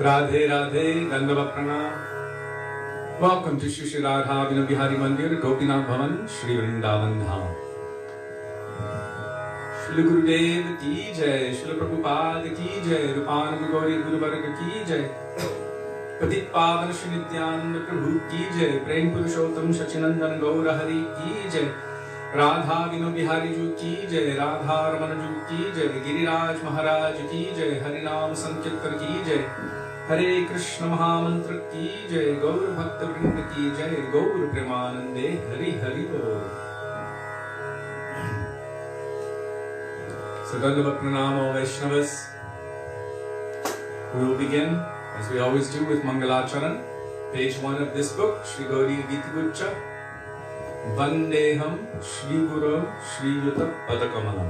Radhe Radhe, Dandava Pranam. Welcome to Shri Radha Vinoda Bihari Mandir, Gopinath Bhavan, Shri Vrindavan Dham. Srila Gurudev ki jai, Srila Prabhupada ki jai, Rupanand Gauri Guru Varga ki jai, Patit Pavan Shri Nityananda Prabhu ki jai, Prem Purushottam Shachinandan Gaura Hari ki jai, Radha Vinoda Bihari Ju ki jai, Radha Ramana Ju ki jai, Giriraj Maharaj ki jai, Harinam Sankirtan ki jai, Hare Krishna Mahamantra ki jai, Gaur Bhaktivedanta ki jai, Gaur Premanande Hari Hari Bol. So Dandavat Pranamo Vaishnavas. We will begin, as we always do, with Mangalacharan, page 1 of this book, Shri Gauri Gita Vandeham Shri Guru Shri Yuta Padakamalam.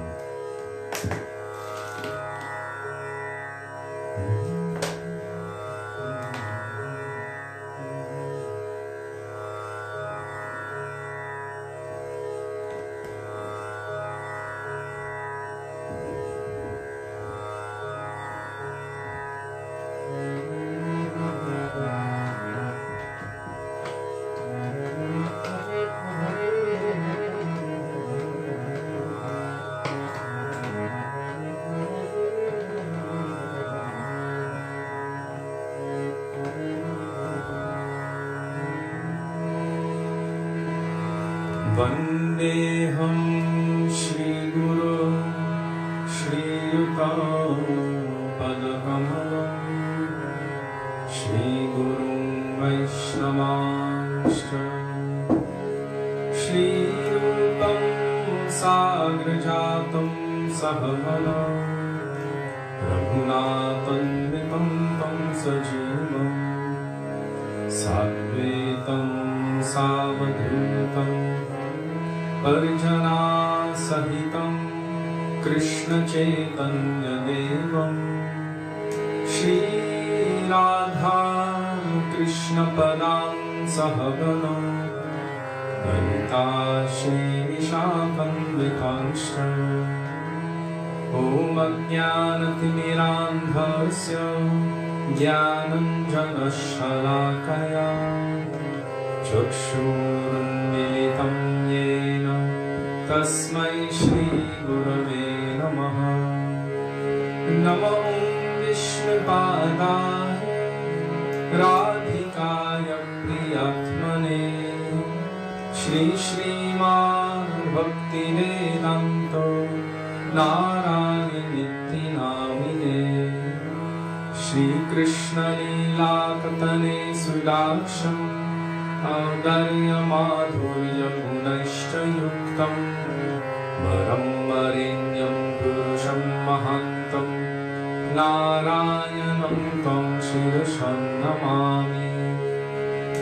Vandeham Shri Guru Shri Yuta Padakamalam Shri Guru Vaisnava Shri Rupam Sagrajatam Sahavana Raghunatanvitam Tam Sajivam Sadvetam Savadhutam Parjana Sahitam Krishna Chaitanya Devam Shri Radha Krishna Padam Sahaganam Vanita Shri Vishakam Vikanshtam Om Ajnanathimiranthasya Jnananjana Shalakaya Chakshurunmilitam Yena Tasmai Shri Gurave Namaha Namo Vishnupadaya Radhikaya Priyatmane Shri Srimad Bhaktivedanta Narayanitti Namine Shri Krishna Lila Katane Sudaksham Audarya Madhurya Gunashta Yuktam Varam Varenyam Purusham Mahantam Narayanam Tam Shirasham Namami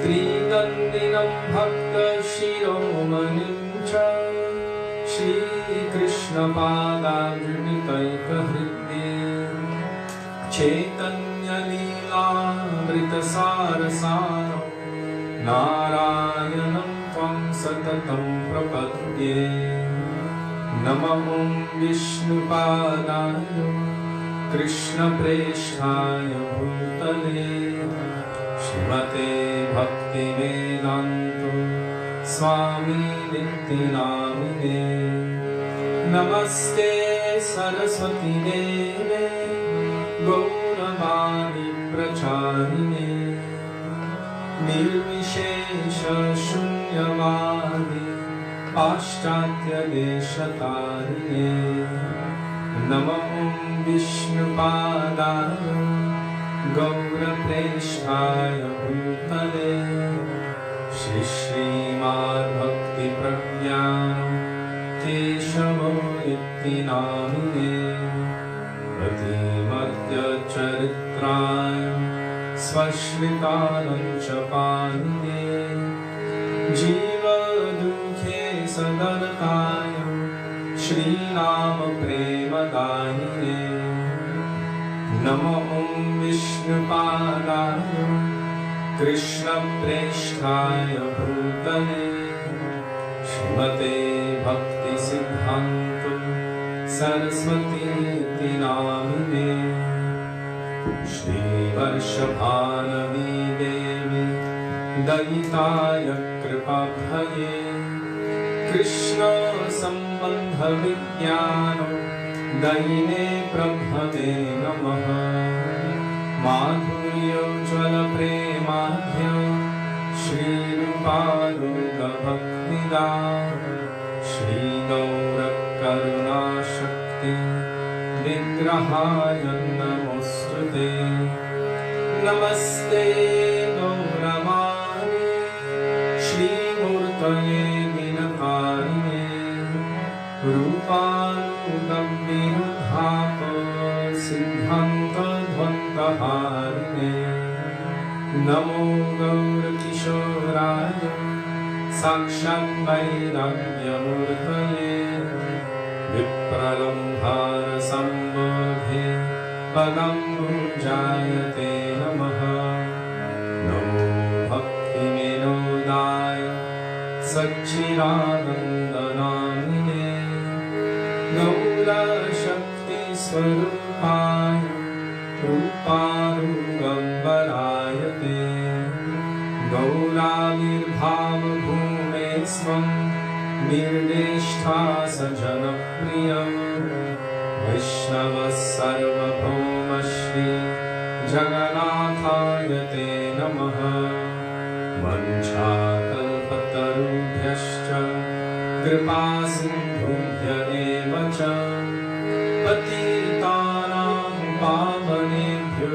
Tridandinam Bhakta Shiromanim Cha Shri Krishna Padajnitaika Hridde Chaitanya Lila Amrita Sarasaram Narayanam Tvam Satatam Prapadye Namahum Vishnupadaya Krishna Presthaya Bhutale Shrimate Bhaktivedanta Swami Niti Namine Namaste Saraswati Deve Gauravani Pracharine Nirvishesha Shunyavadi Paschatya Deshatarine Namahum Vishnupadaya Gaura Presthaya Bhutale Shri Srimad Bhakti Pragyana Keshava Iti Namine Pratimadya Charitraya Svashritananchapaline Jiva Dukhe Sadanataya Shri Nama Premadayine Namo Vishnupadaya Krishna Presthaya Bhutale Shrimate Bhakti Siddhanta Saraswati Namine Shri Varshabhanavi Devi Dayitaya Kripabhaye Krishna Sambandha Vijnana Dayine Prabhave Namaha Madhurya Jala Premadhya Shri Ruparuga Bhaktivedanta Shri Gaura Karuna Shakti Vigrahaya Namostute Namaste Gauravani Shri Murtaye Vinakarine Rupanugam Virudhapa Siddhanta Dvantaharine Namo Gaur Kishoraya Sakshat Vairagya Murtaye Vipralambhara Sambodhe Padam Jayate Namaha Namo Bhakti Vinodaya Satchidanandanamine Gaura Shakti Swarupaya Ruparugam Varayate Gauravirbhav Bhume Svam Nirdeshta Sajanapriya Vaisnava Sarvabhauma Shri Jaganathayate Namaha Mancha Kalpatarubhyascha Kripa Sindhubhya eva cha Patitanam Pavanebhyo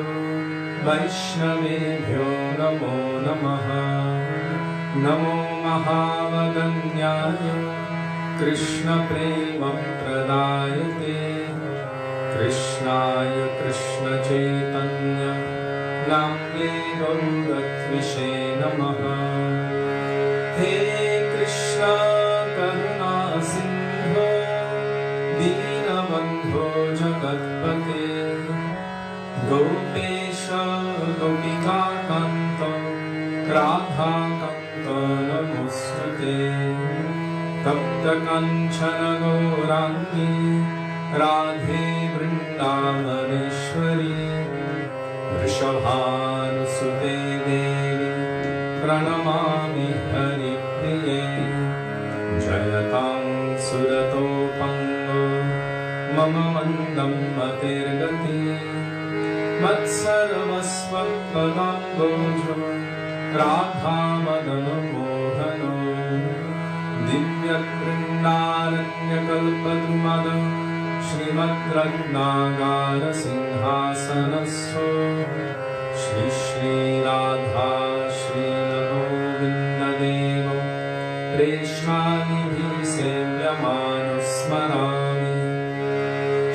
Vaishnavebhyo Namo Namaha Namo Mahavadanyaya Krishna Premam Pradayate Krishnaya Krishna Chaitanya Namne Gauratvishe Namaha He Krishna Karuna Sindho Dinabandho Jagatpate Gopesha Gopika Kanta Radha Kanta Namostute Tapta Kanchana Gaurangi Radhe Vrindavaneshwari Vrishabhanusute Devi Pranamami Haripriye Jayatam Surato Pango Mama Mandam Matirgati Matsarvasvapadam Gojo Radha Madana Mohano Divyat Vrindaranya Kalpadrumada Srimad Ragnagara Sinhasanasho Shri Shri Radha Shri Govinda Devo Preshnani Sevyamanus Smarami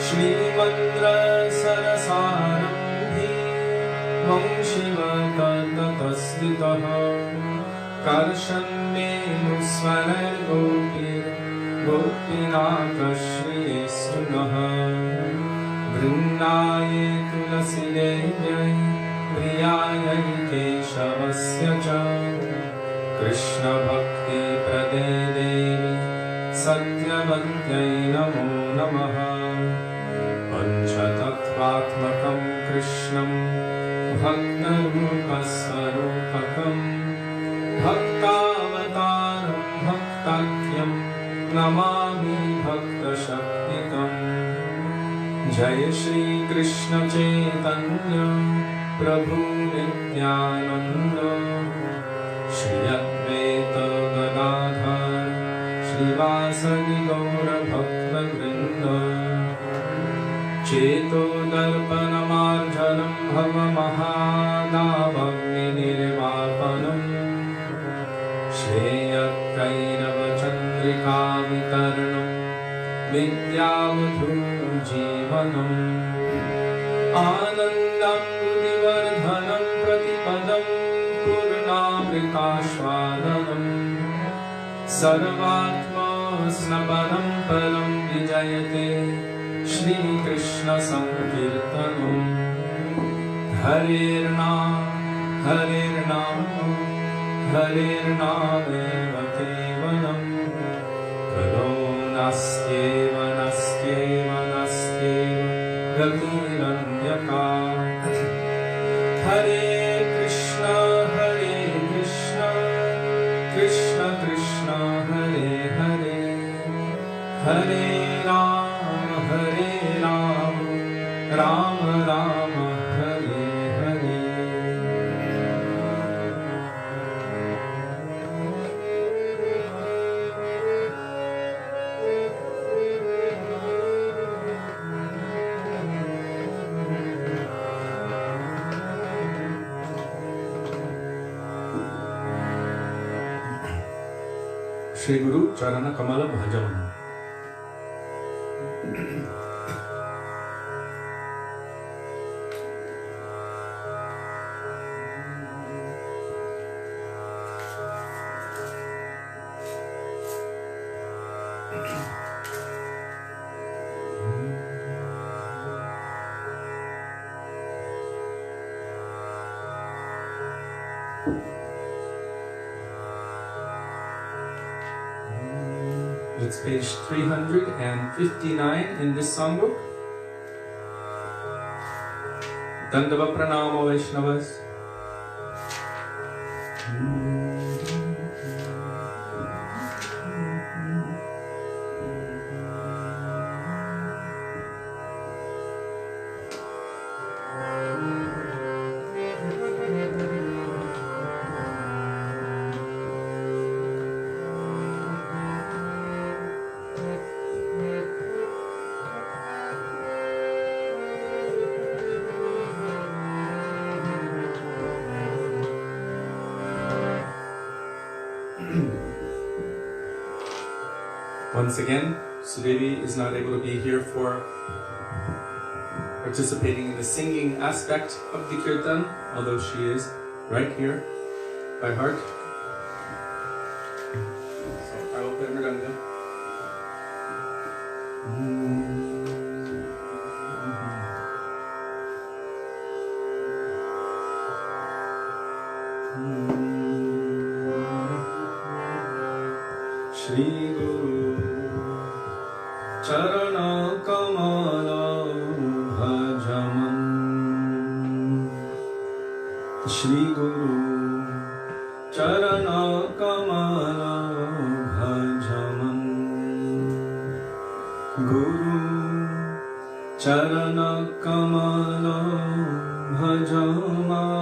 Shri Mandra Sarasaramhi Mam Shiva Tatasditaha Karshande Nuswarar Gopir Gopinaka Shri Estunaha Vrindaye Tulasi Devyai Priyayai Keshavasya Cha Krishna Bhakti Prade Devi Satyavantyai Namo Namaha Panchatattvatmakam Krishnam Bhaktarupasvarupakam Bhaktavataram Bhaktakyam Namami Bhakta Shaktikam Jai Shri Krishna Chaitanya Prabhu Nityananda Shri Advaita Gadadhar Shri Vasadi Gaura Bhakta Vrinda Cheto Darpana Marjanam Bhava Mahadavagni Nirvapanam Shreyat Kairava Chandrika Vitarnam Vidyavadhu Jivanam Anandam Budivardhanam Pratipadam Purnamrikashvadanam Sarvatma Snaparam Param Vijayate Shri Krishna Sankirtanam Harer Nam Harer Nam Harer Nameva Kevalam Kalo Nastyeva Nastyeva Nastyeva Gatiranyaka Hare Krishna, Krishna Krishna, Hare Hare, Hare Rama, Rama Rama, Hare Hare. Shri Guru Charana Kamala Bhajan. It's page 359 in this songbook. Dandava Pranama Vaishnavas. Once again, Sudevi is not able to be here for participating in the singing aspect of the kirtan, although she is right here by heart. So I will play Mridanga. Shri Guru Charana Kamala Bhajaman. Shri Guru Charana Kamala Bhajaman. Guru Charana Kamala Bhajaman.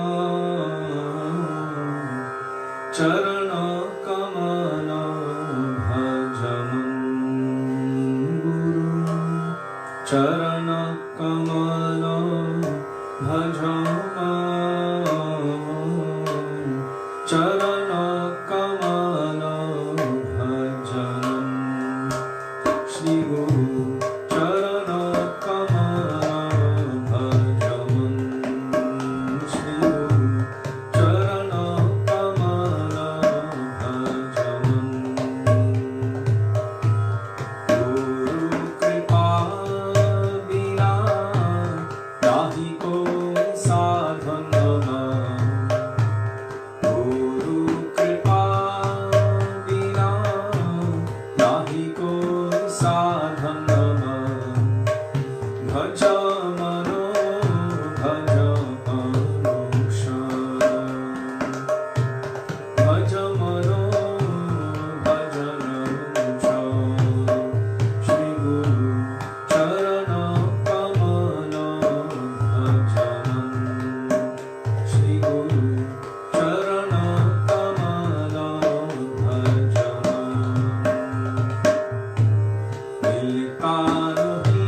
Charana Kamala Bhajaman. Charana Kamala Bhajaman. Charana Kamala Bhajaman. Shri Guru Charana Kamala Bhajaman. Shri Guru Charana Kamala Bhajaman. Guru Kripa Bina Nahi koi sadhan na. Guru Kripa Bina Nahi koi sadhan na. Bhaja mano bhaja anusha. Bhaja mano bhaja anusha. Shri Guru Charana Kamala Bhajaman. Shri Guru Charana Kamala Bhajaman. Milta nahi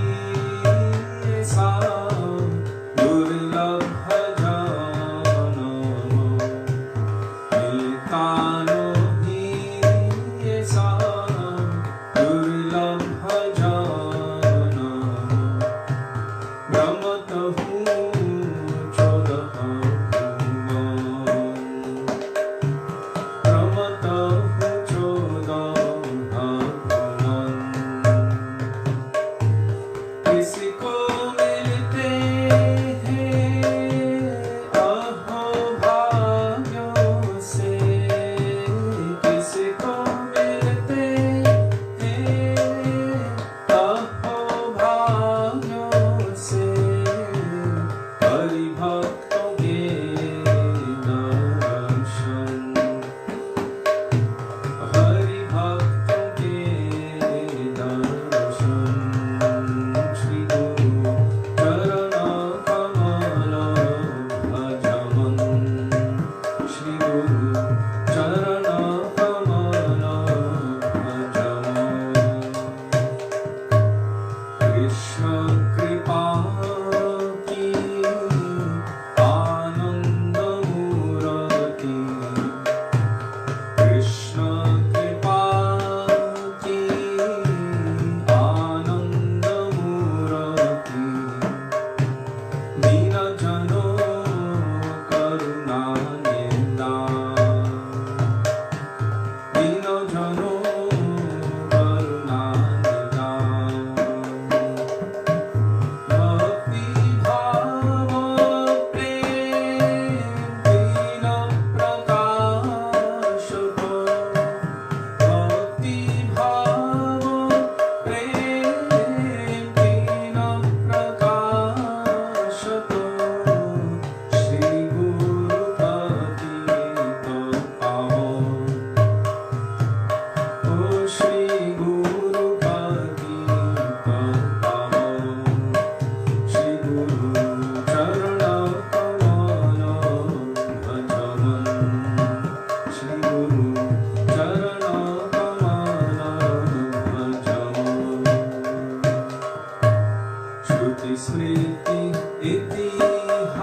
Shruti Smriti Itihas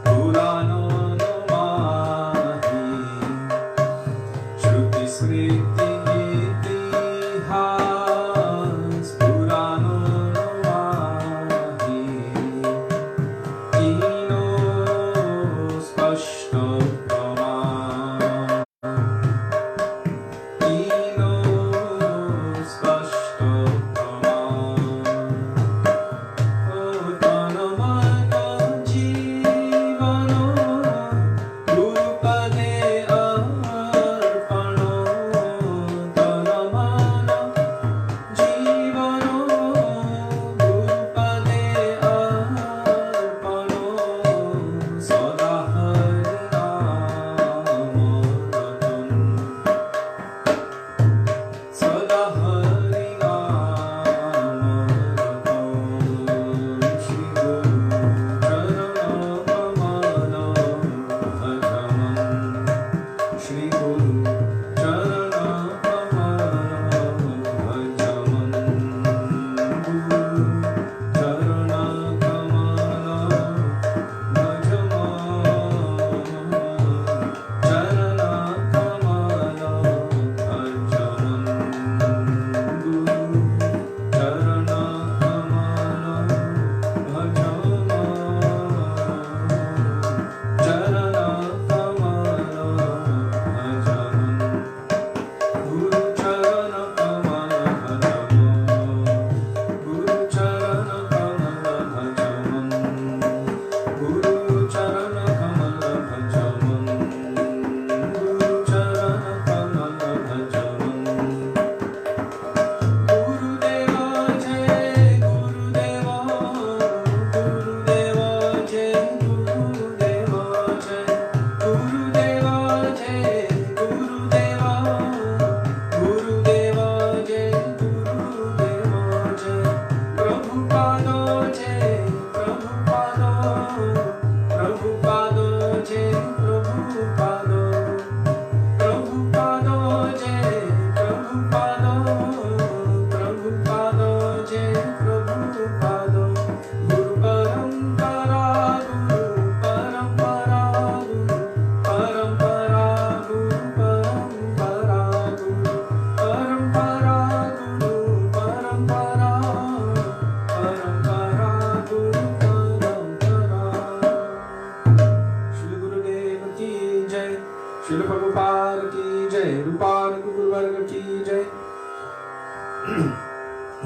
Purana Namahi Shruti Smriti Itihas Purana Namahi Tino Spashta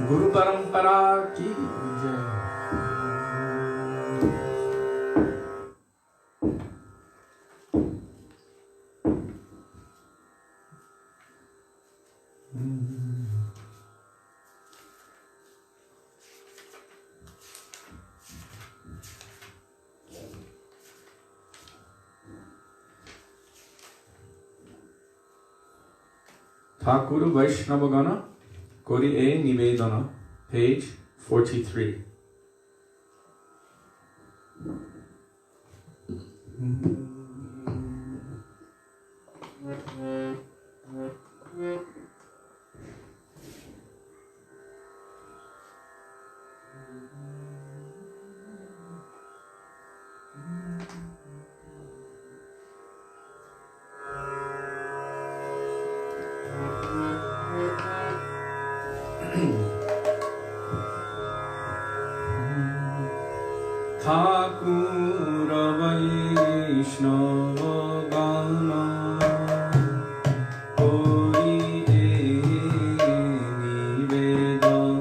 गुरु परंपरा की जय। Thakur Vaishnavagana Kori E Nivedana, page 43. Thakur Vaishnava Gana Kori E Nivedana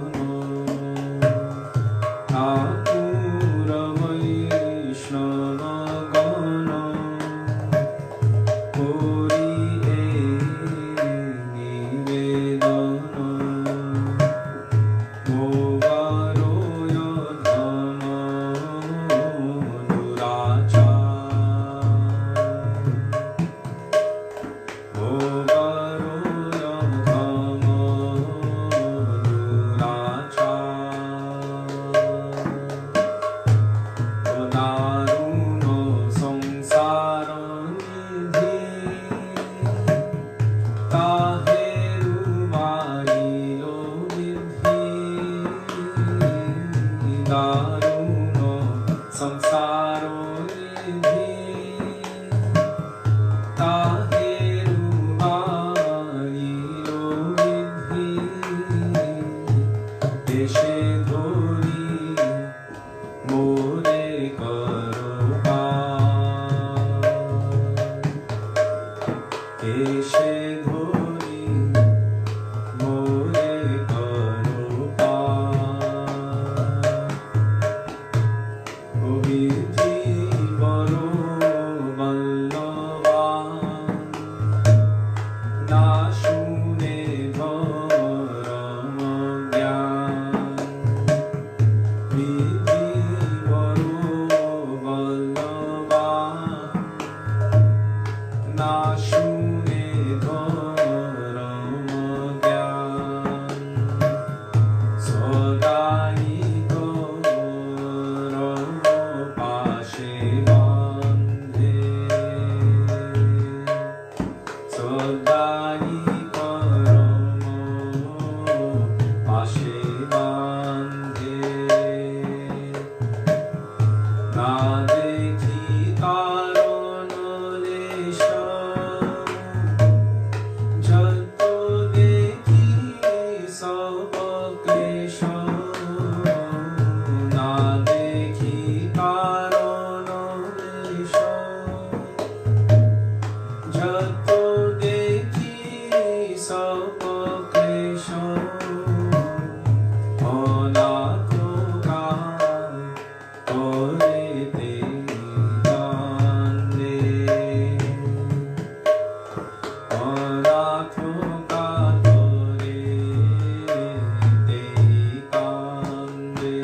Thakur Vaishnava Gana Kori E Nivedana Movaroya Dhamma Duracha daruno samsaro nidhi taheru ailo vidhi deshe dhori more karo deshe dhori more karo vidhi baro ballabhan na shune dharam gyan vidhi baro ballabhan na shune dharam gyan sadai pashe bandhe sadai pashe bandhe na dekhi karon desha jato dekhi sab klesha na dekhi karon desha jato dekhi sab klesha অনাথ কার করেতে কান্দে অনাথ কাতরেতে কান্দে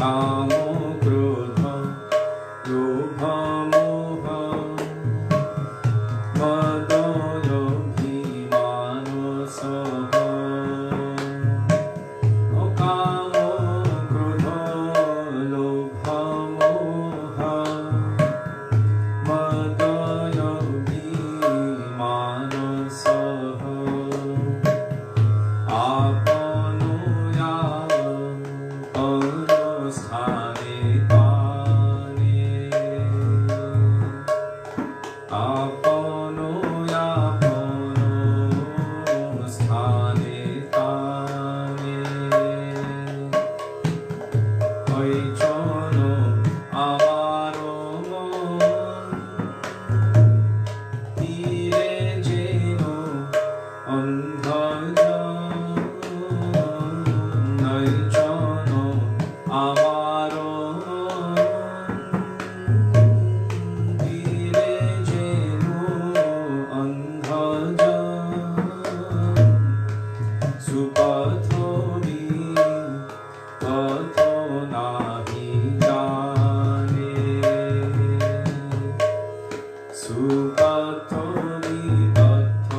কাম ক্রোধ লোভ মোহ মদয় অভিমান সহ কাম ক্রোধ লোভ মোহ মদয় অভিমান সহ আপন স্থানে পানে আপন স্থানে পানে ওই জন আমার মন তীরে যেন অন্ধ ওই জন আমার মন তীরে যেন অন্ধ সুপথ পথ নাহি জানে সুপথ বিপথ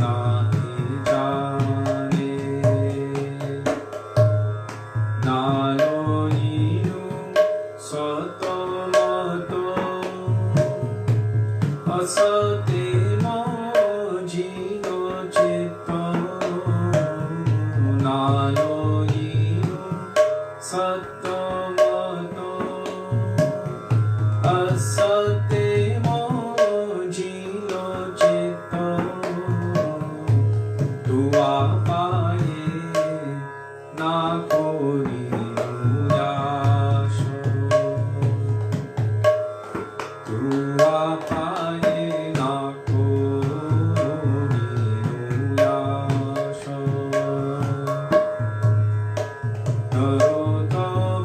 নাহি জানে নারায়ণ সতমত অসতে মজিল চিত্ত নারায়ণ সতমত অসতে মজিল চিত্ত তুয়া পায়ে না করি উদাস তুয়া পায়ে না করি উদাস তরতর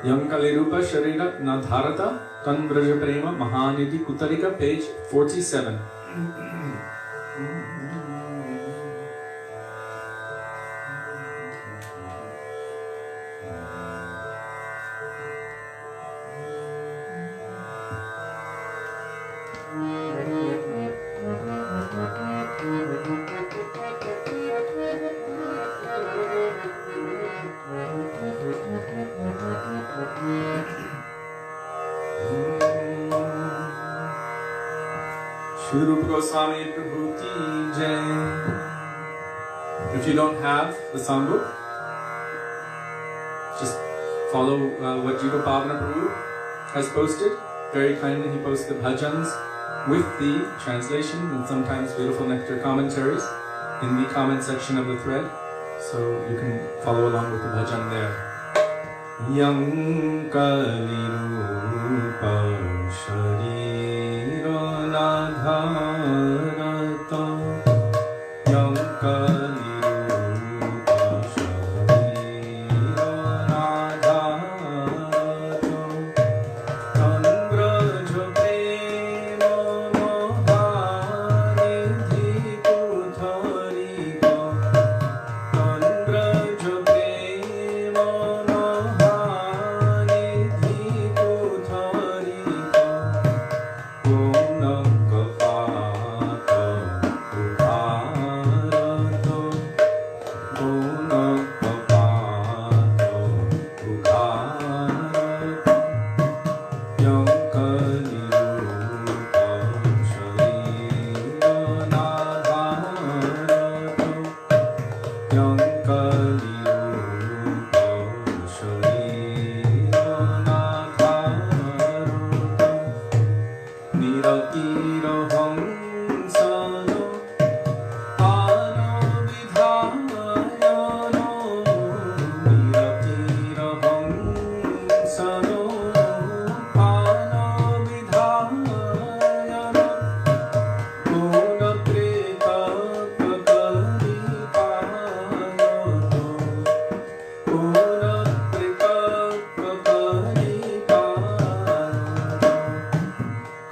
Yam Kalirupa Sharira Nadharata Tanbraja Prema Mahanidhi Kutarika, page 47. Shri Goswami Prabhu ki jai. If you don't have the songbook, just follow what Jiva Pavana Prabhu has posted. Very kindly, he posts the bhajans with the translation and sometimes beautiful nectar commentaries in the comment section of the thread. So you can follow along with the bhajan there. Yang Kalirupa Sharira Nadharata Yang Kalirupa Sharira Nadharata Tanbraja Prema Mahanidhi Kutarika Tanbraja Prema Mahanidhi Kutarika Gonakapata Uparata Gonakapata Uparata Yang Kalirupa Sharira Nadharata Yang Kalirupa Sharira Nadharata Nirakira Hansano Anavidhayano Nirakira Hansano Anavidhayano Gunapreta Pakaripayano Gunapreta Pakaripayano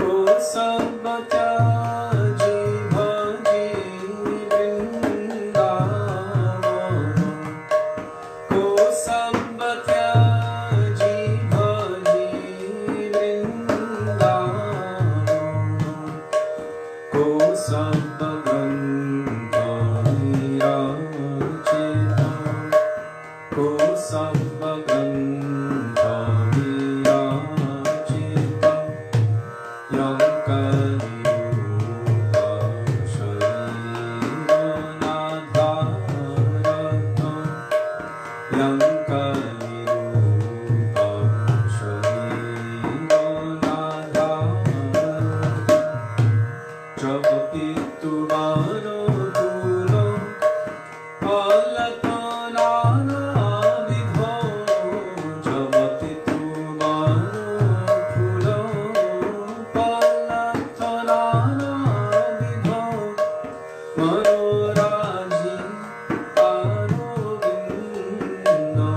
Kosabhata Jivhaji Vrindavana Kosabhata Jivhaji Vrindavana Kosabhagrantha Virachita Kosabhagrantha Virachita Yang Kalirupa Sharira Nadharata Yang Kalirupa Sharira Nadharata Japapitu Vanakulo Alatanana Vidho Japapitu Vanakulo Alatanana Vidho Manoraji Arovinda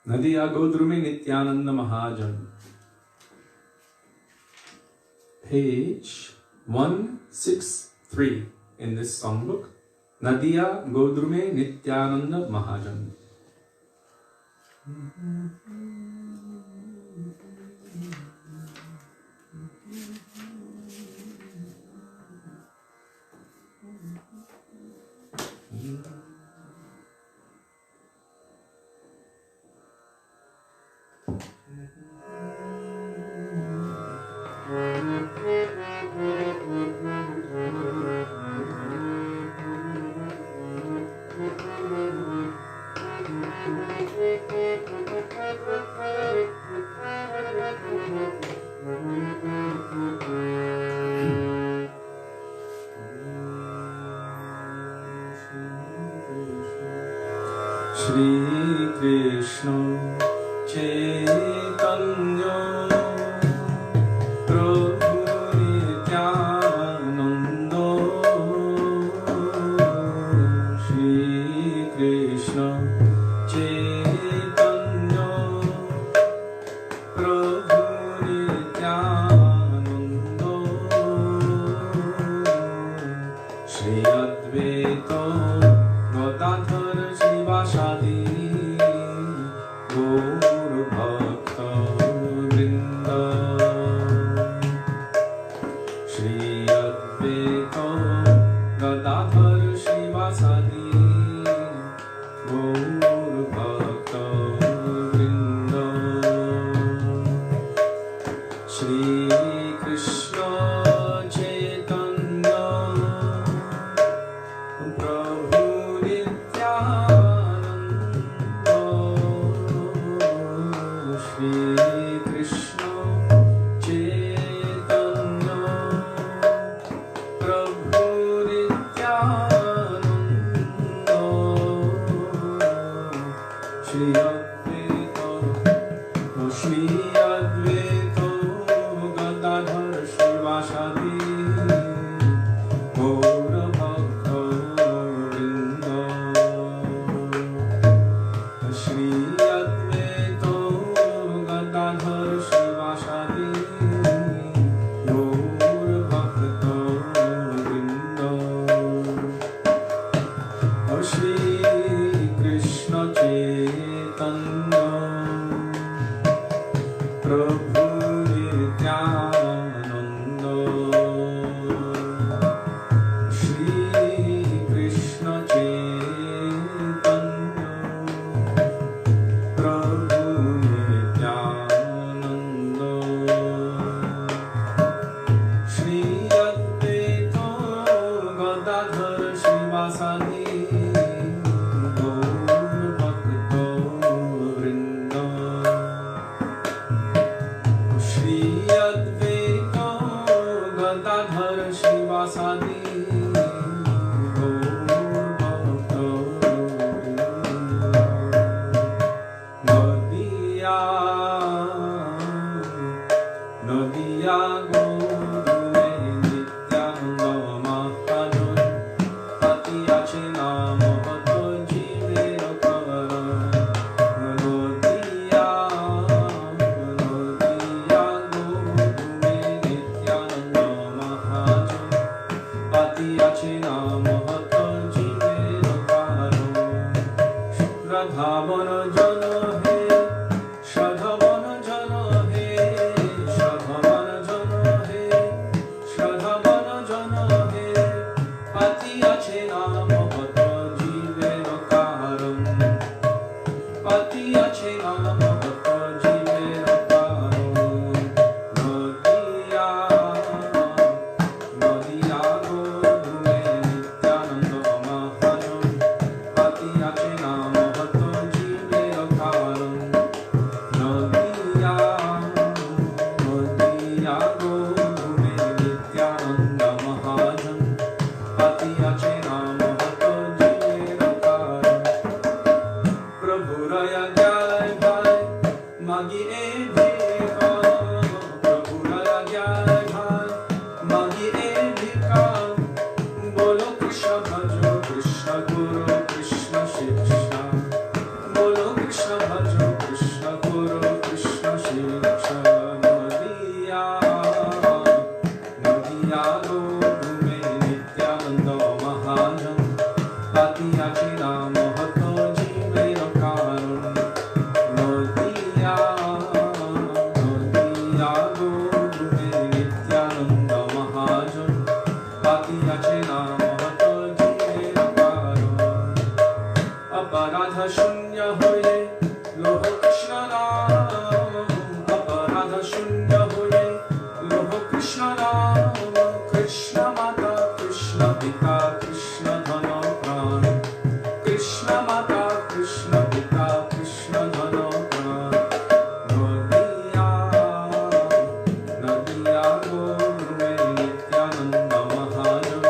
Nadiya Godrume Nityananda Mahajan. Page 163 in this songbook. Nadiya Godrume Nityananda Mahajan. Shri Krishna Chaitanya Prabhu Nityananda Shri Krishna Chaitanya Prabhu Nityananda Shri Advaita Gadadhar Shivasadi Gaur Bhakta Vrinda Shri Advaita Gadadhar Shivasadi Gaur Bhakta Vrinda Shri Krishna Chaitanya Prabhu Nityananda Shri Krishna Chaitanya Prabhu Nityananda Shri Advaita Gadadhar Shivasadi Gaur Bhakta Vrinda Shri Advaita Gadadhar Shivasadi Gaur Bhakta Vrinda Shri Krishna Chaitanya Prabhu Nityananda Shri Krishna Chaitanya Prabhu Nityananda Shri Advaita Gadadhar Shivasadi Gaur Bhakta Vrinda Shri Advaita Gadadhar Shivasadi Gaur Bhakta Vrinda Nadiya Godrume Nityananda Mahajan Pati Ache Naam Bhato Jive Rakara Nadiya Godrume Nityananda Mahajan Pati Ache Naam Bhato Jive Rakara Shradhavan Jana He Shradhavan Jana He Shradhavan Jana He Shradhavan Jana He Pati Ache Naam Bhato Jive Rakaram Pati Ache Naam Bhato Jive Rakaram Nadiya Godrume Nityananda Mahajan नाम महत जीवेर कारण नदिया नदिया गोरुमे नित्यानंद महाजन पातियाचे नाम महत जीवेर कारण अपराध शून्य होये लोह कृष्ण नाम अपराध शून्य होये लोह कृष्ण नाम कृष्ण माता कृष्ण पिता कृष्ण धन प्राण कृष्ण माता कृष्ण पिता कृष्ण धन प्राण नदिया नदिया गोरुमे नित्यानंद महाजन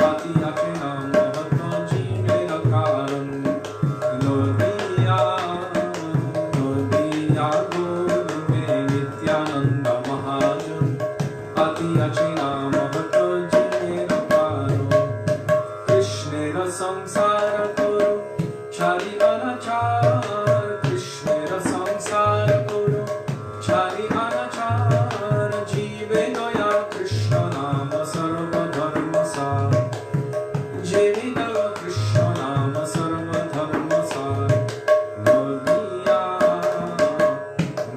पातियाचे नाम महत जीवेर कारण नदिया नदिया गोरुमे नित्यानंद महाजन पातियाचे नाम महत जीवेर कारण कृष्णेर संसार करो चारि अनाचार कृष्णेर संसार करो चारि अनाचार जीवे दया कृष्ण नाम सर्वधर्म सार जीवे दया कृष्ण नाम सर्वधर्म सार नदिया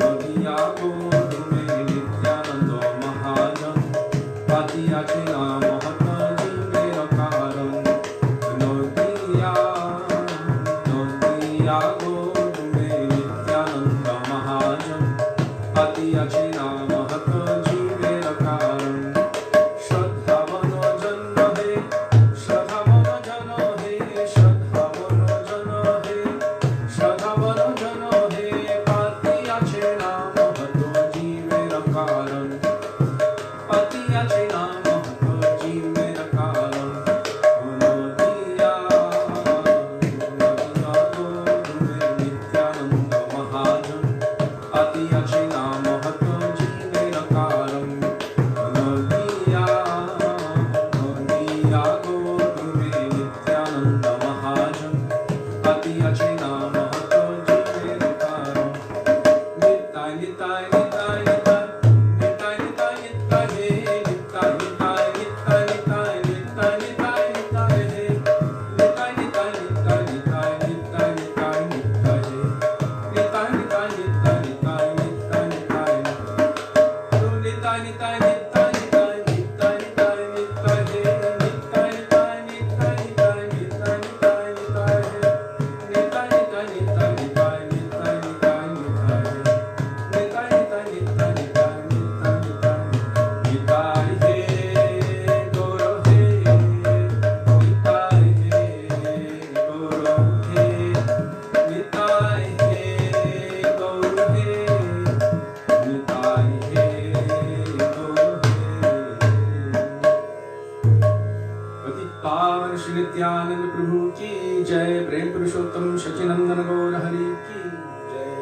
नदिया गोरुमे नित्यानंद महाजन पातियाचे नाम महत जीवेर कारण नदिया नदिया गोरुमे नित्यानंद महाजन पातियाचे नाम महत जीवेर कारण श्रद्धावन जन हे श्रद्धावन जन हे श्रद्धावन जन हे श्रद्धावन जन हे पातियाचे नाम महत जीवेर कारण पातियाचे नाम महत जीवेर कारण नदिया नदिया गोरुमे नित्यानंद महाजन पातियाचे नाम महत जीवेर कारण नदिया नदिया गोरुमे नित्यानंद महाजन पातियाचे नाम महत जीवेर कारण निताय निताय निताय निताय निताय निताय निताय हे निताय निताय निताय निताय निताय निताय निताय हे निताय निताय निताय निताय निताय निताय निताय हे निताय निताय निताय निताय निताय निताय तू निताय निताय निताय निताय निताय निताय निताय हे निताय निताय निताय निताय निताय निताय निताय हे निताय निताय निताय निताय निताय निताय निताय हे निताय निताय निताय निताय निताय निताय हे गौरव हे निताय हे गौरव हे निताय हे गौरव हे निताय हे गौरव हे पतित पावन श्री नित्यानंद प्रभु की जय प्रेम पुरुषोत्तम सचिनंदन गौर हरि की जय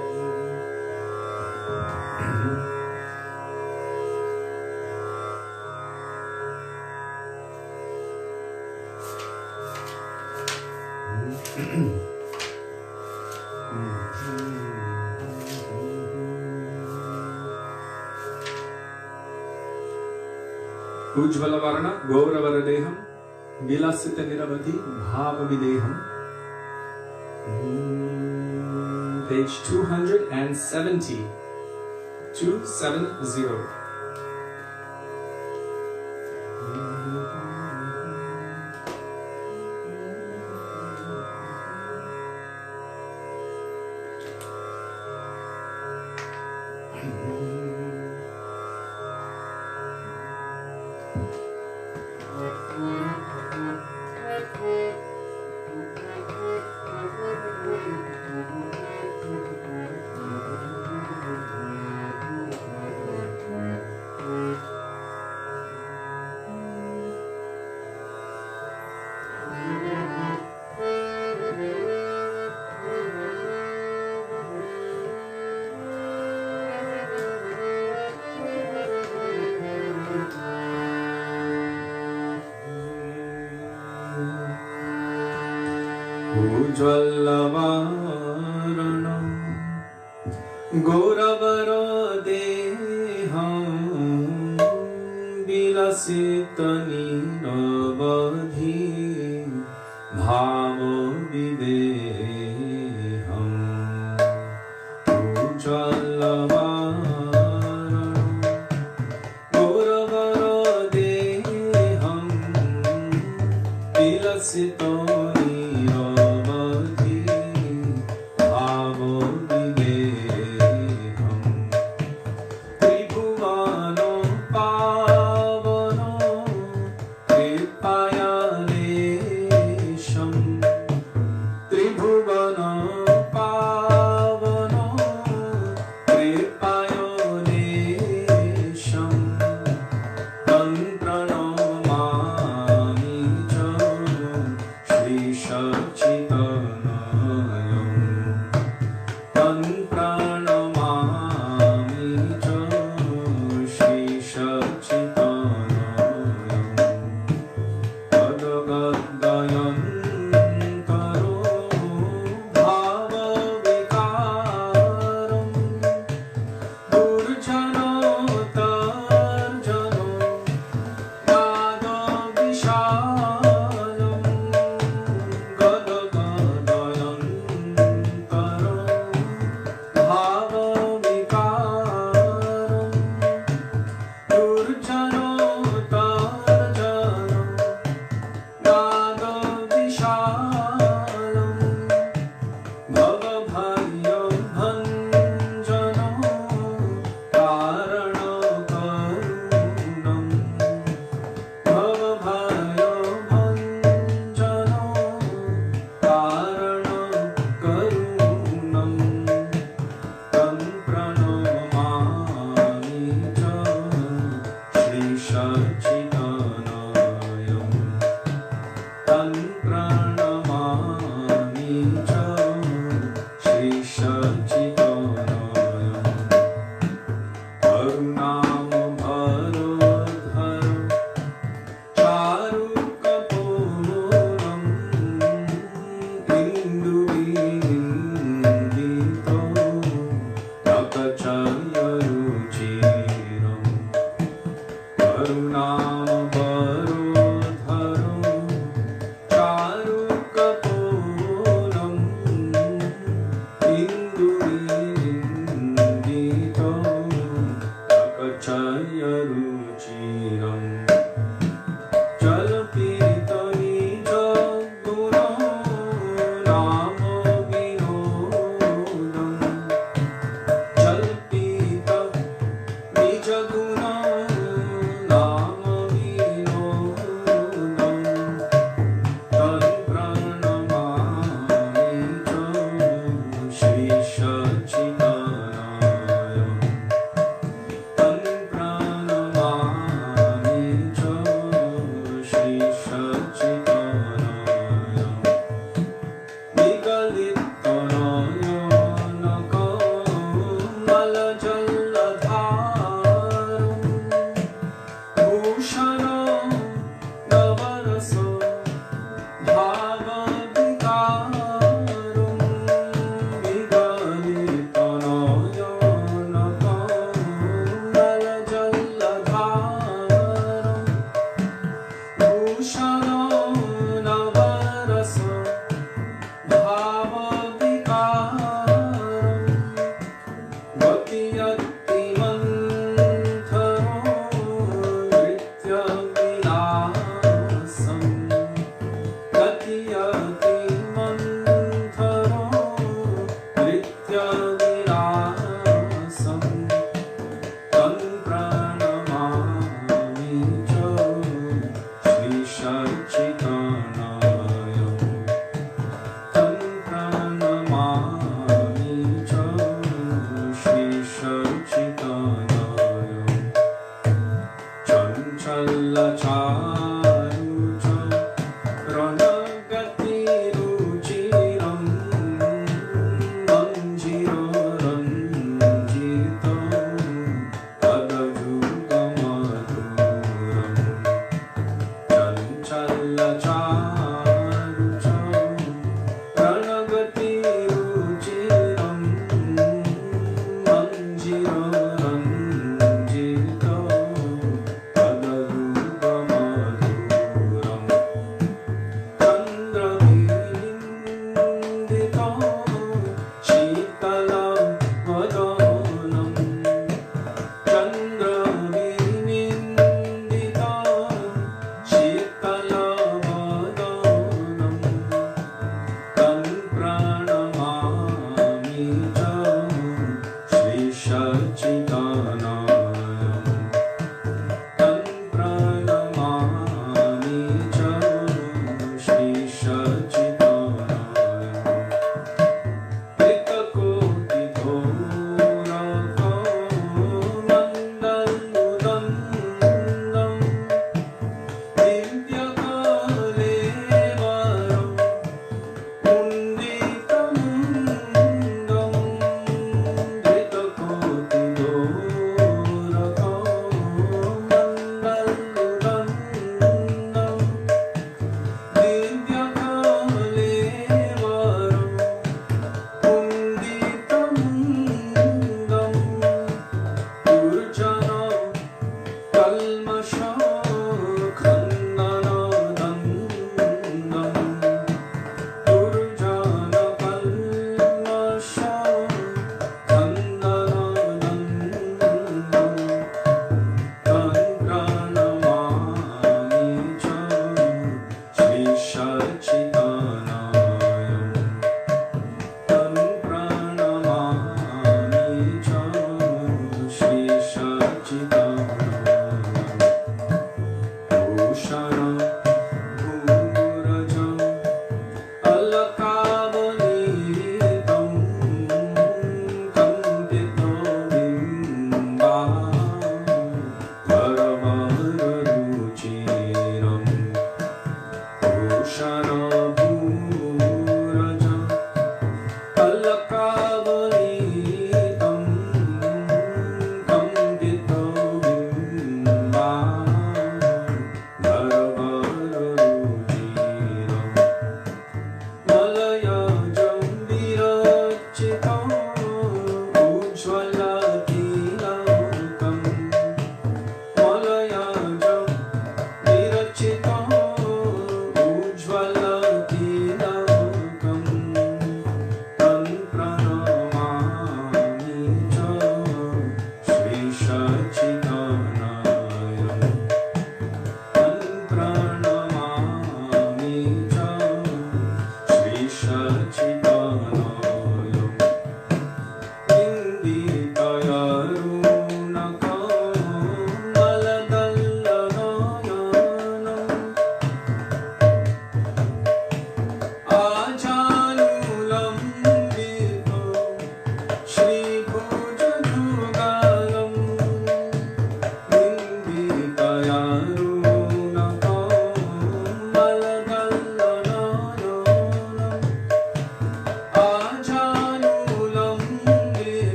उज्ज्वल वर्ण गौरवर देहम विलसित निरवधि भाव विदेहम page 270 270 उज्ज्वलवारण गौरवर देहं विलसित निरवधि भाव Jal Pirita Nija Guna Nama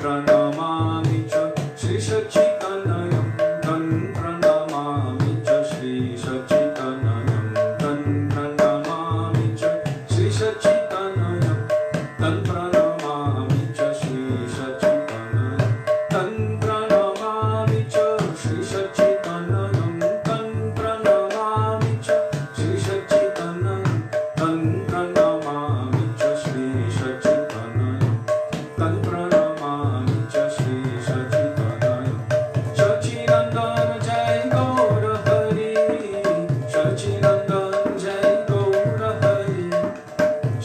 pranamami cha Shri Sachitanayam Tan pranamami cha Shri Sachitanayam Tan pranamami cha Shri Sachitanayam Tan pranamami cha Shri Sachitanayam Tan pranamami cha Shri Sachitanayam Tan pranamami cha Shri Sachitanayam Tan pranamami cha Shri Sachitanayam Tan pranamami cha Shri Sachitanayam Sachidandan Jai Gaura Hari Sachidandan Jai Gaura Hari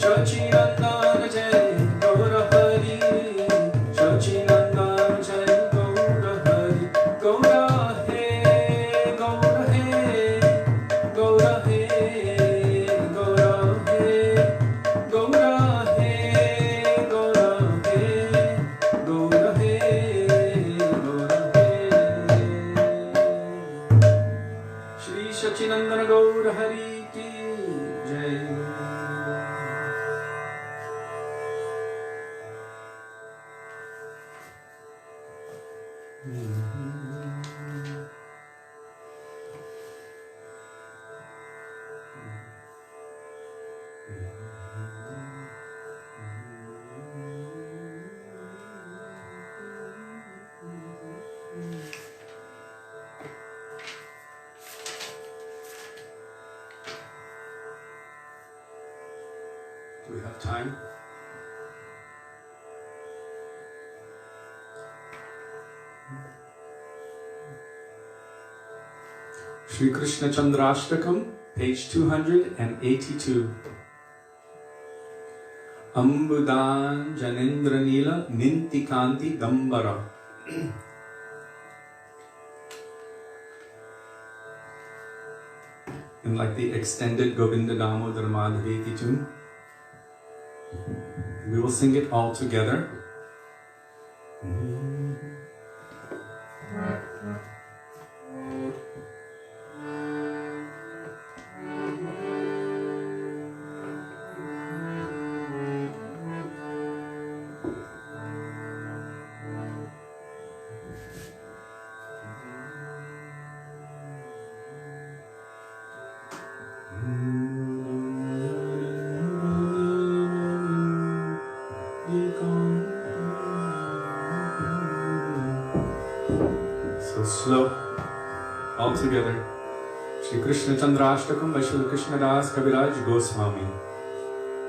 Sachidandan Jai Gaura Hari Sachidandan Jai Gaura Hari Gaura He Gaura He Gaura He Gaura He Gaura He Gaura He Gaura He Gaura He Shri Sachidandan Gaura Hari ki Jai. Do we have time? Shri Krishna Chandrashtakam, page 282. Ambudan Janendra Nila Nintikanti Dambara. In like the extended Govinda Damodar Madhaveti tune. We will sing it all together. So slow, all together. Shri Krishna Chandrashtakam by Shri Krishna Das Kaviraj Goswami.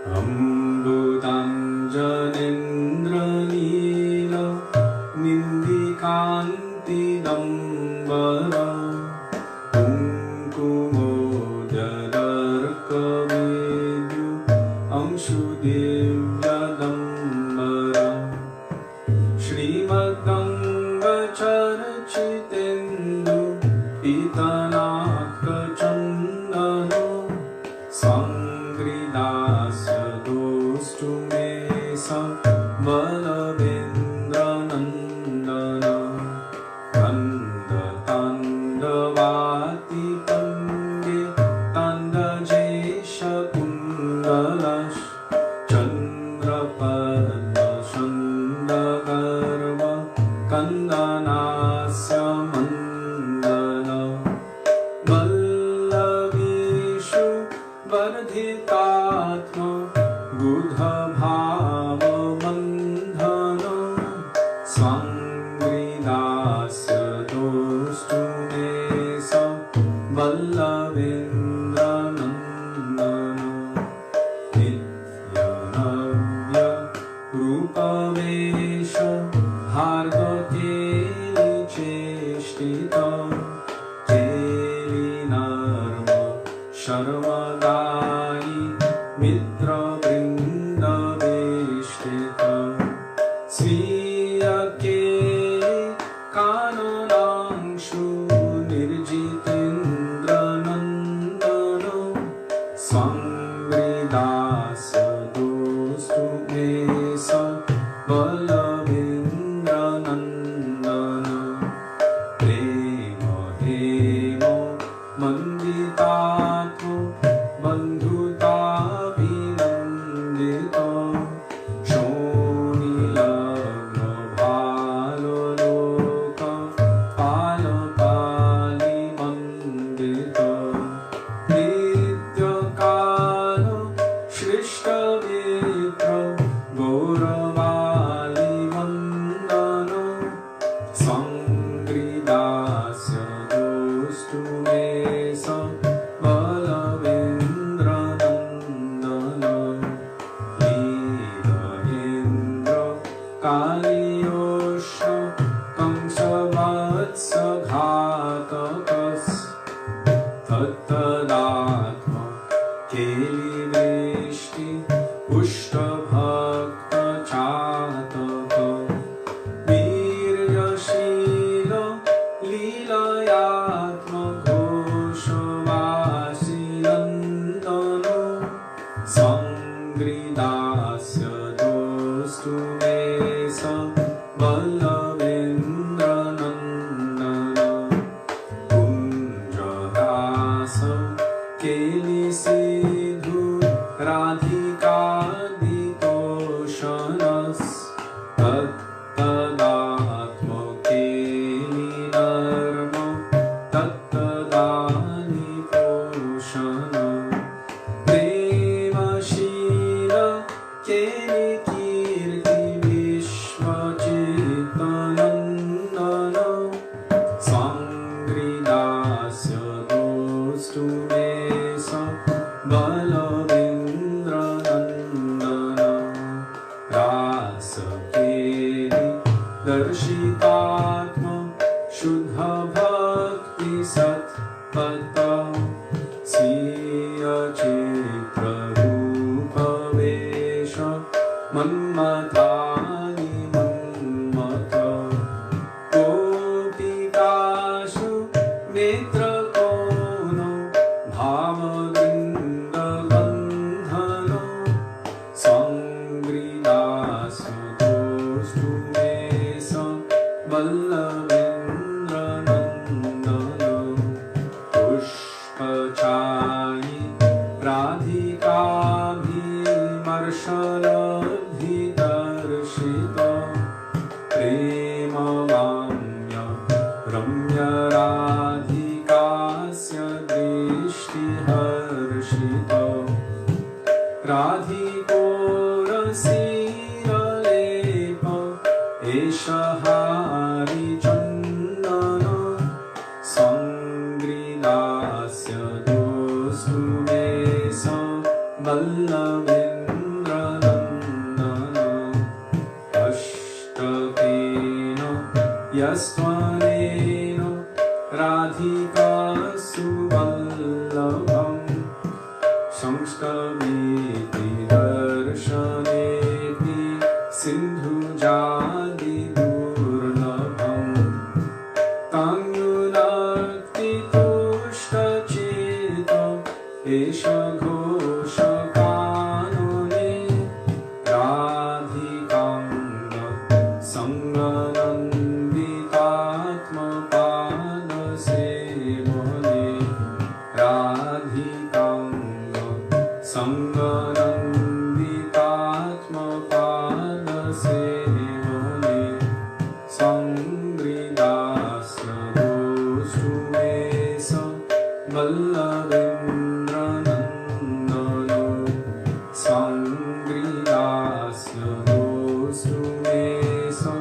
Ambudan Janendra Nila Nindikanti Dambara Kumkumo Jadarka Vidyu Amshudevya Dambara Srimad Charachitendu Pitanaka Chandano Sangridasya Dostu Mesa Balavendra Nandana Kanda Tandavati Pande Tanda Jesha Kundalash Chandra Padma Shandagarva Kandanasya Mandana Vallavishu Vardhitatma Buddha Bhava Bandhana Swangridasya Dostu Mesa Vallavendra Nandana Nityanavya Rupa Vesha Hargate Cheshtita Teli Narma Sharmadai Mitra Brinda Veshtita Sviya Ke Shila Lilayatma Goswamasi Nandano Sangridasya Dostu Mesa Ballavendra Nandana Kunjadasa Keli Sidhu Radhika Ditoshanas Tattadatma Keli Dharma Tattadani Poshana Prema Shila Keli Kirti Vishvachitanandana Sangridasya Dostu Mesa Balavendra Nandana Rasa Keli Darshitatma Shuddha Bhakti Sat Pata Siya Chitra Rupa Vesha Manmatani Manmata Gopikashu Netra Kono Bhava Vrinda Bandhano Sangridasya Dostu Mesa Ballavendra Nandana Pushpachayi Radhika Bhimarshana Prema Vamya Ramya Radhikasya Drishti Harshita Radhiko Rasira Lepa Esha Hari Chandana Sangridasya Dostu Mesa Ballavendra Nandana Ashtakena Yastvanena Radhika Suballabham Samstaviti Darshaneti Sindhu Jadi Durlabham Tanyunakti Tushta Chita Esha Ghosha Kanone Radhikanga Sangananditatma Pada Sevane Radhikanga Sangananditatma Pada Sevane Sangridasya Dostu Mesa Ballavendra Nandana Sangridasya Dostu Mesa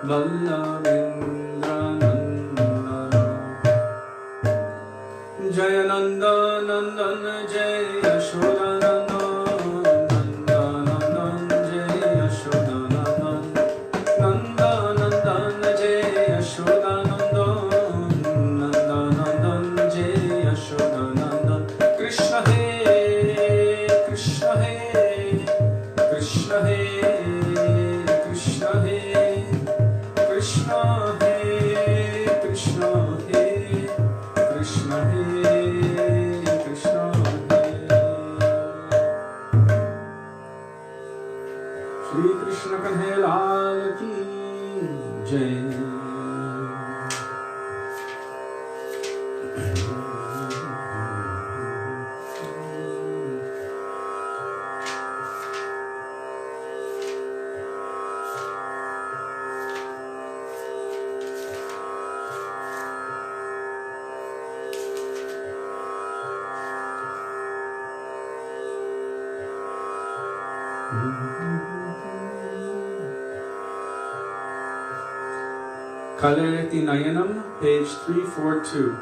Ballavendra Nandana Jaya Nanda Nandan Jaya Yashoda Nandan Nanda Nandan Jaya Yashoda Nandan Nanda Nandan Jaya Yashoda Nandan Nanda Nandan Jaya Yashoda Nandan Krishna He Krishna He Krishna He Krishna He Krishna He Krishna He Krishna He Krishna He Shri Krishna Kanhaiya Lal Ki Jai Kalayati Nayanam, page 342.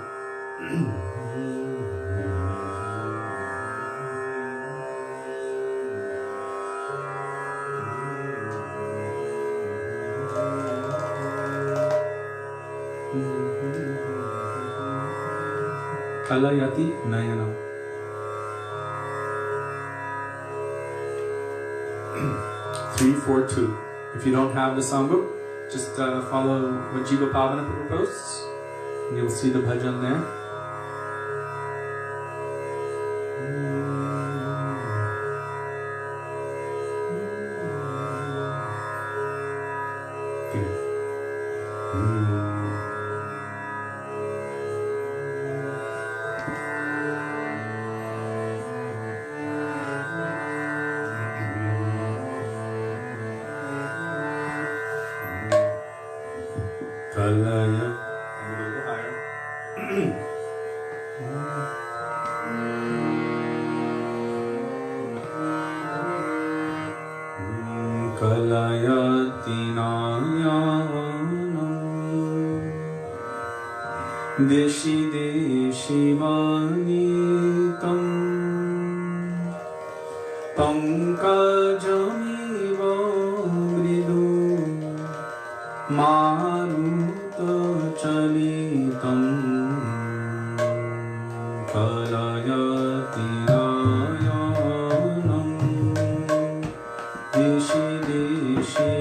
Kalayati Nayanam. 342. If you don't have the songbook, Just follow what Jiva Pavana posts, and you'll see the bhajan there. Deshi deshi manitam pankajamiva vridu maruta chalitam kalayati nayanam deshi deshi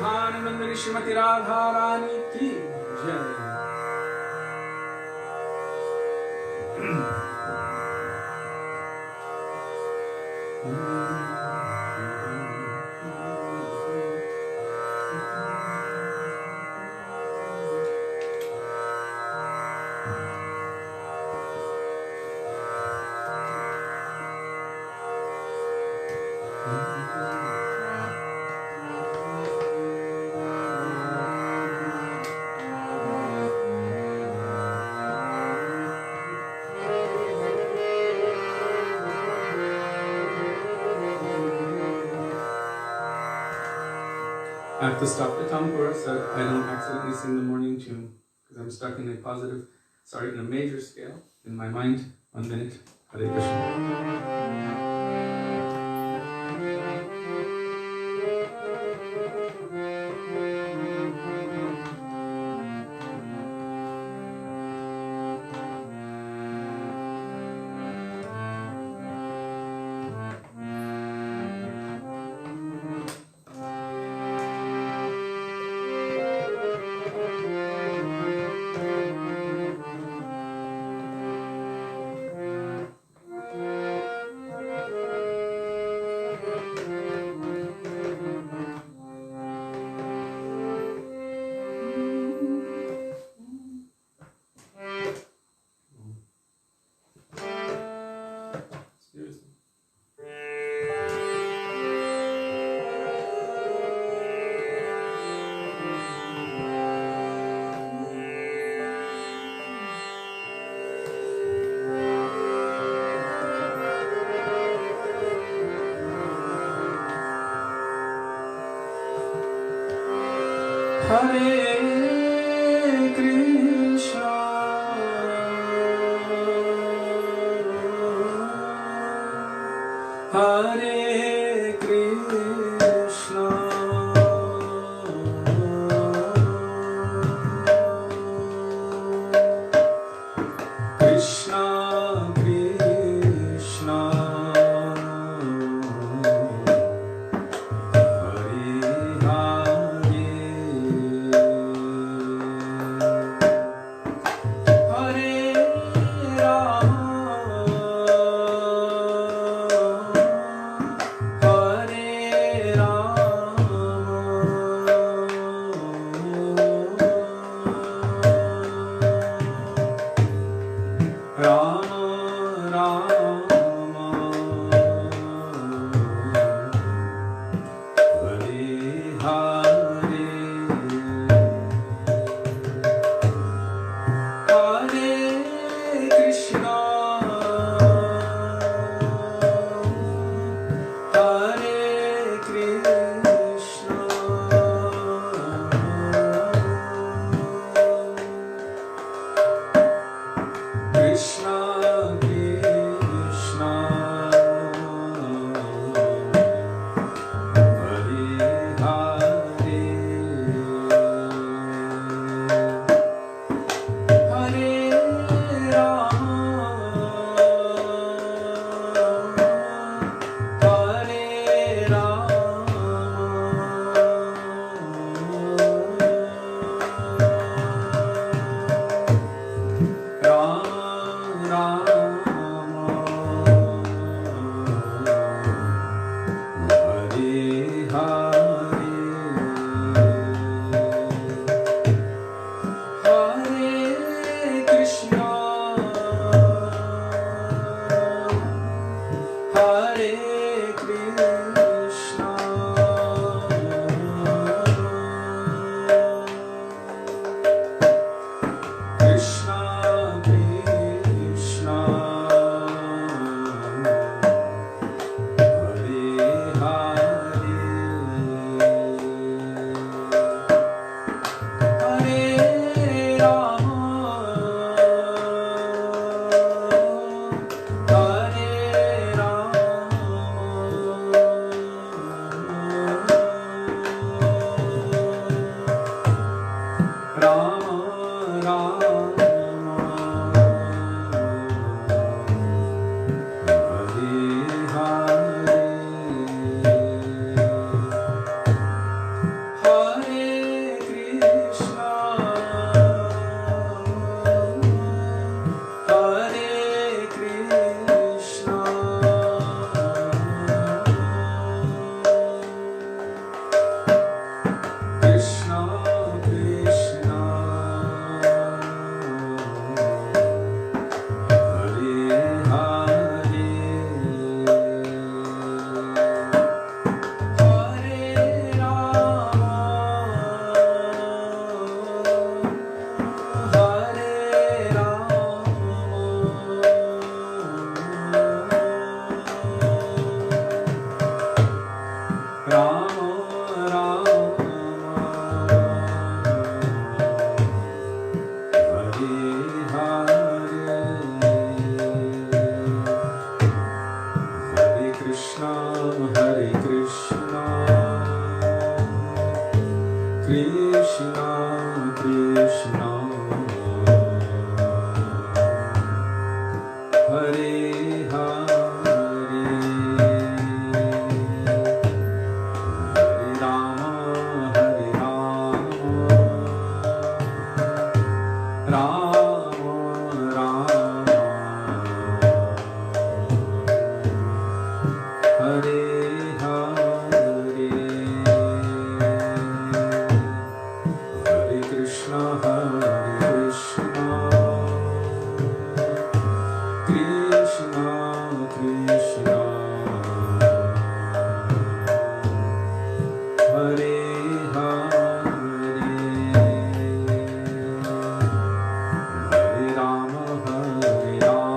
Bhanumandari Shrimati Radharani ki jai. I have to stop the tambura so I don't accidentally sing the morning tune because I'm stuck in a major scale in my mind. 1 minute. Hare Krishna. Hare Krishna, Hare Krishna, Krishna Krishna, Hare Hare. Krishna Krishna Hare Hare Hare Rama Hare Rama Rama Rama Hare Hare Hare Krishna Krishna Krishna Hare Hare Hare Rama Hare Rama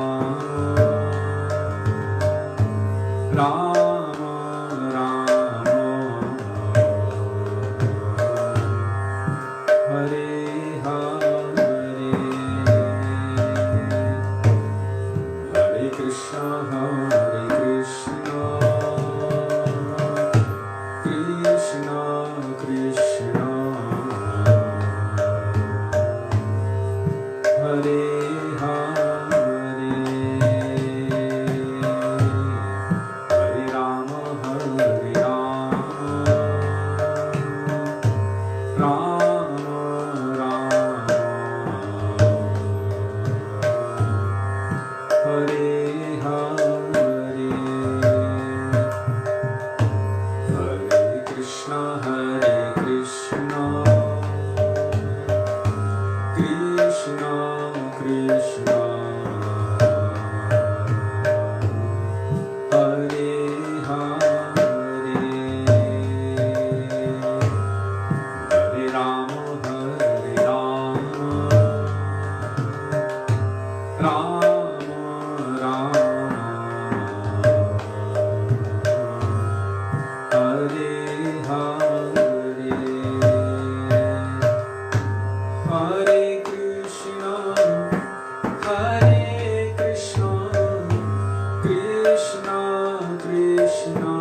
Rama Rama Hare Hare Hare Krishna Krishna Krishna Hare Hare Hare Rama Hare Rama Rama Rama Hare Hare Hare Krishna Krishna Krishna Hare Hare Hare Rama Hare Rama Rama Rama Hare Hare Hare Krishna Krishna Krishna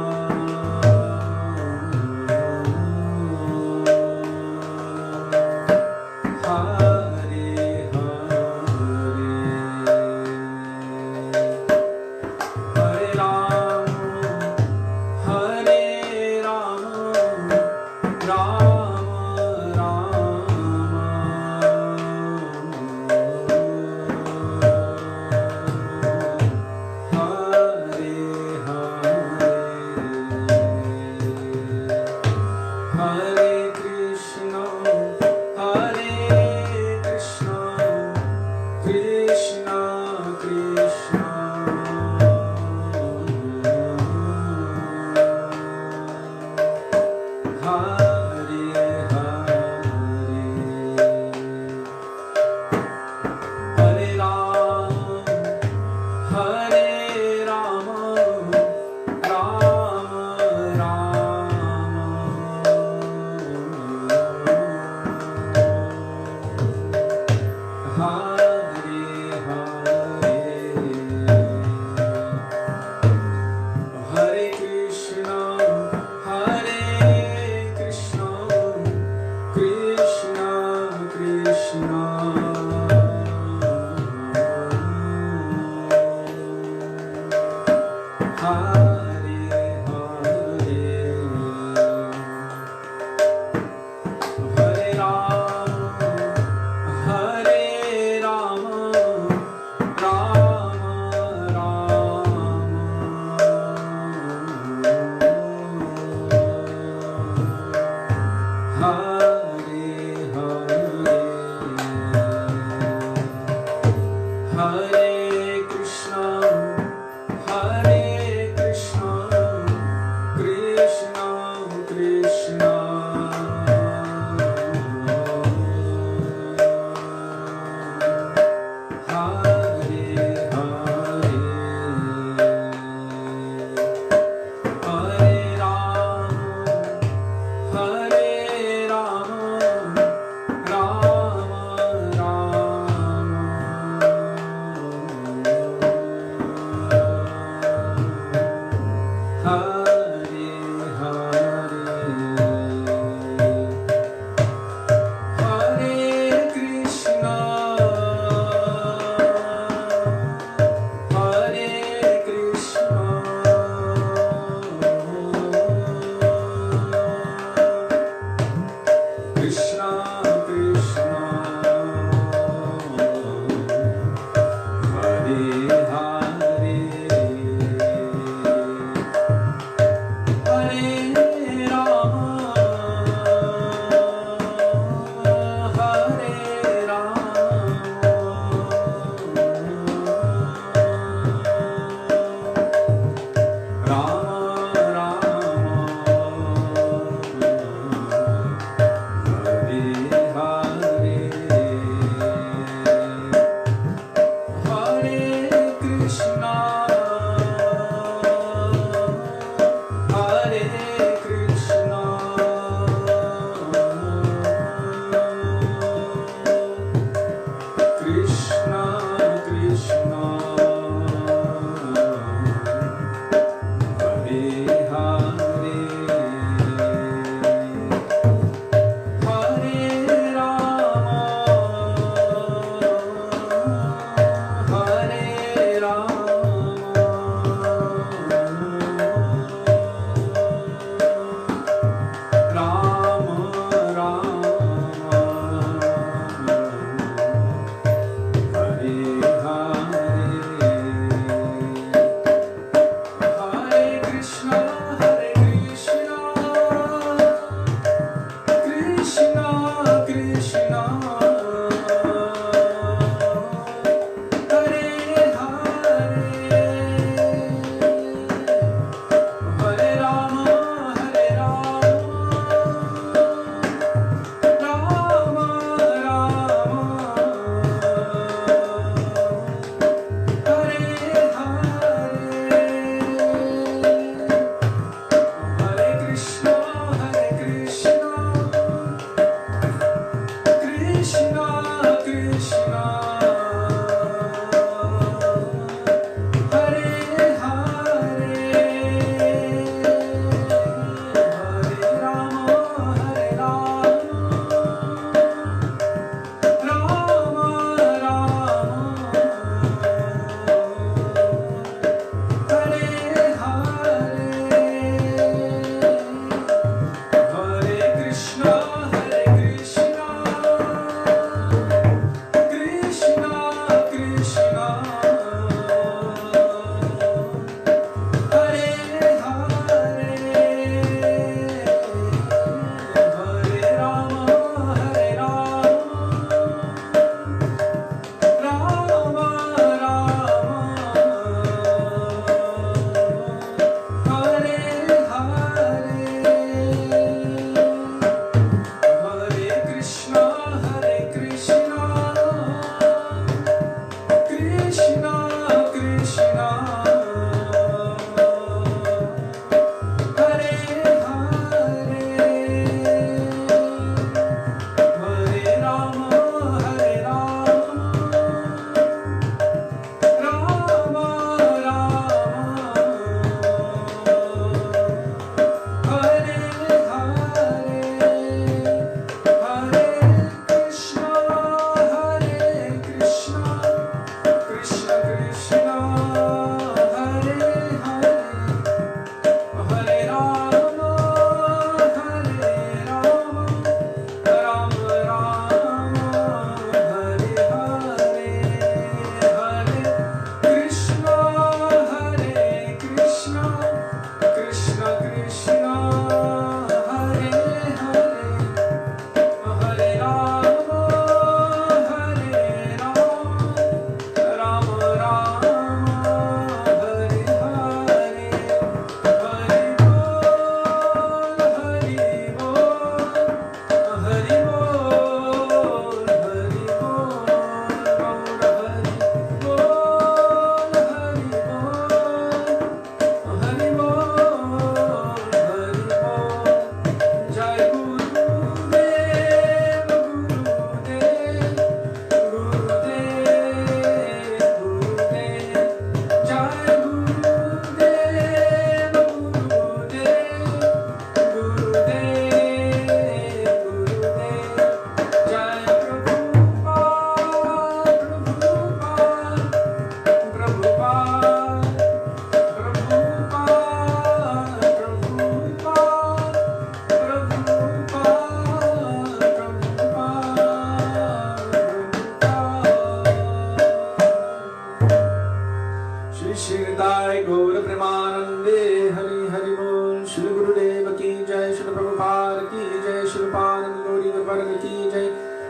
की जय,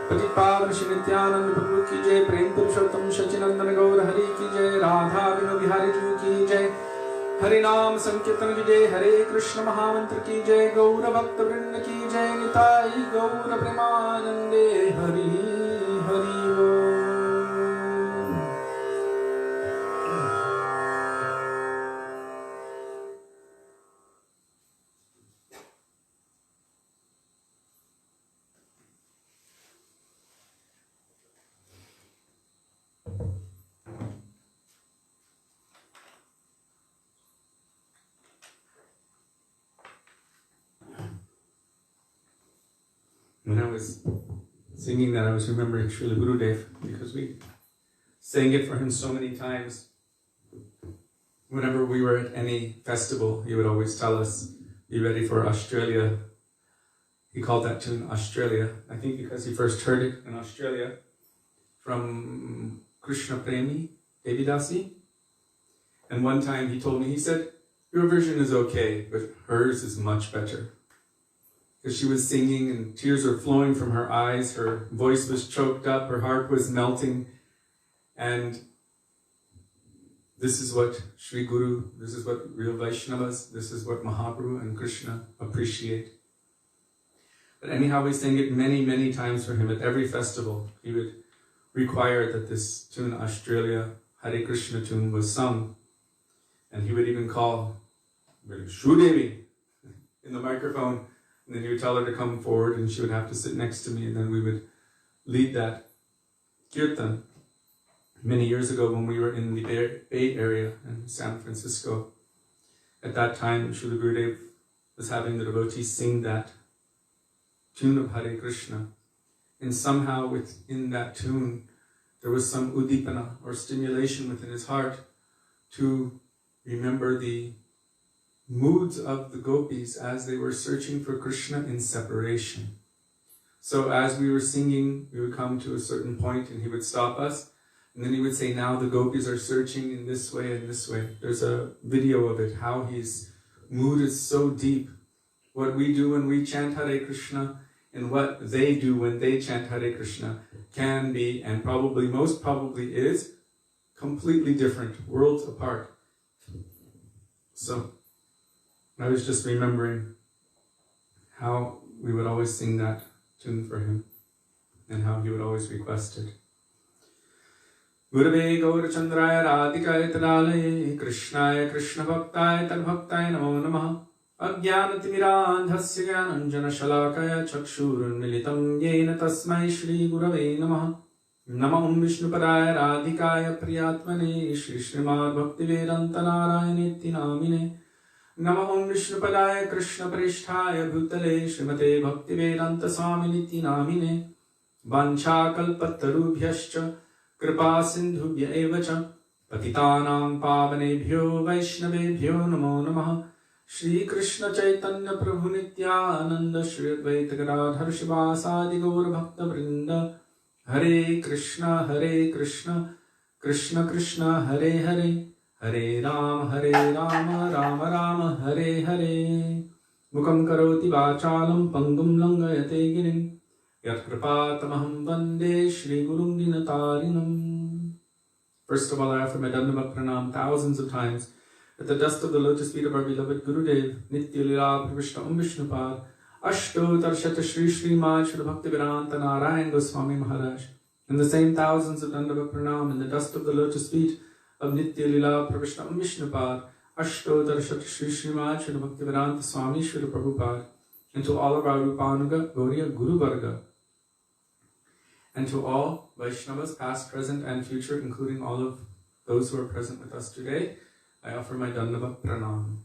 पतित पावन श्री नित्यानंद प्रभु की जय, प्रेम पुरुषोत्तम सचिनंदन गौर हरि की जय, राधा बिनु बिहारी जी की जय, हरि नाम संकीर्तन की जय, हरे कृष्ण महामंत्र की जय, गौर भक्त वृंद की जय, निताई गौर प्रेमानंदे हरि हरि बोल। When I was singing that, I was remembering Srila Gurudev, because we sang it for him so many times. Whenever we were at any festival, he would always tell us, be ready for Australia. He called that tune Australia, I think because he first heard it in Australia from Krishna Premi, Devidasi. And one time he told me, he said, your version is okay, but hers is much better. Because she was singing and tears were flowing from her eyes, her voice was choked up, her heart was melting. And this is what Sri Guru, this is what real Vaishnavas, this is what Mahaprabhu and Krishna appreciate. But anyhow, we sang it many, many times for him at every festival. He would require that this tune, Australia, Hare Krishna tune, was sung. And he would even call Sudevi in the microphone. And then he would tell her to come forward and she would have to sit next to me, and then we would lead that kirtan. Many years ago when we were in the Bay Area in San Francisco, at that time Srila Gurudev was having the devotees sing that tune of Hare Krishna. And somehow within that tune there was some udipana or stimulation within his heart to remember the moods of the gopis as they were searching for Krishna in separation. So as we were singing, we would come to a certain point and he would stop us, and then he would say, now the gopis are searching in this way and this way. There's a video of it, how his mood is so deep. What we do when we chant Hare Krishna and what they do when they chant Hare Krishna can be, and probably, most probably is, completely different, worlds apart. So I was just remembering how we would always sing that tune for him and how he would always request it. Gurave Gaurachandraya Radhikaya Tadalaye Krishnaya Krishna Bhaktaya Tadbhaktaya Namo Namaha Ajnanatimiraandhasya Jnananjana Shalakaya Chakshurun Militam Yena Tasmai Shri Gurave Namaha Namam Vishnupadaya Radhikaya Priyatmane Shri Srimad Bhaktivedanta Narayanitti Namine Namam Vishnupadaya Krishna Prishtaya Bhutale Srimate Bhaktivedanta Swaminiti Namine Vancha Kalpatarubhyascha Kripa Sindhubhya Evacha Patitanam Pavanebhyo Vaishnavebhyo Namo Namaha Shri Krishna Chaitanya Prabhu Nityananda Shri Advaita Gadadhar Shivasadi Gaur Bhakta Vrinda Hare Krishna Krishna Krishna Hare Hare Hare Rama Rama Rama Hare Hare Mukam Karoti Vachalam Pangum Langayate Girim Yat Kripatamaham Vande Shri Gurum Dinatarinam. First of all, I offer my Dandava Pranam thousands of times at the dust of the lotus feet of our beloved Gurudev, Nitya Lila Pravishta Vishnupad, astottara Shata Shri Srimad Shri Bhaktivedanta Narayan Goswami Maharaja, and the same thousands of Dandava Pranam in the dust of the lotus feet of Nitya Lila Pravishta Vishnupad, astottara Shata Shri Srimad Shri Bhaktivedanta Swami Shri Prabhupada, and to all of our Rupanuga Gauriya Guru Varga, and to all Vaishnavas, past, present, and future, including all of those who are present with us today, I offer my Dandava Pranam.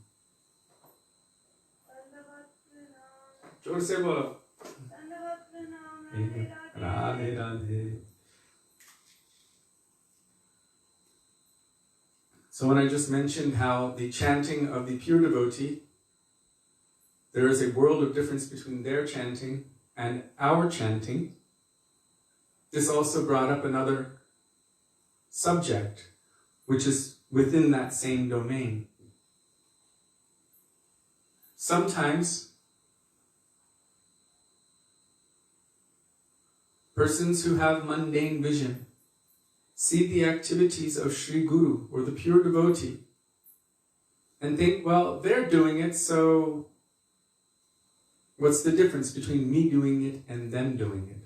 Jor se bolo. Radhe Radhe. So when I just mentioned how the chanting of the pure devotee, there is a world of difference between their chanting and our chanting, this also brought up another subject, which is within that same domain. Sometimes Persons who have mundane vision see the activities of Sri Guru or the pure devotee and think, well, they're doing it, so what's the difference between me doing it and them doing it?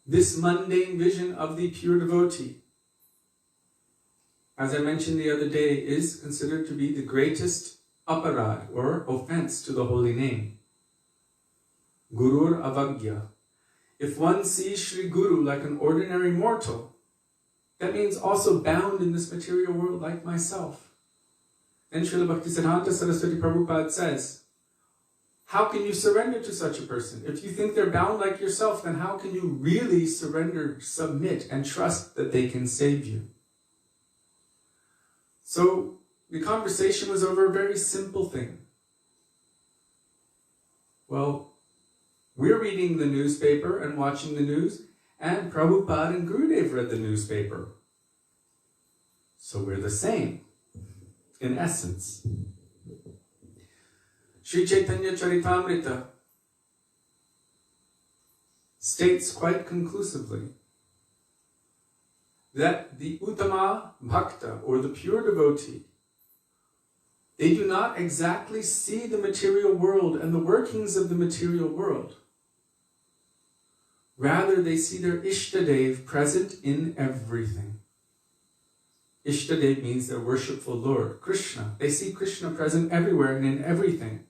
This mundane vision of the pure devotee, as I mentioned the other day, is considered to be the greatest aparad or offense to the holy name. Gurur avagya. If one sees Sri Guru like an ordinary mortal, that means also bound in this material world like myself. And Srila Bhaktisiddhanta Saraswati Prabhupada says, how can you surrender to such a person? If you think they're bound like yourself, then how can you really surrender, submit, and trust that they can save you? So the conversation was over a very simple thing. Well, we're reading the newspaper and watching the news, and Prabhupada and Gurudev read the newspaper. So we're the same, in essence. Sri Chaitanya Charitamrita states quite conclusively that the Uttama Bhakta, or the pure devotee, they do not exactly see the material world and the workings of the material world. Rather, they see their Ishtadev present in everything. Ishtadev means their worshipful Lord, Krishna. They see Krishna present everywhere and in everything.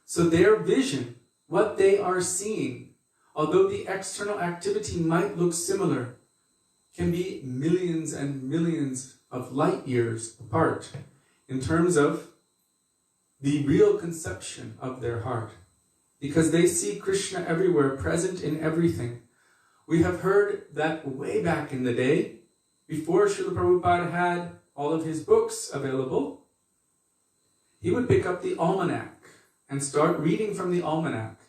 So their vision, what they are seeing, although the external activity might look similar, can be millions and millions of light years apart in terms of the real conception of their heart. Because they see Krishna everywhere, present in everything. We have heard that way back in the day, before Srila Prabhupada had all of his books available, he would pick up the almanac and start reading from the almanac.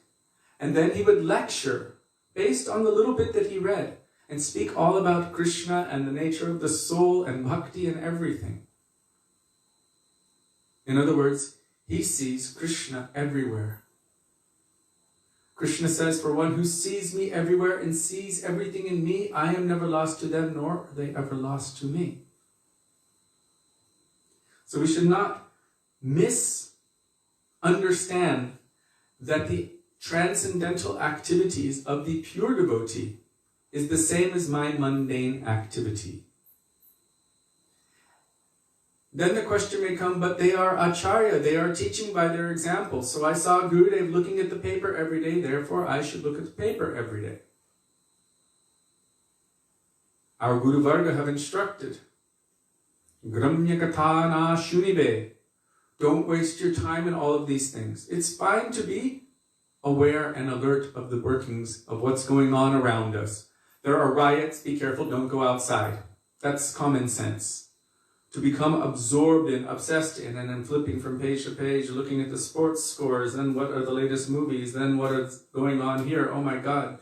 And then he would lecture based on the little bit that he read and speak all about Krishna and the nature of the soul and bhakti and everything. In other words, he sees Krishna everywhere. Krishna says, for one who sees me everywhere and sees everything in me, I am never lost to them, nor are they ever lost to me. So we should not misunderstand that the transcendental activities of the pure devotee is the same as my mundane activity. Then the question may come, but they are acharya, they are teaching by their example. So I saw Gurudev looking at the paper every day, therefore I should look at the paper every day. Our Guru Varga have instructed, Gramya kathana shunibe. Don't waste your time in all of these things. It's fine to be aware and alert of the workings of what's going on around us. There are riots, be careful, don't go outside. That's common sense. To become absorbed and obsessed in and then flipping from page to page, looking at the sports scores, then what are the latest movies, then what is going on here. Oh my God,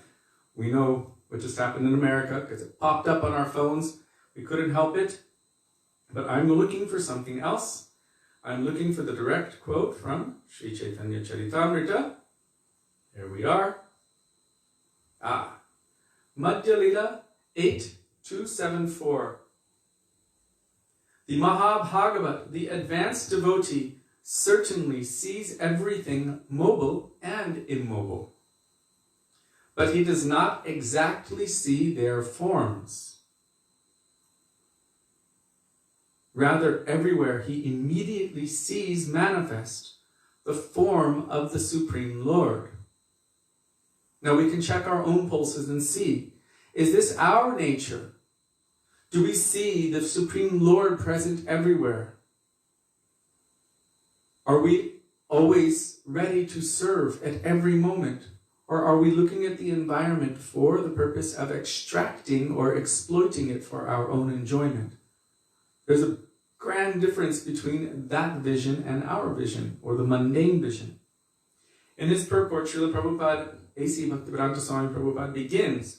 we know what just happened in America because it popped up on our phones. We couldn't help it. But I'm looking for something else. I'm looking for the direct quote from Sri Chaitanya Charitamrita. Here we are. Madhya Lila 8.274. The Mahabhagavat, the advanced devotee, certainly sees everything mobile and immobile. But he does not exactly see their forms. Rather, everywhere he immediately sees manifest the form of the Supreme Lord. Now we can check our own pulses and see, is this our nature? Do we see the Supreme Lord present everywhere? Are we always ready to serve at every moment? Or are we looking at the environment for the purpose of extracting or exploiting it for our own enjoyment? There's a grand difference between that vision and our vision, or the mundane vision. In his purport, Srila Prabhupada, A.C. Bhaktivedanta Swami Prabhupada begins,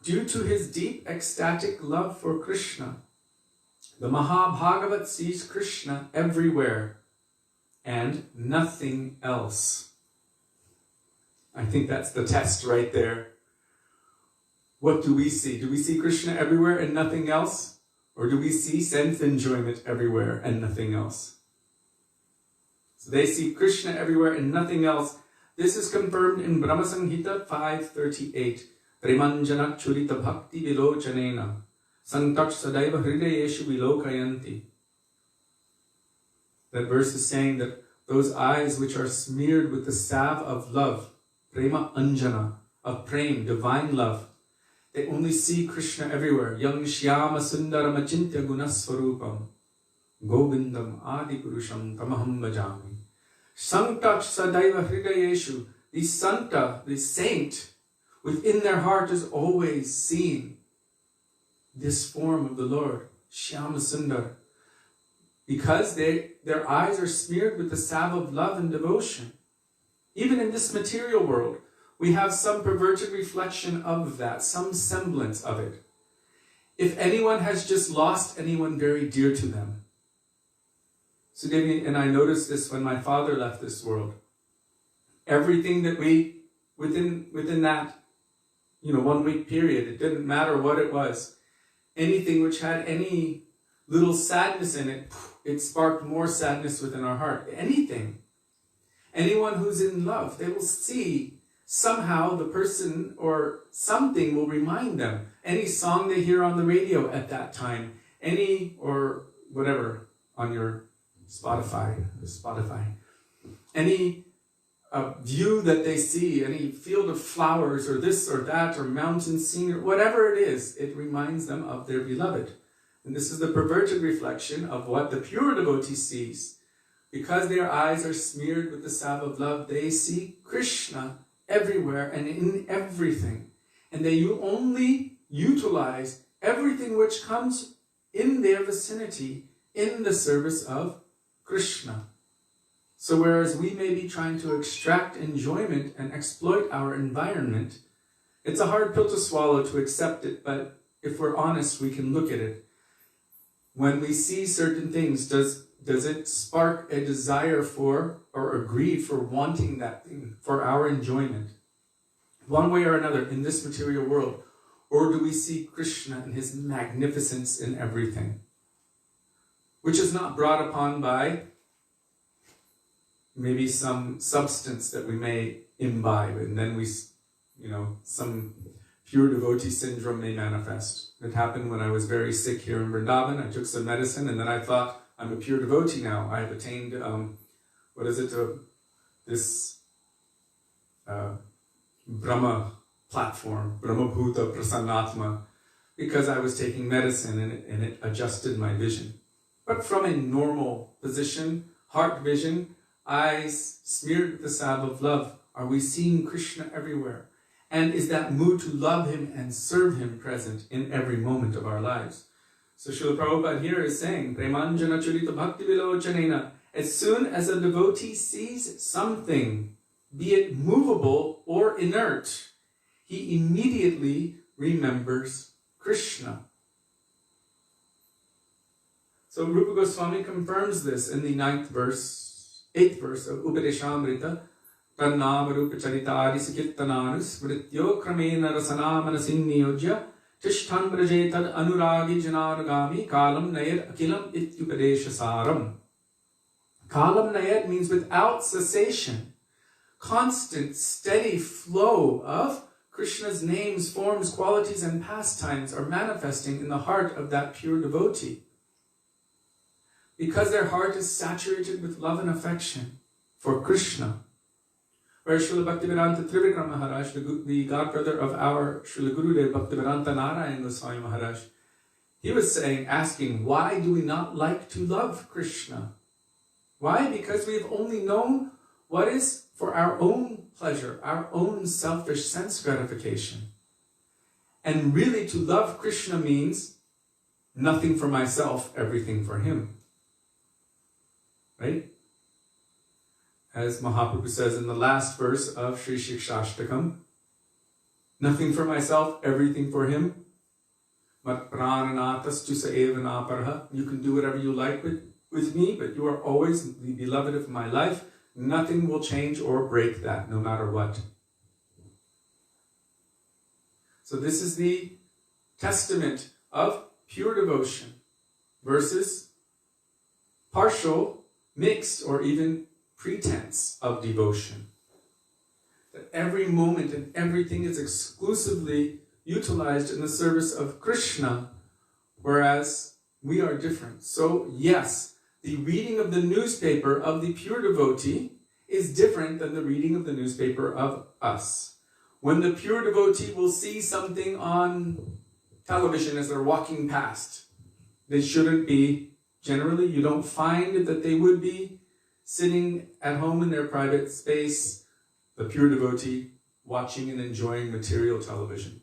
due to his deep ecstatic love for Krishna, the Mahabhagavat sees Krishna everywhere and nothing else. I think that's the test right there. What do we see? Do we see Krishna everywhere and nothing else? Or do we see sense enjoyment everywhere and nothing else? So they see Krishna everywhere and nothing else. This is confirmed in Brahma Samhita 5:38. Premanjana churita bhakti vilochanena santak sadaiva hridayeshu vilokayanti. That verse is saying that those eyes which are smeared with the salve of love, prema anjana, of prem, divine love, they only see Krishna everywhere. Yang shyama sundaram achintya gunasvarupam govindam adi purusham tamaham bhajami. Sankach sadaiva hridayeshu. The santa, the saint, within their heart is always seeing this form of the Lord, Shyama Sundar. Because their eyes are smeared with the salve of love and devotion. Even in this material world, we have some perverted reflection of that, some semblance of it. If anyone has just lost anyone very dear to them, Sudevi and I noticed this when my father left this world. Everything that we, within that, 1 week period, it didn't matter what it was, anything which had any little sadness in it, it sparked more sadness within our heart. Anything. Anyone who's in love, they will see somehow the person or something will remind them. Any song they hear on the radio at that time, or whatever on your Spotify, any view that they see, any field of flowers or this or that or mountain scenery, whatever it is, it reminds them of their beloved. And this is the perverted reflection of what the pure devotee sees. Because their eyes are smeared with the salve of love, they see Krishna everywhere and in everything. And they only utilize everything which comes in their vicinity in the service of Krishna. So whereas we may be trying to extract enjoyment and exploit our environment, it's a hard pill to swallow to accept it, but if we're honest, we can look at it. When we see certain things, does it spark a desire for or a greed for wanting that thing for our enjoyment, one way or another in this material world? Or do we see Krishna and his magnificence in everything, which is not brought upon by maybe some substance that we may imbibe, and then some pure devotee syndrome may manifest. It happened when I was very sick here in Vrindavan. I took some medicine, and then I thought, I'm a pure devotee now. I have attained, this Brahma platform, Brahma Bhuta Prasannatma, because I was taking medicine and it adjusted my vision. But from a normal position, heart vision, eyes smeared with the salve of love, are we seeing Krishna everywhere? And is that mood to love him and serve him present in every moment of our lives? So Srila Prabhupada here is saying, Premanjana churita bhakti vilochanena, as soon as a devotee sees something, be it movable or inert, he immediately remembers Krishna. So Rupa Goswami confirms this in the 8th verse of Upadeshamrita. Tannama rupa charitari sikirtananus vrityo kramena rasanamanasin niyojya tishtan brajetad anuragi janaragami kalam nayad akilam ityupadeshasaram. Kalam nayad means without cessation, constant, steady flow of Krishna's names, forms, qualities, and pastimes are manifesting in the heart of that pure devotee. Because their heart is saturated with love and affection for Krishna. Where Srila Bhaktivedanta Trivikram Maharaj, the godbrother of our Srila Gurudev Bhaktivedanta Narayan Goswami Maharaj, he was asking, why do we not like to love Krishna? Why? Because we've only known what is for our own pleasure, our own selfish sense gratification. And really to love Krishna means nothing for myself, everything for him. Right? As Mahaprabhu says in the last verse of Sri Shikshashtakam, nothing for myself, everything for him. Mat prananatas sa eva naparha. You can do whatever you like with me, but you are always the beloved of my life. Nothing will change or break that, no matter what. So this is the testament of pure devotion versus partial, mixed, or even pretense of devotion. That every moment and everything is exclusively utilized in the service of Krishna, whereas we are different. So yes, the reading of the newspaper of the pure devotee is different than the reading of the newspaper of us. When the pure devotee will see something on television as they're walking past, they shouldn't be, generally, you don't find that they would be sitting at home in their private space, the pure devotee, watching and enjoying material television.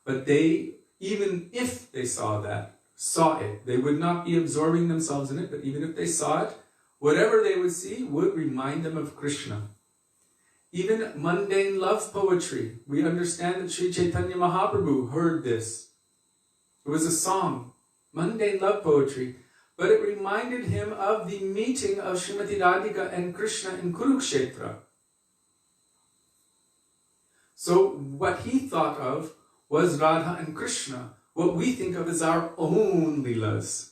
But they, even if they saw it, they would not be absorbing themselves in it, but even if they saw it, whatever they would see would remind them of Krishna. Even mundane love poetry, we understand that Sri Chaitanya Mahaprabhu heard this. It was a song, mundane love poetry, but it reminded him of the meeting of Srimati Radhika and Krishna in Kurukshetra. So what he thought of was Radha and Krishna, what we think of as our own Leelas,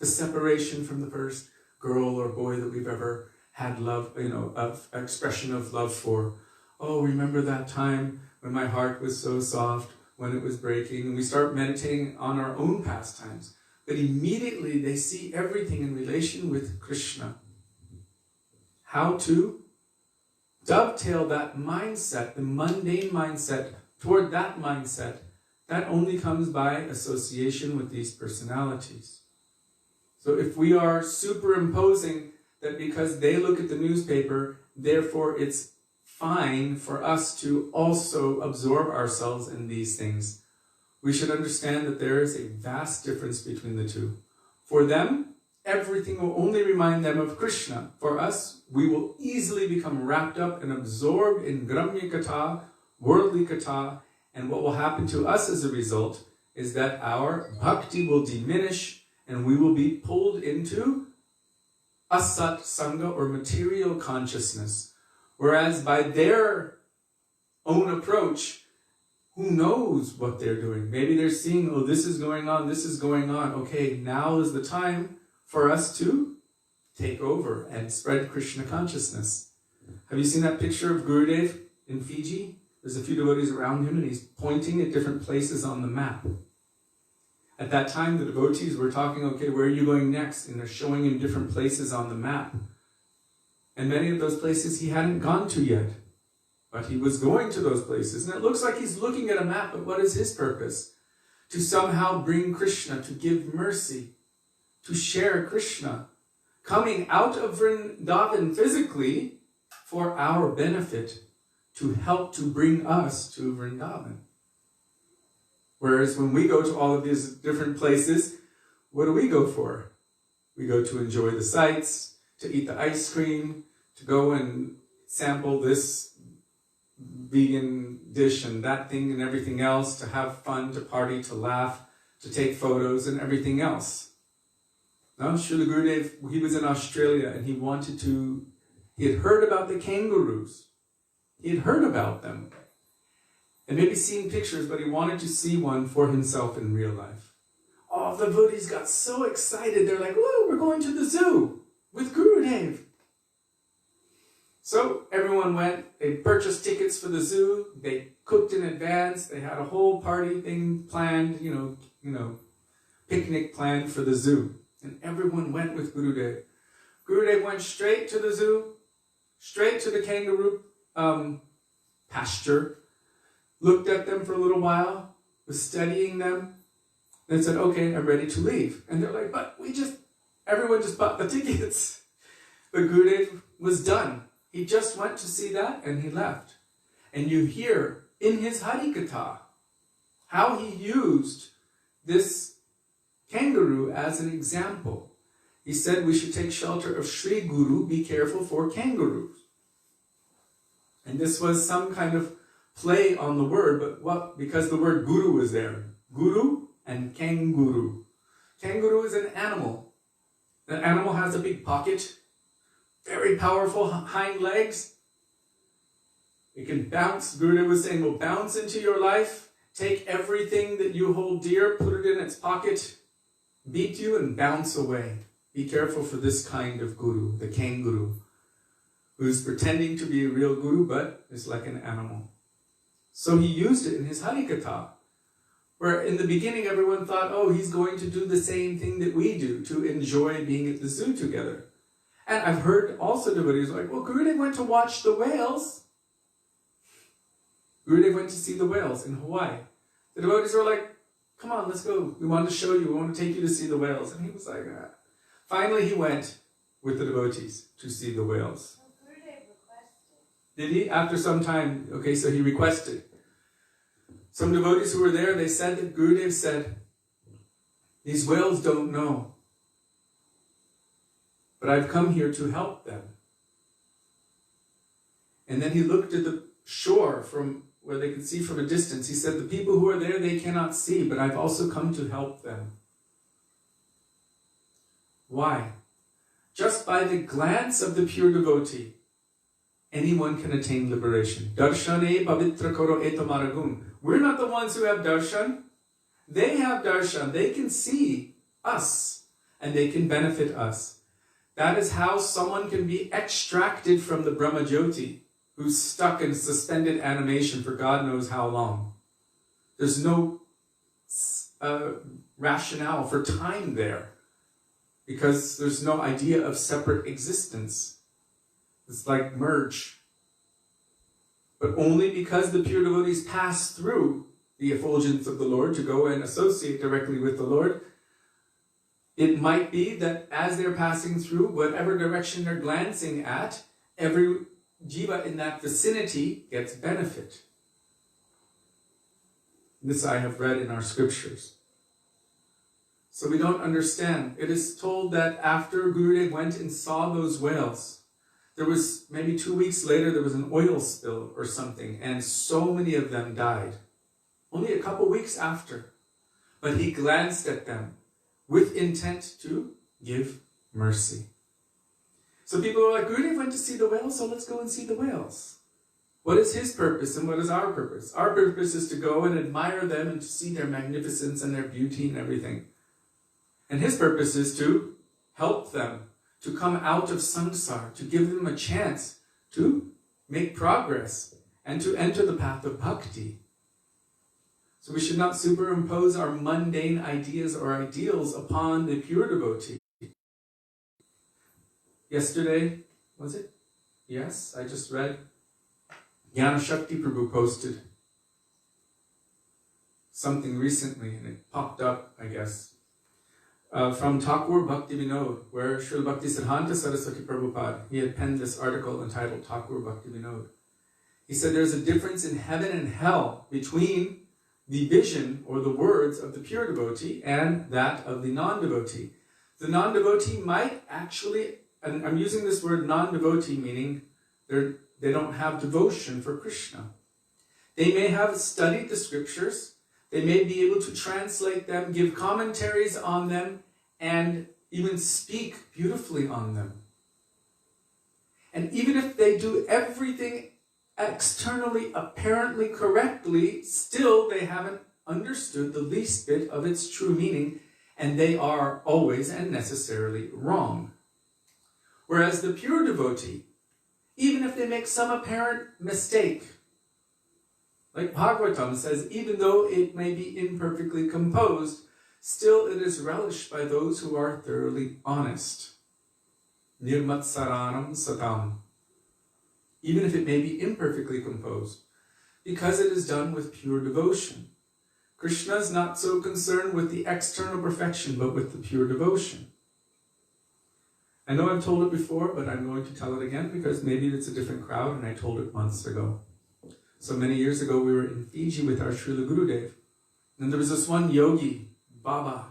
the separation from the first girl or boy that we've ever had love, of expression of love for. Oh, remember that time when my heart was so soft, when it was breaking, and we start meditating on our own pastimes. But immediately they see everything in relation with Krishna. How to dovetail that mindset, the mundane mindset, toward that mindset, that only comes by association with these personalities. So if we are superimposing that because they look at the newspaper, therefore it's fine for us to also absorb ourselves in these things, we should understand that there is a vast difference between the two. For them, everything will only remind them of Krishna. For us, we will easily become wrapped up and absorbed in Gramya Katha, worldly Katha, and what will happen to us as a result is that our bhakti will diminish and we will be pulled into asat sangha, or material consciousness. Whereas by their own approach, who knows what they're doing? Maybe they're seeing, oh, this is going on, this is going on. Okay, now is the time for us to take over and spread Krishna consciousness. Have you seen that picture of Gurudev in Fiji? There's a few devotees around him and he's pointing at different places on the map. At that time, the devotees were talking, okay, where are you going next? And they're showing him different places on the map. And many of those places he hadn't gone to yet. But he was going to those places. And it looks like he's looking at a map, but what is his purpose? To somehow bring Krishna, to give mercy, to share Krishna. Coming out of Vrindavan physically for our benefit, to help to bring us to Vrindavan. Whereas when we go to all of these different places, what do we go for? We go to enjoy the sights, to eat the ice cream, to go and sample this vegan dish and that thing and everything else, to have fun, to party, to laugh, to take photos and everything else. Now, Srila Gurudev, he was in Australia and he had heard about the kangaroos. He had heard about them. And maybe seen pictures, but he wanted to see one for himself in real life. All the devotees got so excited. They're like, whoa, we're going to the zoo with Gurudev. So everyone went. They purchased tickets for the zoo. They cooked in advance. They had a whole party thing planned, picnic planned for the zoo. And everyone went with Gurudev. Gurudev went straight to the zoo, straight to the kangaroo pasture, looked at them for a little while, was studying them, then said, okay, I'm ready to leave. And they're like, but everyone just bought the tickets. But Gurudev was done. He just went to see that and he left. And you hear in his Harikatha how he used this kangaroo as an example. He said we should take shelter of Sri Guru, be careful for kangaroos. And this was some kind of play on the word, but what? Because the word guru was there. Guru and kangaroo. Kangaroo is an animal. The animal has a big pocket, very powerful hind legs. It can bounce, Gurudev was saying, will bounce into your life, take everything that you hold dear, put it in its pocket, beat you and bounce away. Be careful for this kind of guru, the kangaroo, who's pretending to be a real guru but is like an animal. So he used it in his Harikatha, where in the beginning everyone thought, oh, he's going to do the same thing that we do, to enjoy being at the zoo together. And I've heard also devotees like, well, Gurudev went to watch the whales. Gurudev went to see the whales in Hawaii. The devotees were like, come on, let's go. We want to show you. We want to take you to see the whales. And he was like, ah. Finally, he went with the devotees to see the whales. So Gurudev requested. Did he? After some time, okay, so he requested. Some devotees who were there, they said that Gurudev said, these whales don't know, but I've come here to help them. And then he looked at the shore from where they could see from a distance. He said, the people who are there, they cannot see, but I've also come to help them. Why? Just by the glance of the pure devotee, anyone can attain liberation. Darshane pavitra koro etamaragun. We're not the ones who have darshan. They have darshan. They can see us and they can benefit us. That is how someone can be extracted from the Brahmajyoti, who's stuck in suspended animation for God knows how long. There's no rationale for time there, because there's no idea of separate existence. It's like merge. But only because the pure devotees pass through the effulgence of the Lord to go and associate directly with the Lord, it might be that as they're passing through, whatever direction they're glancing at, every jiva in that vicinity gets benefit. This I have read in our scriptures. So we don't understand. It is told that after Gurudev went and saw those whales, there was maybe 2 weeks later, there was an oil spill or something, and so many of them died. Only a couple weeks after. But he glanced at them with intent to give mercy. So people were like, Gurudev went to see the whales, so let's go and see the whales. What is his purpose and what is our purpose? Our purpose is to go and admire them and to see their magnificence and their beauty and everything. And his purpose is to help them to come out of samsara, to give them a chance to make progress and to enter the path of bhakti. So we should not superimpose our mundane ideas or ideals upon the pure devotee. Yesterday, was it? Yes, I just read. Jnana Shakti Prabhu posted something recently, and it popped up, I guess, from Thakur Bhaktivedanta, where Srila Bhakti Siddhanta Saraswati Prabhupada, he had penned this article entitled Thakur Bhaktivedanta. He said there's a difference in heaven and hell between the vision or the words of the pure devotee and that of the non-devotee. The non-devotee might actually, and I'm using this word non-devotee meaning they don't have devotion for Krishna. They may have studied the scriptures, they may be able to translate them, give commentaries on them, and even speak beautifully on them. And even if they do everything externally, apparently correctly, still they haven't understood the least bit of its true meaning, and they are always and necessarily wrong. Whereas the pure devotee, even if they make some apparent mistake, like Bhagavatam says, even though it may be imperfectly composed, still it is relished by those who are thoroughly honest. Nirmatsaranam satam. Even if it may be imperfectly composed, because it is done with pure devotion. Krishna is not so concerned with the external perfection, but with the pure devotion. I know I've told it before, but I'm going to tell it again, because maybe it's a different crowd, and I told it months ago. So many years ago, we were in Fiji with our Srila Gurudev, and there was this one yogi, Baba,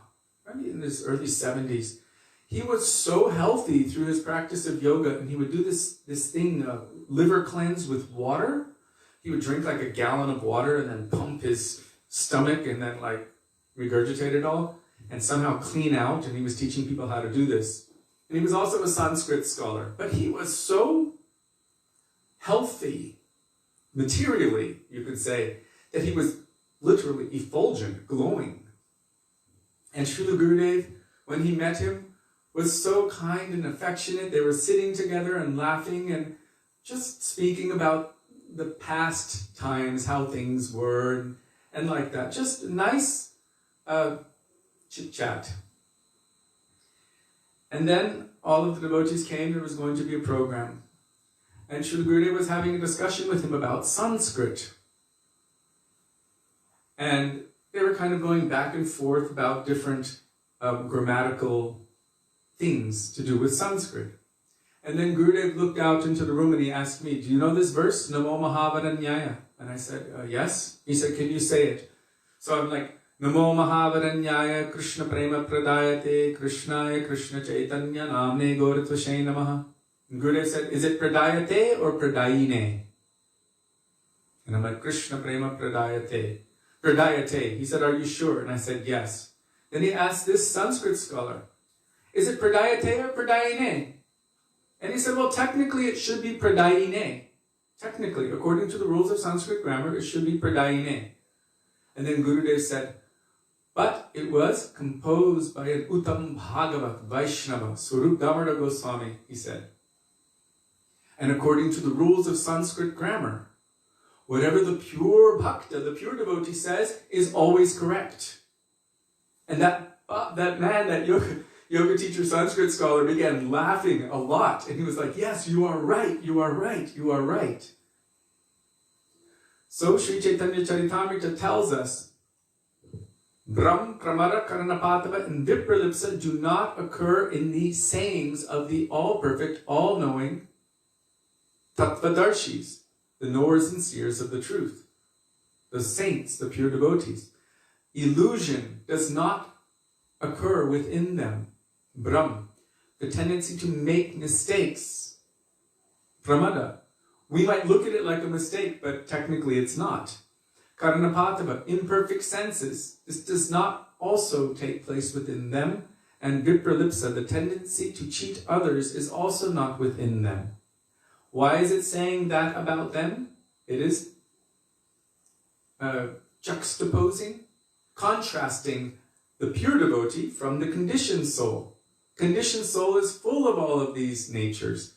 maybe in his early 70s. He was so healthy through his practice of yoga, and he would do this thing, liver cleanse with water. He would drink like a gallon of water and then pump his stomach and then like regurgitate it all and somehow clean out, and he was teaching people how to do this. And he was also a Sanskrit scholar, but he was so healthy materially, you could say, that he was literally effulgent, glowing. And Srila Gurudev, when he met him, was so kind and affectionate. They were sitting together and laughing and just speaking about the past times, how things were, and like that. Just a nice chit-chat. And then all of the devotees came. There was going to be a program. And Srila Gurudev was having a discussion with him about Sanskrit. And they were kind of going back and forth about different grammatical things to do with Sanskrit. And then Gurudev looked out into the room and he asked me, do you know this verse? Namo Mahavaranyaya. And I said, yes. He said, can you say it? So I'm like, Namo Mahavaranyaya Krishna Prema Pradayate Krishnaya Krishna Chaitanya Namne Gauratvashe Namaha. And Gurudev said, is it Pradayate or Pradayine? And I'm like, Krishna Prema Pradayate. Pradayate. He said, are you sure? And I said, yes. Then he asked this Sanskrit scholar, is it Pradayate or Pradayine? And he said, well, technically it should be Pradayine. Technically, according to the rules of Sanskrit grammar, it should be Pradayine. And then Gurudev said, but it was composed by an Uttam Bhagavat Vaisnava, Swarup Damodar Goswami, he said. And according to the rules of Sanskrit grammar, whatever the pure bhakta, the pure devotee says, is always correct. And that man, that yoga teacher, Sanskrit scholar, began laughing a lot. And he was like, yes, you are right, you are right, you are right. So Sri Chaitanya Charitamrita tells us, Brahm, Pramara, Karanapatava, and Vipralipsa do not occur in the sayings of the all-perfect, all-knowing Tattvadarshis, the knowers and seers of the truth, the saints, the pure devotees. Illusion does not occur within them. Brahm, the tendency to make mistakes. Pramada, we might look at it like a mistake, but technically it's not. Karanapatava, imperfect senses. This does not also take place within them. And Vipralipsa, the tendency to cheat others, is also not within them. Why is it saying that about them? It is juxtaposing, contrasting the pure devotee from the conditioned soul. Conditioned soul is full of all of these natures.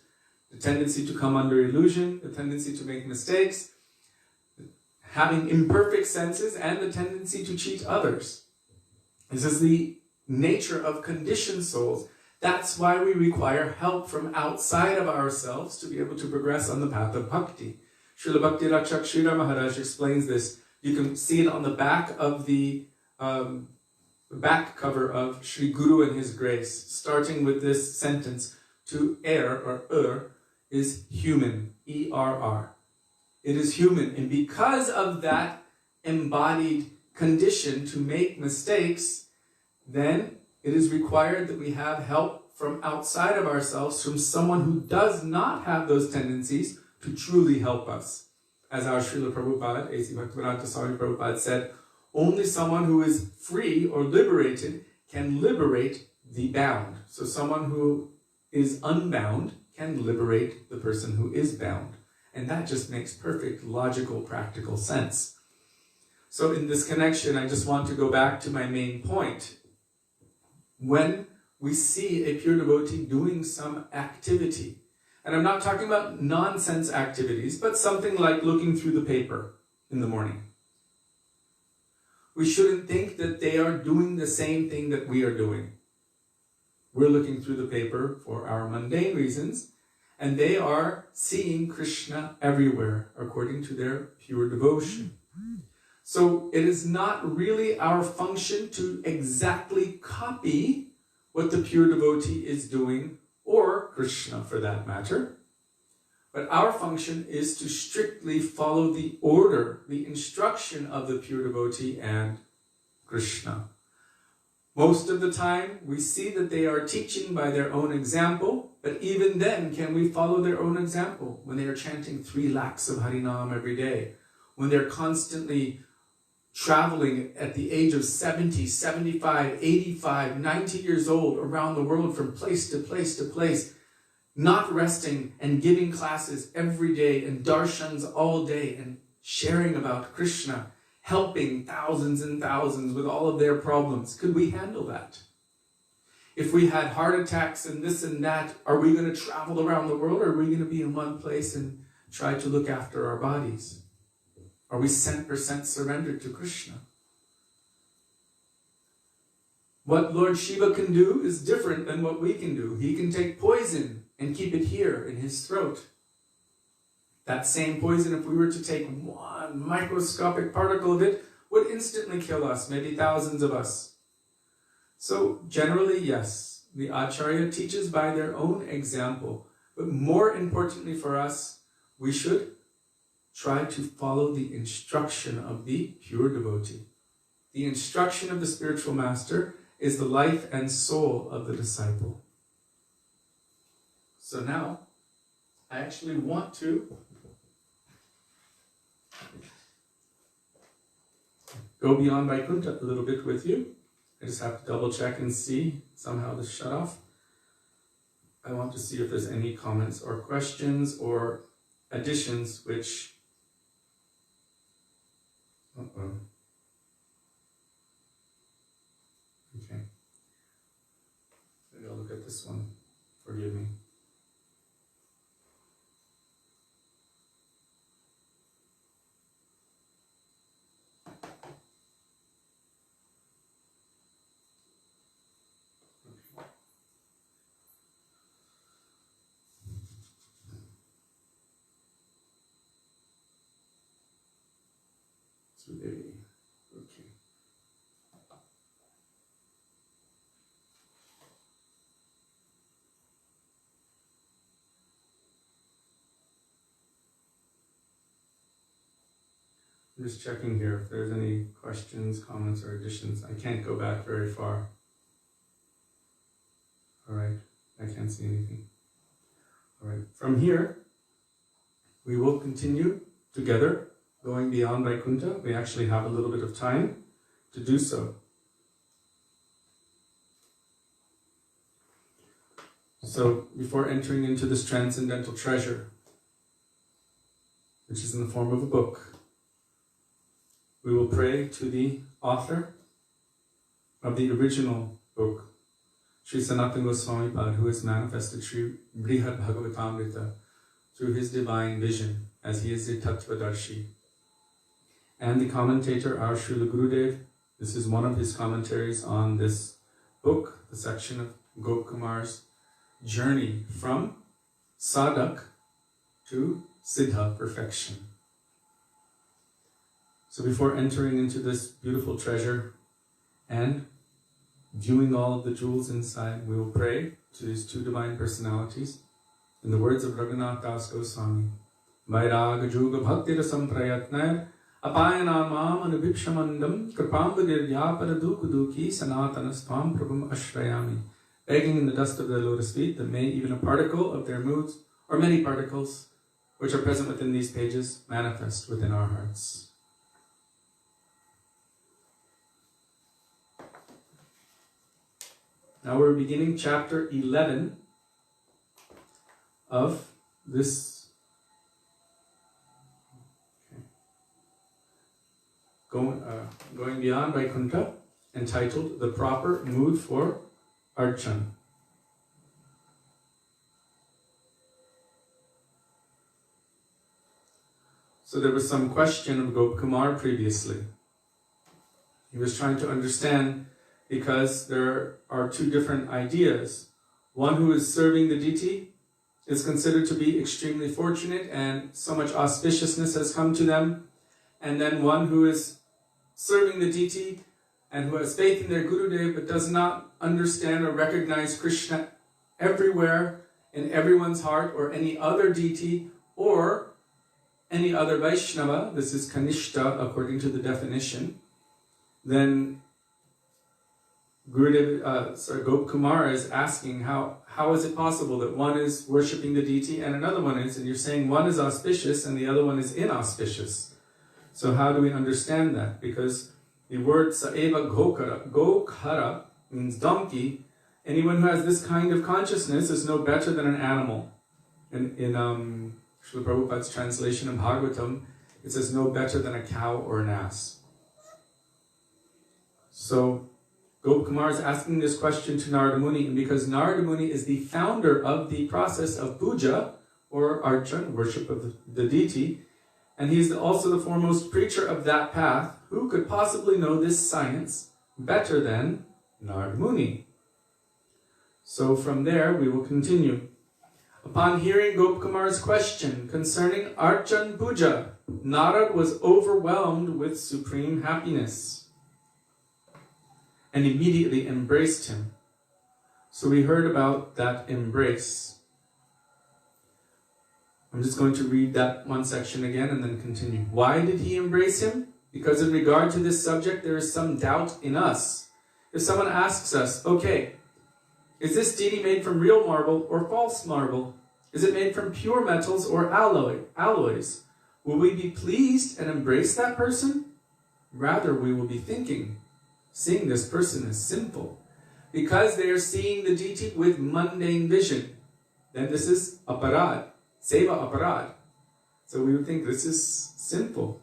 The tendency to come under illusion, the tendency to make mistakes, having imperfect senses, and the tendency to cheat others. This is the nature of conditioned souls. That's why we require help from outside of ourselves to be able to progress on the path of bhakti. Srila Bhakti Rakshak Srila Maharaja explains this. You can see it on the back of the back cover of Sri Guru and His Grace, starting with this sentence, to err is human, E-R-R. It is human, and because of that embodied condition to make mistakes, then it is required that we have help from outside of ourselves, from someone who does not have those tendencies to truly help us. As our Srila Prabhupada, A.C. Bhaktivedanta Swami Prabhupada said, only someone who is free or liberated can liberate the bound. So someone who is unbound can liberate the person who is bound. And that just makes perfect, logical, practical sense. So in this connection, I just want to go back to my main point. When we see a pure devotee doing some activity, and I'm not talking about nonsense activities, but something like looking through the paper in the morning. We shouldn't think that they are doing the same thing that we are doing. We're looking through the paper for our mundane reasons, and they are seeing Krishna everywhere, according to their pure devotion. So it is not really our function to exactly copy what the pure devotee is doing, or Krishna for that matter. But our function is to strictly follow the order, the instruction of the pure devotee and Krishna. Most of the time, we see that they are teaching by their own example, but even then, can we follow their own example? When they are chanting 3 lakhs of Harinam every day, when they're constantly traveling at the age of 70, 75, 85, 90 years old around the world from place to place to place, not resting and giving classes every day and darshans all day and sharing about Krishna, helping thousands and thousands with all of their problems. Could we handle that? If we had heart attacks and this and that, are we going to travel around the world, or are we going to be in one place and try to look after our bodies? Are we 100% surrendered to Krishna? What Lord Shiva can do is different than what we can do. He can take poison and keep it here in his throat. That same poison, if we were to take one microscopic particle of it, would instantly kill us, maybe thousands of us. So generally, yes, the Acharya teaches by their own example. But more importantly for us, we should try to follow the instruction of the pure devotee. The instruction of the spiritual master is the life and soul of the disciple. So now, I actually want to go beyond Vaikuntha a little bit with you. I just have to double check and see somehow this shut off. I want to see if there's any comments or questions or additions which... Okay. Maybe I'll look at this one. Forgive me. Sudevi. Okay. I'm just checking here if there's any questions, comments, or additions. I can't go back very far. All right, I can't see anything. All right, from here, we will continue together, going beyond Vaikuntha. We actually have a little bit of time to do so. So, before entering into this transcendental treasure, which is in the form of a book, we will pray to the author of the original book, Sri Sanatan Goswamipada, who has manifested Sri Brihad Bhagavatamrita through his divine vision, as he is the Tattvadarshi. And the commentator, our Srila Gurudev, this is one of his commentaries on this book, the section of Gopkumar's journey from sadhak to siddha, perfection. So before entering into this beautiful treasure and viewing all of the jewels inside, we will pray to these two divine personalities in the words of Raghunath Das Goswami. Vairaga Juga Bhakti Rasam Prayatnair Apayanam Anubhipshamandam Kripambadirvyapara Dukuduki Sanatanastvam Prabhum Ashrayami. Begging in the dust of their lotus feet that may even a particle of their moods, or many particles which are present within these pages, manifest within our hearts. Now we're beginning chapter 11 of this going beyond Vaikuntha, entitled The Proper Mood for Archan. So there was some question of Gopkumar previously. He was trying to understand, because there are two different ideas. One who is serving the deity is considered to be extremely fortunate and so much auspiciousness has come to them. And then one who is serving the deity and who has faith in their Gurudev but does not understand or recognize Krishna everywhere in everyone's heart, or any other deity or any other Vaisnava, this is Kanishta according to the definition, then Gopkumar is asking how is it possible that one is worshipping the deity and another one is, and you're saying one is auspicious and the other one is inauspicious. So how do we understand that? Because the word Saeva Gokhara means donkey Anyone who has this kind of consciousness is no better than an animal. In Srila Prabhupada's translation of Bhagavatam, it says no better than a cow or an ass. So Gopkumar is asking this question to Narada Muni, and because Narada Muni is the founder of the process of puja, or archan, worship of the deity, and he's also the foremost preacher of that path, who could possibly know this science better than Narada Muni? So from there we will continue. Upon hearing Gopkumar's question concerning archan puja, Narad was overwhelmed with supreme happiness and immediately embraced him. So we heard about that embrace. I'm just going to read that one section again and then continue. Why did he embrace him? Because in regard to this subject, there is some doubt in us. If someone asks us, okay, is this deity made from real marble or false marble? Is it made from pure metals or alloys? Will we be pleased and embrace that person? Rather, we will be thinking, seeing this person as sinful, because they are seeing the deity with mundane vision. Then this is aparad, seva aparad. So we would think this is sinful.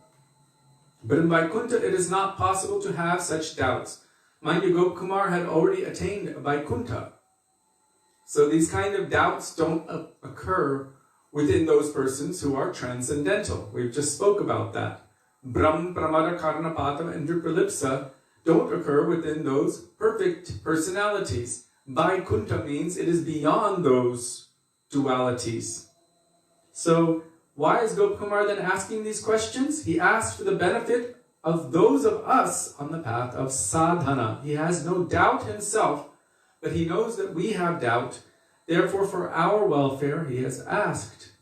But in Vaikuntha, it is not possible to have such doubts. Mind you, Gopkumar had already attained Vaikuntha. So these kind of doubts don't occur within those persons who are transcendental. We've just spoke about that. Brahm, Pramada, Karnapatam, and Vipralipsa don't occur within those perfect personalities. Vaikuntha means it is beyond those dualities. So why is Gopkumar then asking these questions? He asks for the benefit of those of us on the path of sadhana. He has no doubt himself, but he knows that we have doubt. Therefore, for our welfare, he has asked.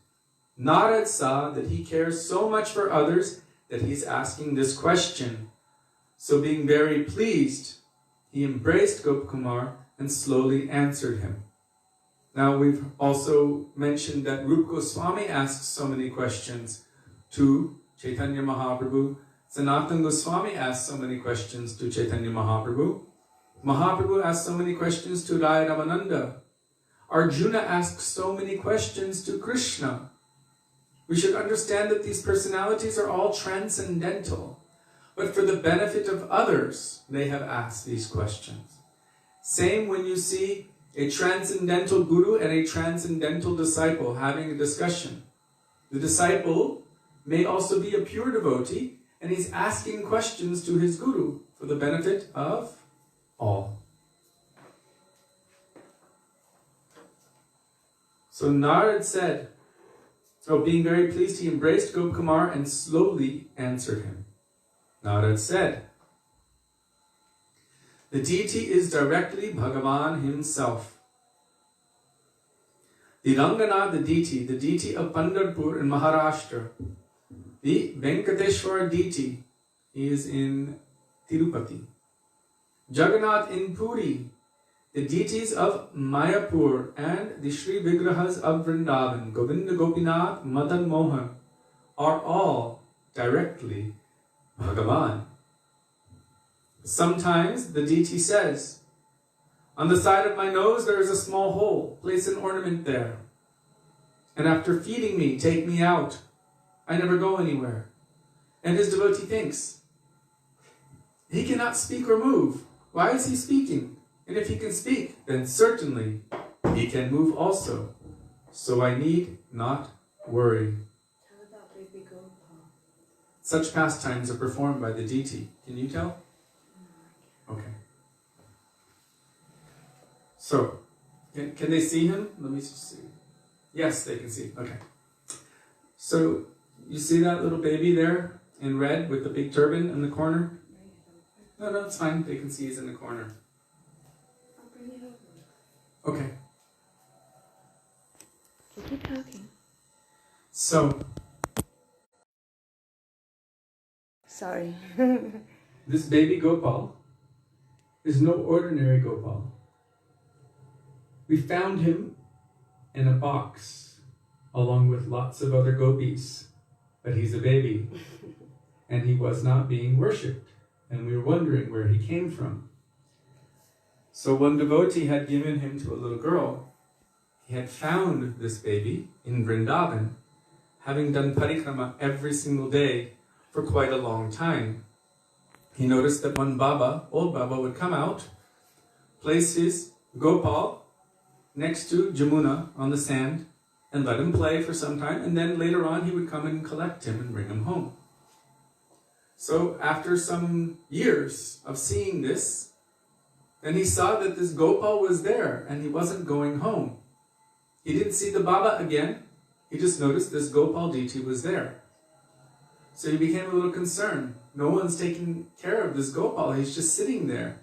Narad saw that he cares so much for others that he's asking this question. So being very pleased, he embraced Gopkumar and slowly answered him. Now we've also mentioned that Rupa Goswami asks so many questions to Chaitanya Mahaprabhu. Sanatan Goswami asked so many questions to Chaitanya Mahaprabhu. Mahaprabhu asked so many questions to Rai Ramananda. Arjuna asked so many questions to Krishna. We should understand that these personalities are all transcendental, but for the benefit of others, they have asked these questions. Same when you see a transcendental guru and a transcendental disciple having a discussion. The disciple may also be a pure devotee, and he's asking questions to his guru for the benefit of all. So Narad said, being very pleased, he embraced Gopkumar and slowly answered him. Narad said, the deity is directly Bhagavan himself. The Ranganath, the deity of Pandharpur in Maharashtra, the Venkateshwar deity, he is in Tirupati. Jagannath in Puri, the deities of Mayapur and the Sri Vigrahas of Vrindavan, Govinda Gopinath, Madan Mohan, are all directly Bhagavan. Sometimes the deity says, on the side of my nose there is a small hole, place an ornament there. And after feeding me, take me out. I never go anywhere. And his devotee thinks, he cannot speak or move. Why is he speaking? And if he can speak, then certainly he can move also. So I need not worry. Such pastimes are performed by the deity. Can you tell? Okay. So, can they see him? Let me just see. Yes, they can see. Okay. So, you see that little baby there in red with the big turban in the corner? No, it's fine. They can see he's in the corner. I'll bring it over. Okay. Keep talking. So, sorry. this baby Gopal is no ordinary Gopal. We found him in a box along with lots of other gopis, but he's a baby and he was not being worshipped, and we were wondering where he came from. So one devotee had given him to a little girl. He had found this baby in Vrindavan, having done parikrama every single day for quite a long time. He noticed that one Baba, old Baba, would come out, place his Gopal next to Jamuna on the sand, and let him play for some time, and then later on he would come and collect him and bring him home. So after some years of seeing this, then he saw that this Gopal was there and he wasn't going home. He didn't see the Baba again, he just noticed this Gopal deity was there. So he became a little concerned. No one's taking care of this Gopal, he's just sitting there.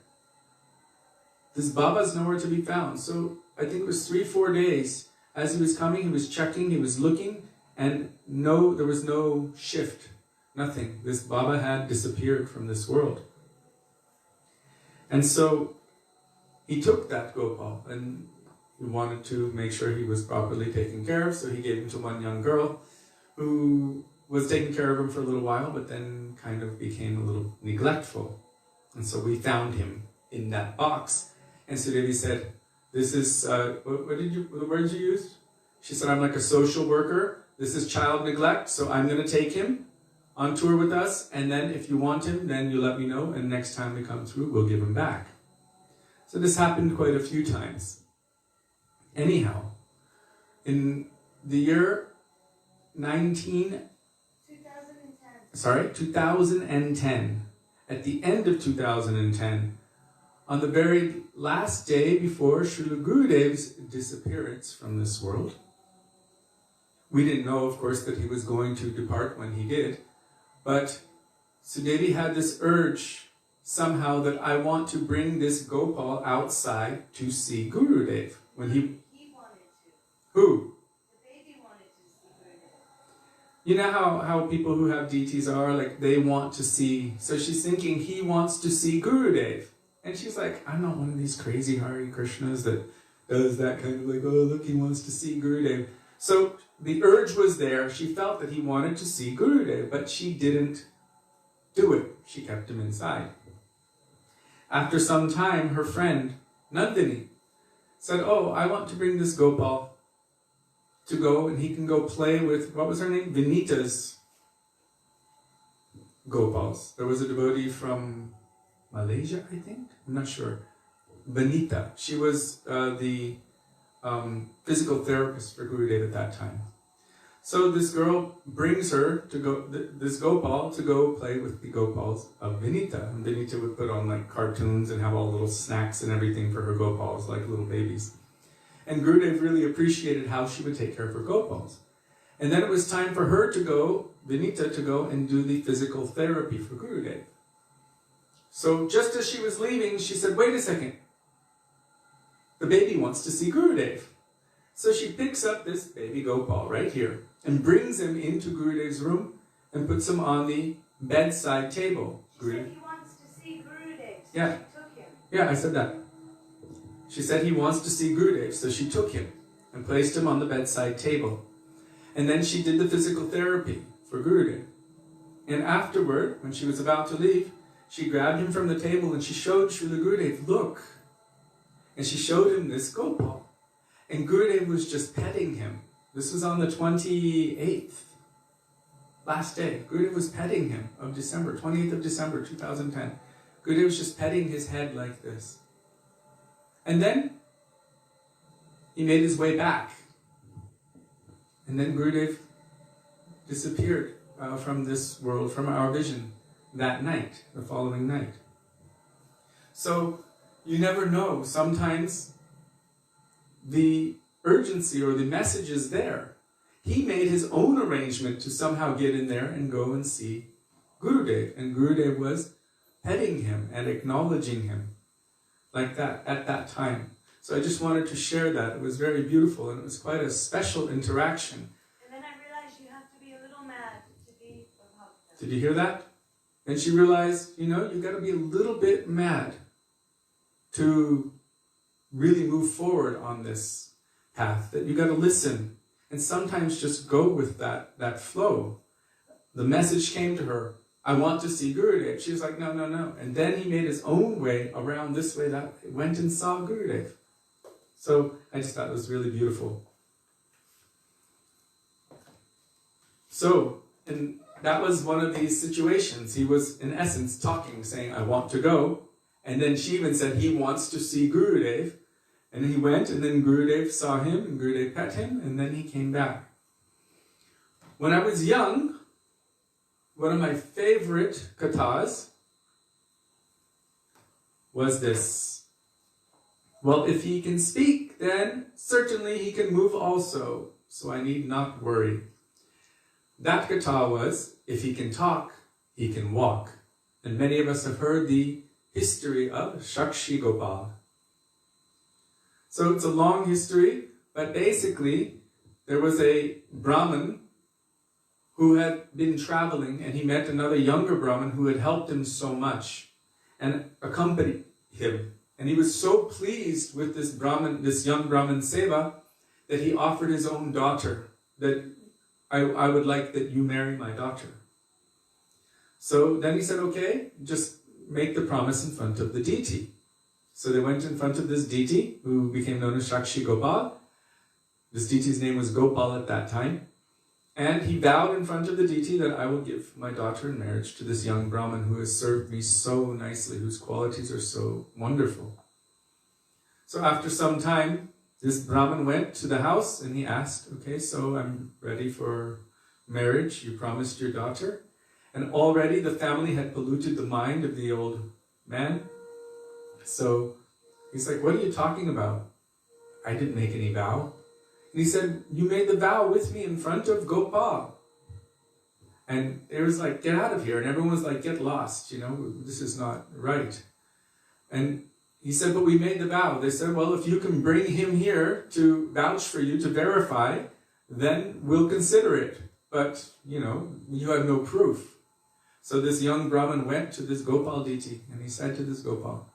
This Baba's nowhere to be found. So I think it was 3-4 days. As he was coming, he was checking, he was looking, and there was no shift, nothing. This Baba had disappeared from this world. And so he took that Gopal, and he wanted to make sure he was properly taken care of, so he gave him to one young girl who was taking care of him for a little while, but then kind of became a little neglectful. And so we found him in that box. And Sudevi said, this is, what did you, the words you used? She said, I'm like a social worker. This is child neglect, so I'm going to take him on tour with us, and then if you want him, then you let me know, and next time we come through, we'll give him back. So this happened quite a few times. Anyhow, in the year 2010, at the end of 2010, on the very last day before Srila Gurudev's disappearance from this world, we didn't know, of course, that he was going to depart when he did, but Sudevi had this urge somehow that I want to bring this Gopal outside to see Gurudev. When he wanted to. Who? The baby wanted to see Gurudev. You know how people who have deities are, like they want to see, so she's thinking he wants to see Gurudev. And she's like, I'm not one of these crazy Hare Krishnas that does that kind of like, oh look, he wants to see Gurudev. So the urge was there, she felt that he wanted to see Gurudev, but she didn't do it. She kept him inside. After some time, her friend, Nandini, said, oh, I want to bring this Gopal to go, and he can go play with, what was her name? Vinita's Gopals. There was a devotee from Malaysia, I think? I'm not sure. Benita. She was the physical therapist for Gurudev at that time. So this girl brings her to go, this Gopal to go play with the Gopals of Benita. And Benita would put on like cartoons and have all the little snacks and everything for her Gopals, like little babies. And Gurudev really appreciated how she would take care of her Gopals. And then it was time for her to go, Benita, to go and do the physical therapy for Gurudev. So just as she was leaving, she said, wait a second. The baby wants to see Gurudev. So she picks up this baby Gopal right here and brings him into Gurudev's room and puts him on the bedside table. She said he wants to see Gurudev, so yeah. she took him. Yeah, I said that. She said he wants to see Gurudev, so she took him and placed him on the bedside table. And then she did the physical therapy for Gurudev. And afterward, when she was about to leave, she grabbed him from the table and she showed Srila Gurudev, look. And she showed him this Gopal. And Gurudev was just petting him. This was on the 28th, last day. Gurudev was petting him of December, 28th of December, 2010. Gurudev was just petting his head like this. And then he made his way back. And then Gurudev disappeared from this world, from our vision, that night, the following night. So you never know. Sometimes the urgency or the message is there. He made his own arrangement to somehow get in there and go and see Gurudev. And Gurudev was petting him and acknowledging him like that at that time. So I just wanted to share that. It was very beautiful and it was quite a special interaction. And then I realized you have to be a little mad to be a bhakta. Did you hear that? And she realized, you know, you got to be a little bit mad to really move forward on this path, that you got to listen and sometimes just go with that flow. The message came to her, I want to see Gurudev. She was like, no, no, no. And then he made his own way around this way, that way, went and saw Gurudev. So I just thought it was really beautiful. So, and that was one of these situations. He was, in essence, talking, saying, I want to go. And then she even said he wants to see Gurudev. And he went, and then Gurudev saw him, and Gurudev pet him, and then he came back. When I was young, one of my favorite kathas was this. Well, if he can speak, then certainly he can move also, so I need not worry. That katha was, if he can talk, he can walk. And many of us have heard the history of Shakshi Gopal. So it's a long history, but basically there was a Brahmin who had been traveling, and he met another younger Brahmin who had helped him so much and accompanied him. And he was so pleased with this Brahmin, this young Brahmin Seva, that he offered his own daughter, that I would like that you marry my daughter. So then he said, okay, just make the promise in front of the deity. So they went in front of this deity, who became known as Shakshi Gopal. This deity's name was Gopal at that time. And he vowed in front of the deity that I will give my daughter in marriage to this young Brahmin who has served me so nicely, whose qualities are so wonderful. So after some time, this Brahmin went to the house and he asked, okay, so I'm ready for marriage. You promised your daughter. And already the family had polluted the mind of the old man. So he's like, what are you talking about? I didn't make any vow. And he said, you made the vow with me in front of Gopal. And it was like, get out of here. And everyone was like, get lost, you know, this is not right. And he said, but we made the vow. They said, well, if you can bring him here to vouch for you, to verify, then we'll consider it. But, you know, you have no proof. So this young Brahmin went to this Gopal deity and he said to this Gopal,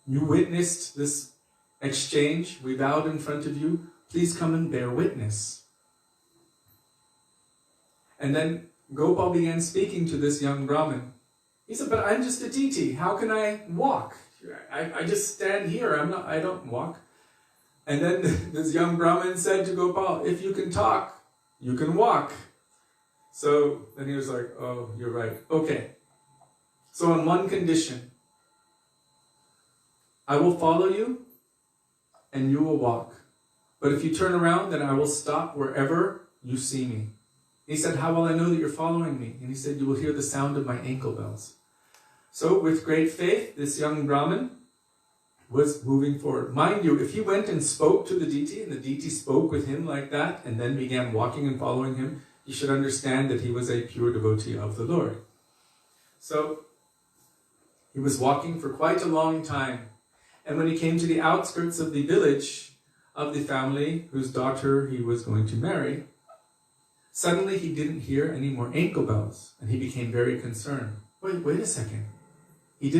you witnessed this exchange, we vowed in front of you, please come and bear witness. And then Gopal began speaking to this young Brahmin. He said, but I'm just a deity, how can I walk? I just stand here, I don't walk. And then this young Brahmin said to Gopal, if you can talk, you can walk. So then he was like, oh, you're right. Okay. So on one condition, I will follow you and you will walk. But if you turn around, then I will stop wherever you see me. He said, how will I know that you're following me? And he said, you will hear the sound of my ankle bells. So with great faith, this young Brahmin was moving forward. Mind you, if he went and spoke to the deity, and the deity spoke with him like that, and then began walking and following him, you should understand that he was a pure devotee of the Lord. So he was walking for quite a long time. And when he came to the outskirts of the village of the family whose daughter he was going to marry, suddenly he didn't hear any more ankle bells, and he became very concerned. Wait a second. He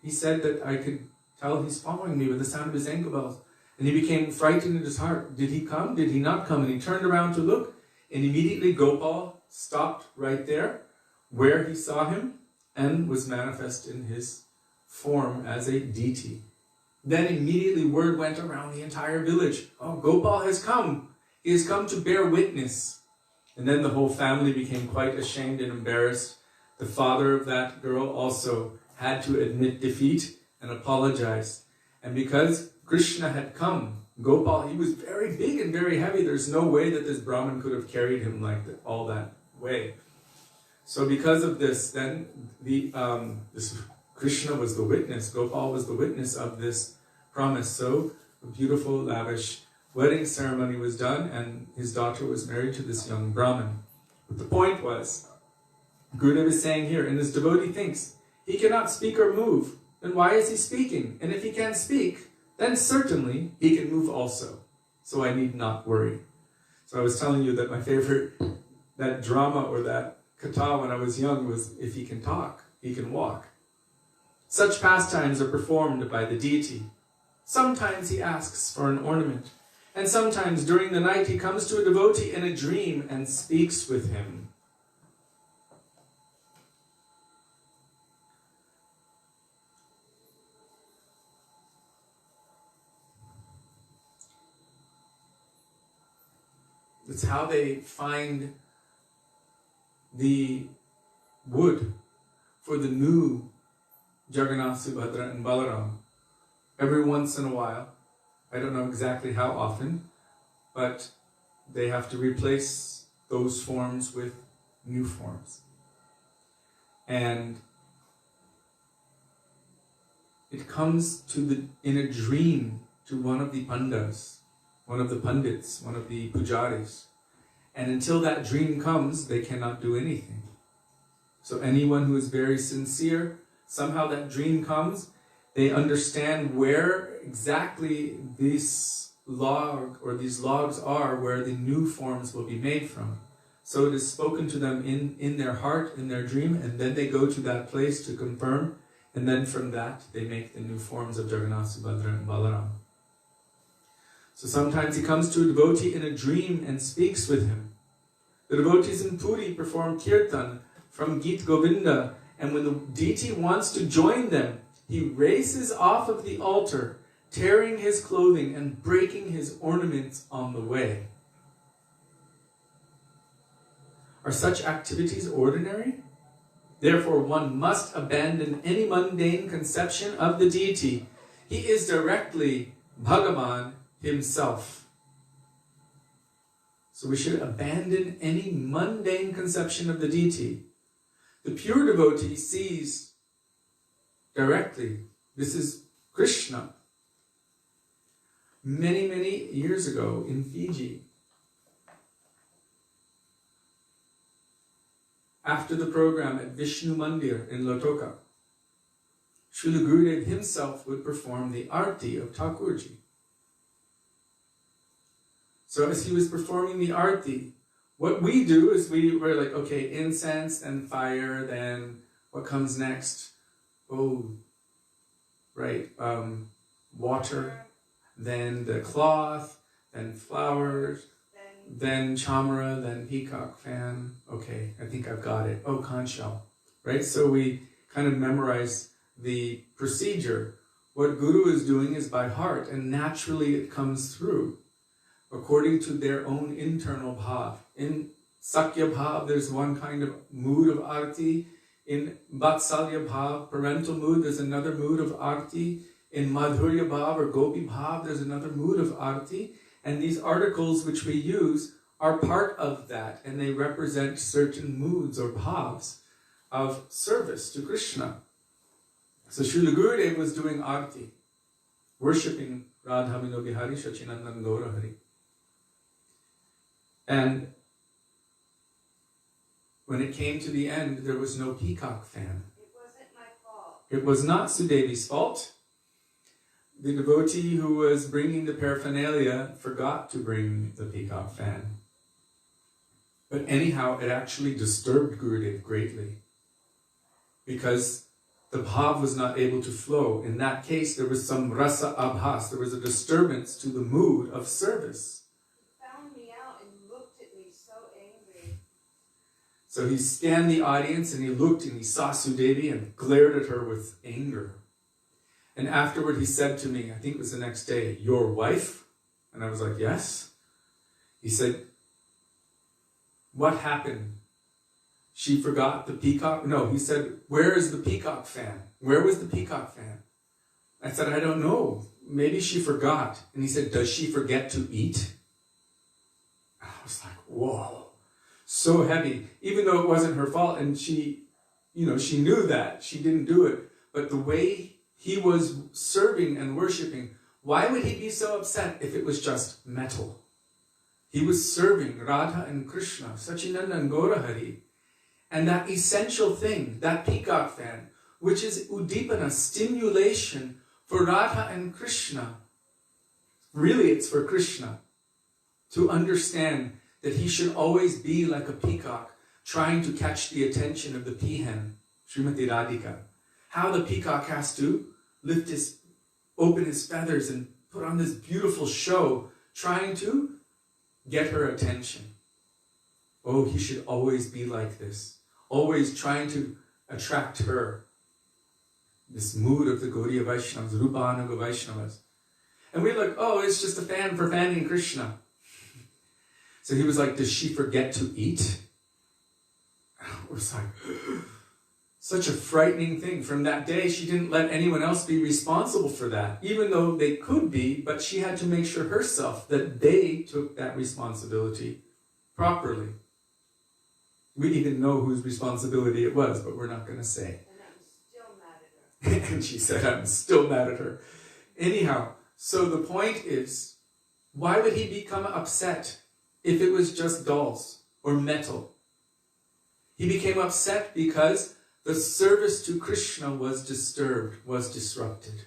said that I could tell he's following me with the sound of his ankle bells. And he became frightened in his heart. Did he come? Did he not come? And he turned around to look, and immediately Gopal stopped right there where he saw him and was manifest in his form as a deity. Then immediately word went around the entire village. Oh, Gopal has come. He has come to bear witness. And then the whole family became quite ashamed and embarrassed. The father of that girl also had to admit defeat and apologize. And because Krishna had come, Gopal, he was very big and very heavy. There's no way that this Brahmin could have carried him like that, all that way. So because of this, then this Krishna was the witness. Gopal was the witness of this promise. So a beautiful, lavish wedding ceremony was done, and his daughter was married to this young Brahmin. But the point was, Gurudeva is saying here, and this devotee thinks, he cannot speak or move. Then why is he speaking? And if he can't speak, then certainly he can move also. So I need not worry. So I was telling you that my favorite, that drama or that katha when I was young was, if he can talk, he can walk. Such pastimes are performed by the deity. Sometimes he asks for an ornament, and sometimes during the night he comes to a devotee in a dream and speaks with him. It's how they find the wood for the new Jagannath, Subhadra and Balaram. Every once in a while, I don't know exactly how often, but they have to replace those forms with new forms. And it comes in a dream to one of the pandas, one of the pandits, one of the pujaris. And until that dream comes, they cannot do anything. So anyone who is very sincere, somehow that dream comes, they understand where exactly this log or these logs are, where the new forms will be made from. So it is spoken to them in their heart, in their dream, and then they go to that place to confirm, and then from that they make the new forms of Jagannath, Subhadra and Balaram. So sometimes he comes to a devotee in a dream and speaks with him. The devotees in Puri perform kirtan from Gita Govinda, and when the deity wants to join them, he races off of the altar, tearing his clothing and breaking his ornaments on the way. Are such activities ordinary? Therefore, one must abandon any mundane conception of the deity. He is directly Bhagavan himself. So we should abandon any mundane conception of the deity. The pure devotee sees directly, this is Krishna. Many, many years ago in Fiji, after the program at Vishnu Mandir in Lotoka, Srila Gurudev himself would perform the arti of Thakurji. So as he was performing the arti, what we do is we were like, okay, incense, then fire, then what comes next? Oh, right, water, then the cloth, then flowers, then chamara, then peacock fan. Okay, I think I've got it. Oh, conch shell. Right? So we kind of memorize the procedure. What Guru is doing is by heart, and naturally it comes through according to their own internal bhav. In Sakya bhav, there's one kind of mood of arti. In Vatsalya bhav, parental mood, there's another mood of arti. In Madhurya bhav or Gopi bhav, there's another mood of arti. And these articles which we use are part of that, and they represent certain moods or bhavs of service to Krishna. So Srila Gurudev was doing arti, worshipping Radha Vino Bihari Sachinandan Gaura Hari. And when it came to the end, there was no peacock fan. It wasn't my fault. It was not Sudevi's fault. The devotee who was bringing the paraphernalia forgot to bring the peacock fan. But anyhow, it actually disturbed Gurudev greatly, because the bhav was not able to flow. In that case, there was some rasa abhas, there was a disturbance to the mood of service. He found me out and looked at me so angry. So he scanned the audience and he looked and he saw Sudevi and glared at her with anger. And afterward he said to me, I think it was the next day, "Your wife?" And I was like, "Yes." He said, "What happened? She forgot the peacock?" No, he said, "Where is the peacock fan? Where was the peacock fan?" I said, "I don't know. Maybe she forgot." And he said, "Does she forget to eat?" And I was like, whoa, so heavy. Even though it wasn't her fault, and she knew that. She didn't do it. But the way he was serving and worshipping, why would he be so upset if it was just metal? He was serving Radha and Krishna, Sachinandan Gaura Hari. And that essential thing, that peacock fan, which is udipana, stimulation for Radha and Krishna. Really, it's for Krishna to understand that he should always be like a peacock, trying to catch the attention of the peahen, Srimati Radhika. How the peacock has to open his feathers and put on this beautiful show, trying to get her attention. Oh, he should always be like this, always trying to attract her. This mood of the Gaudiya Vaishnavas, Rupanuga Vaishnavas. And we're like, oh, it's just a fan for fanning Krishna. So he was like, does she forget to eat? It was like, such a frightening thing. From that day, she didn't let anyone else be responsible for that, even though they could be, but she had to make sure herself that they took that responsibility properly. We even know whose responsibility it was, but we're not going to say. And I'm still mad at her. And she said, I'm still mad at her. Anyhow, so the point is, why would he become upset if it was just dolls or metal? He became upset because the service to Krishna was disturbed, was disrupted.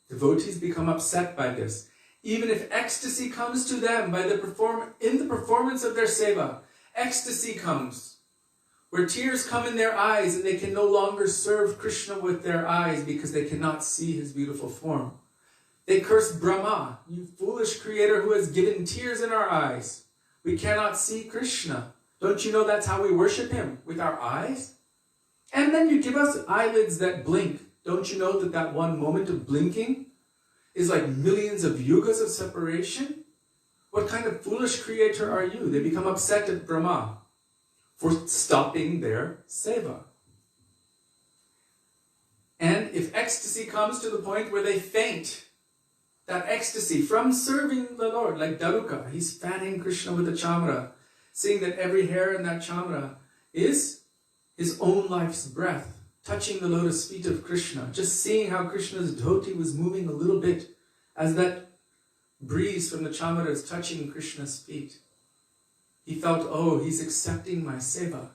Devotees become upset by this. Even if ecstasy comes to them in the performance of their seva, ecstasy comes, where tears come in their eyes and they can no longer serve Krishna with their eyes because they cannot see his beautiful form. They curse Brahma, you foolish creator who has given tears in our eyes. We cannot see Krishna. Don't you know that's how we worship him? With our eyes? And then you give us eyelids that blink. Don't you know that that one moment of blinking is like millions of yugas of separation? What kind of foolish creator are you? They become upset at Brahma for stopping their seva. And if ecstasy comes to the point where they faint, that ecstasy from serving the Lord, like Daruka, he's fanning Krishna with the chamra, seeing that every hair in that chamra is his own life's breath, touching the lotus feet of Krishna, just seeing how Krishna's dhoti was moving a little bit as that breeze from the chamra is touching Krishna's feet. He felt, oh, he's accepting my seva.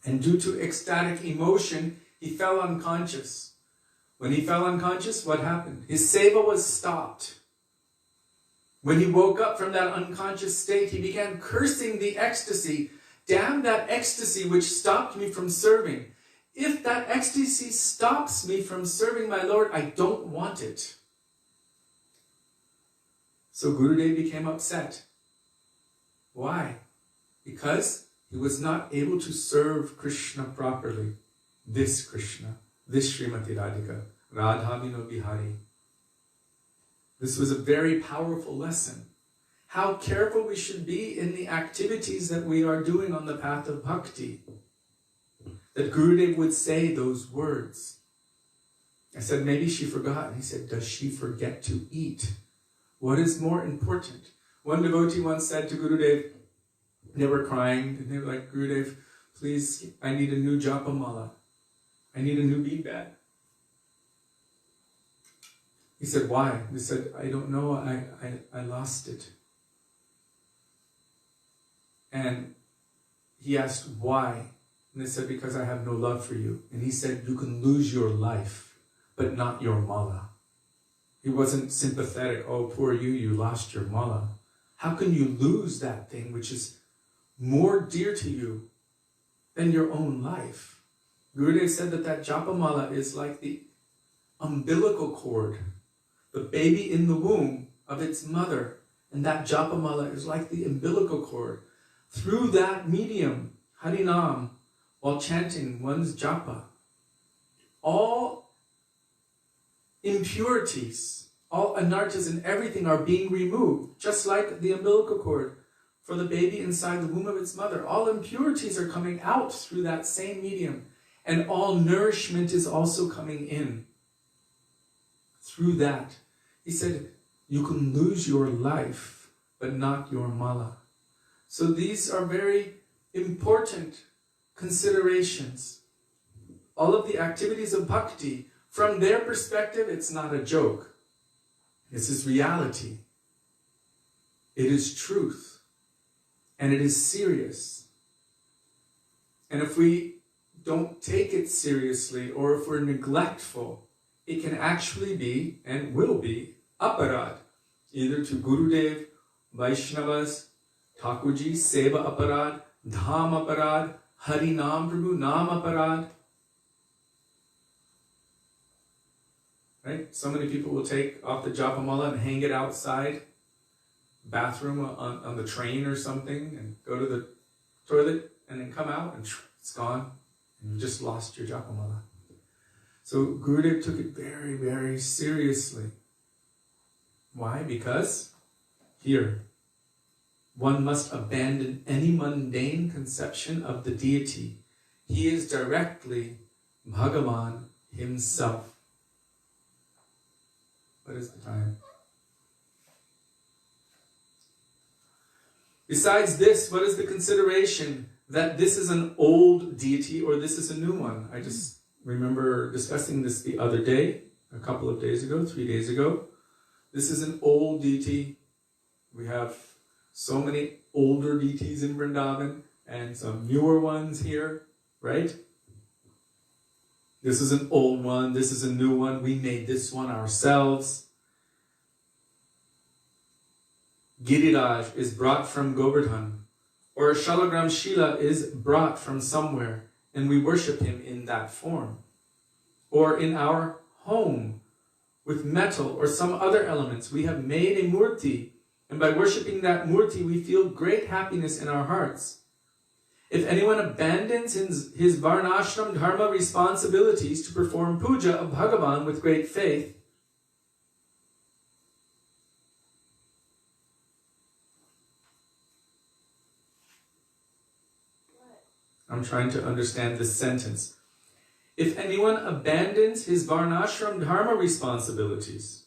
And due to ecstatic emotion, he fell unconscious. When he fell unconscious, what happened? His seva was stopped. When he woke up from that unconscious state, he began cursing the ecstasy. Damn that ecstasy which stopped me from serving. If that ecstasy stops me from serving my Lord, I don't want it. So Gurudev became upset. Why? Because he was not able to serve Krishna properly. This Krishna, this Srimati Radhika, Radhavino Bihari. This was a very powerful lesson. How careful we should be in the activities that we are doing on the path of bhakti. That Gurudev would say those words. I said, maybe she forgot. And he said, does she forget to eat? What is more important? One devotee once said to Gurudev, they were crying, and they were like, Gurudev, please, I need a new japa mala. I need a new bead bag. He said, why? They said, I don't know, I lost it. And he asked, why? And they said, because I have no love for you. And he said, you can lose your life, but not your mala. He wasn't sympathetic. Oh, poor you, you lost your mala. How can you lose that thing which is more dear to you than your own life? Gurudev said that that japa mala is like the umbilical cord, the baby in the womb of its mother. And that japa mala is like the umbilical cord. Through that medium, Harinam, while chanting one's japa, all impurities, all anarthas and everything are being removed, just like the umbilical cord for the baby inside the womb of its mother. All impurities are coming out through that same medium, and all nourishment is also coming in through that. He said, you can lose your life, but not your mala. So these are very important considerations. All of the activities of bhakti, from their perspective, it's not a joke. This is reality. It is truth. And it is serious. And if we don't take it seriously, or if we're neglectful, it can actually be, and will be, aparad. Either to Gurudev, Vaishnavas, Thakurji, Seva aparad, Dham aparad, Harinam Prabhu, Nam aparad. Right? So many people will take off the japamala and hang it outside, bathroom on the train or something, and go to the toilet and then come out and it's gone. And you just lost your japamala. So Gurudev took it very, very seriously. Why? Because here. One must abandon any mundane conception of the deity. He is directly Bhagavan himself. What is the time? Besides this, what is the consideration that this is an old deity or this is a new one? I just remember discussing this the other day, a couple of days ago, 3 days ago. This is an old deity. We have so many older deities in Vrindavan and some newer ones here, right? This is an old one, this is a new one. We made this one ourselves. Giriraj is brought from Govardhan, or Shalagram Shila is brought from somewhere, and we worship him in that form. Or in our home, with metal or some other elements, we have made a murti, and by worshipping that murti, we feel great happiness in our hearts. If anyone abandons his varnashram dharma responsibilities to perform puja of Bhagavan with great faith, I'm trying to understand this sentence. If anyone abandons his varnashram dharma responsibilities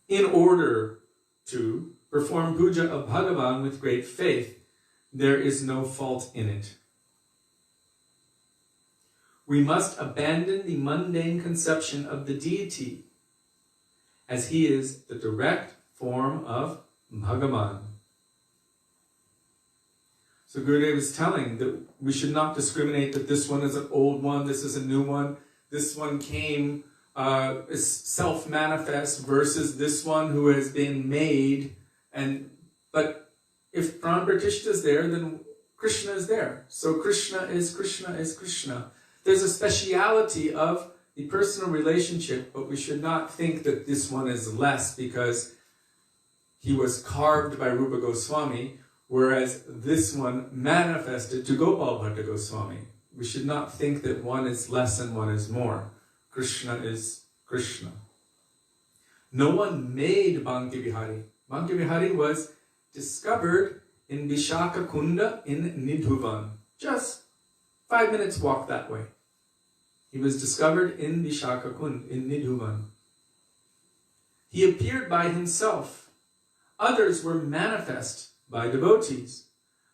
in order to perform puja of Bhagavan with great faith, there is no fault in it. We must abandon the mundane conception of the deity as he is the direct form of Bhagavan. So Gurudev is telling that we should not discriminate that this one is an old one, this is a new one, this one came is self-manifest versus this one who has been made. But if Pran-Pratishtha is there, then Krishna is there. So Krishna is Krishna. There's a speciality of the personal relationship, but we should not think that this one is less because he was carved by Rupa Goswami, whereas this one manifested to Gopal Bhatta Goswami. We should not think that one is less and one is more. Krishna is Krishna. No one made Banki Vihari. Banki Vihari was discovered in Vishaka Kunda in Nidhuvan. Just 5 minutes walk that way. He was discovered in Vishaka Kund in Nidhuvan. He appeared by himself. Others were manifest by devotees.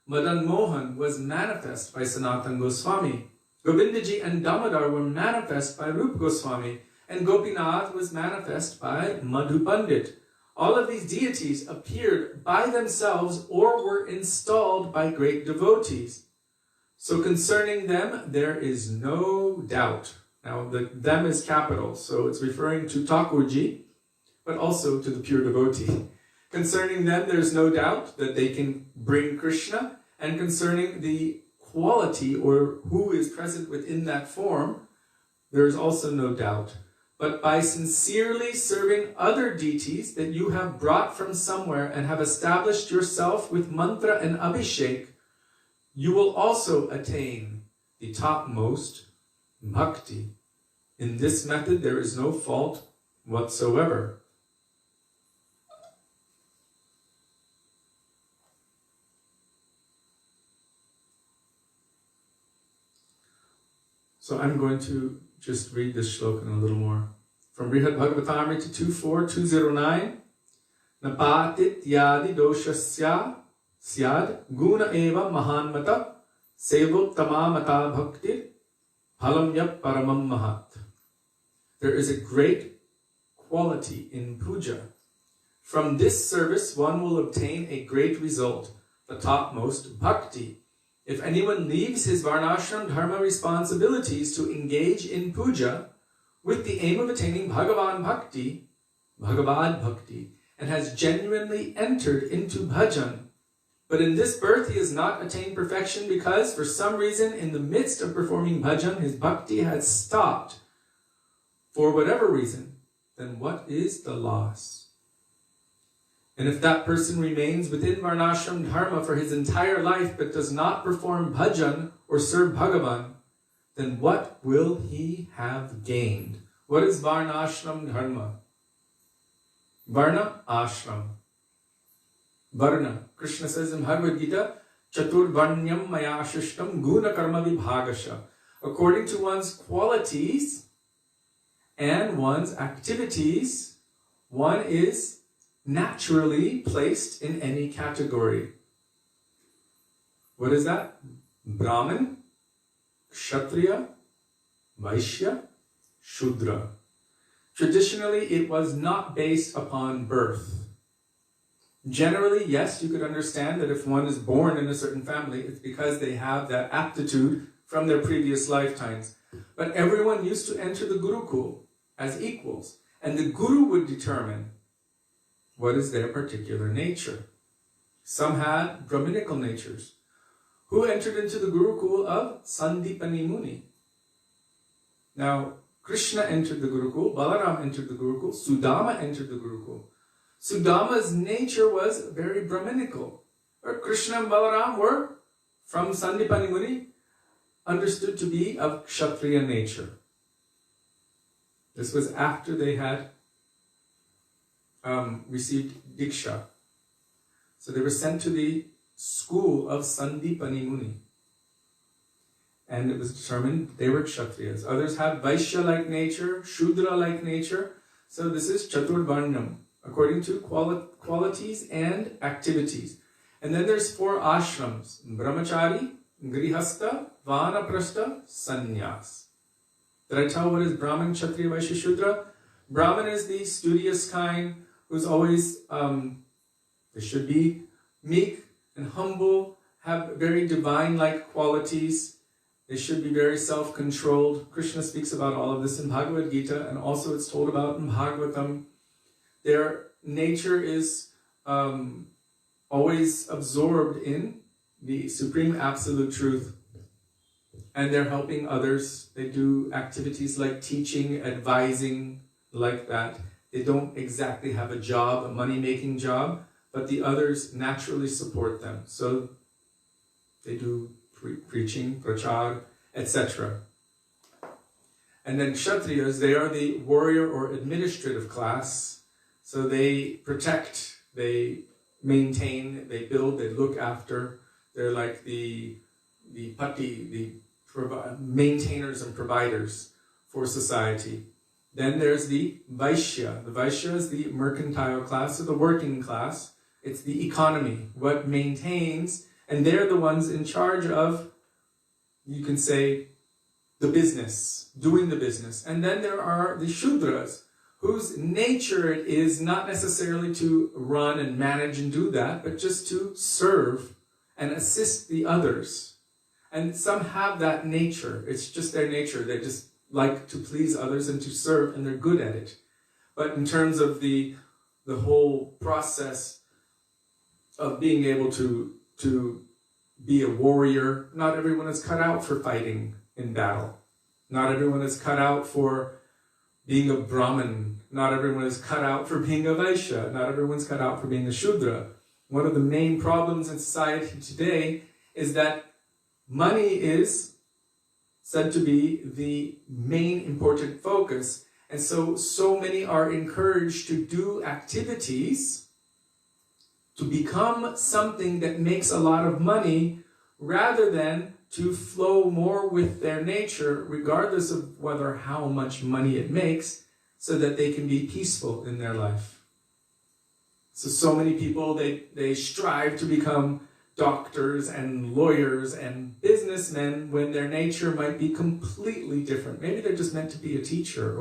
Madan Mohan was manifest by Sanatan Goswami. Govindaji and Damodar were manifest by Rupa Goswami. And Gopinath was manifest by Madhu Pandit. All of these deities appeared by themselves or were installed by great devotees. So concerning them, there is no doubt. Now, the them is capital, so it's referring to Thakurji, but also to the pure devotee. Concerning them, there's no doubt that they can bring Krishna, and concerning the quality or who is present within that form, there is also no doubt. But by sincerely serving other deities that you have brought from somewhere and have established yourself with mantra and abhishek, you will also attain the topmost bhakti. In this method, there is no fault whatsoever. So I'm going to just read this shloka a little more. From Brihad Bhagavatamrita 2.4.209. Napatit yadi doshasya syad guna eva mahanmata sevottama mata bhakti phalam yap paramam mahat. There is a great quality in puja. From this service one will obtain a great result, the topmost bhakti. If anyone leaves his varnashram dharma responsibilities to engage in puja with the aim of attaining Bhagavan Bhakti, Bhagavad Bhakti, and has genuinely entered into bhajan, but in this birth he has not attained perfection because for some reason in the midst of performing bhajan his bhakti has stopped, for whatever reason, then what is the loss? And if that person remains within varnashram dharma for his entire life but does not perform bhajan or serve Bhagavan, then what will he have gained? What is varnashram dharma? Varna, ashram. Varna. Krishna says in Bhagavad Gita, Chatur Varnyam Maya Shishtam Guna Karma Vibhagasha. According to one's qualities and one's activities, one is naturally placed in any category. What is that? Brahmin, Kshatriya, Vaishya, Shudra. Traditionally, it was not based upon birth. Generally, yes, you could understand that if one is born in a certain family, it's because they have that aptitude from their previous lifetimes. But everyone used to enter the Gurukul as equals, and the Guru would determine what is their particular nature. Some had Brahminical natures. Who entered into the Gurukul of Sandipani Muni? Now, Krishna entered the Gurukul, Balaram entered the Gurukul, Sudama entered the Gurukul. Sudama's nature was very Brahminical. Or Krishna and Balaram were, from Sandipani Muni, understood to be of Kshatriya nature. This was after they had received Diksha. So they were sent to the school of Sandipani Muni. And it was determined they were Kshatriyas. Others have Vaishya-like nature, Shudra-like nature. So this is Chaturvarnam, according to qualities and activities. And then there's 4 ashrams: Brahmachari, Grihastha, Vanaprastha, Sannyas. Did I tell what is Brahman, Kshatriya, Vaishya, Shudra? Brahman is the studious kind, who's always, they should be meek and humble, have very divine-like qualities. They should be very self-controlled. Krishna speaks about all of this in Bhagavad Gita, and also it's told about in Bhagavatam. Their nature is always absorbed in the supreme absolute truth. And they're helping others. They do activities like teaching, advising, like that. They don't exactly have a job, a money-making job, but the others naturally support them. So they do preaching, prachar, etc. And then Kshatriyas, they are the warrior or administrative class. So they protect, they maintain, they build, they look after. They're like the pati, the maintainers and providers for society. Then there's the Vaishya. The Vaishya is the mercantile class, or the working class. It's the economy, what maintains, and they're the ones in charge of, you can say, the business, doing the business. And then there are the Shudras, whose nature it is not necessarily to run and manage and do that, but just to serve and assist the others. And some have that nature. It's just their nature. They just like to please others and to serve, and they're good at it. But in terms of the whole process of being able to be a warrior, not everyone is cut out for fighting in battle. Not everyone is cut out for being a Brahmin. Not everyone is cut out for being a Vaishya. Not everyone's cut out for being a Shudra. One of the main problems in society today is that money is said to be the main important focus. And so many are encouraged to do activities to become something that makes a lot of money, rather than to flow more with their nature, regardless of whether how much money it makes, so that they can be peaceful in their life. So many people, they strive to become doctors and lawyers and businessmen when their nature might be completely different. Maybe they're just meant to be a teacher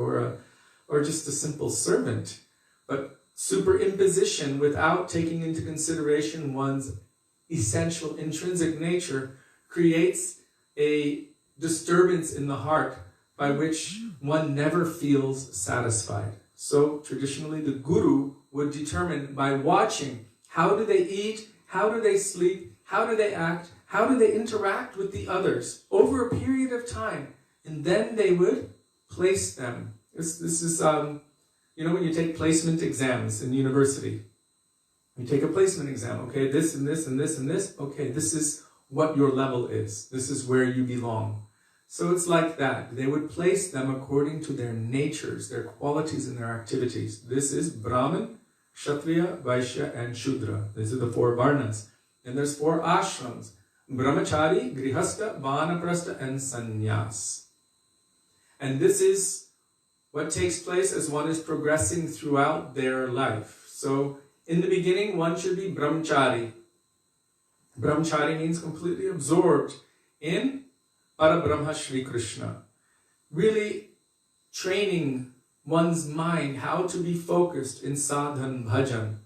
or just a simple servant. But superimposition without taking into consideration one's essential intrinsic nature creates a disturbance in the heart by which one never feels satisfied. So traditionally the guru would determine by watching, how do they eat, how do they sleep, how do they act, how do they interact with the others over a period of time, and then they would place them. This is when you take placement exams in university, you take a placement exam, okay, this and this and this and this, okay, this is what your level is. This is where you belong. So it's like that. They would place them according to their natures, their qualities and their activities. This is Brahman, Kshatriya, Vaishya, and Shudra. These are the 4 varnas. And there's 4 ashrams. Brahmachari, Grihastha, Vanaprastha, and Sannyas. And this is what takes place as one is progressing throughout their life. So, in the beginning, one should be Brahmachari. Brahmachari means completely absorbed in Parabrahma Shri Krishna. Really training one's mind how to be focused in sadhan bhajan.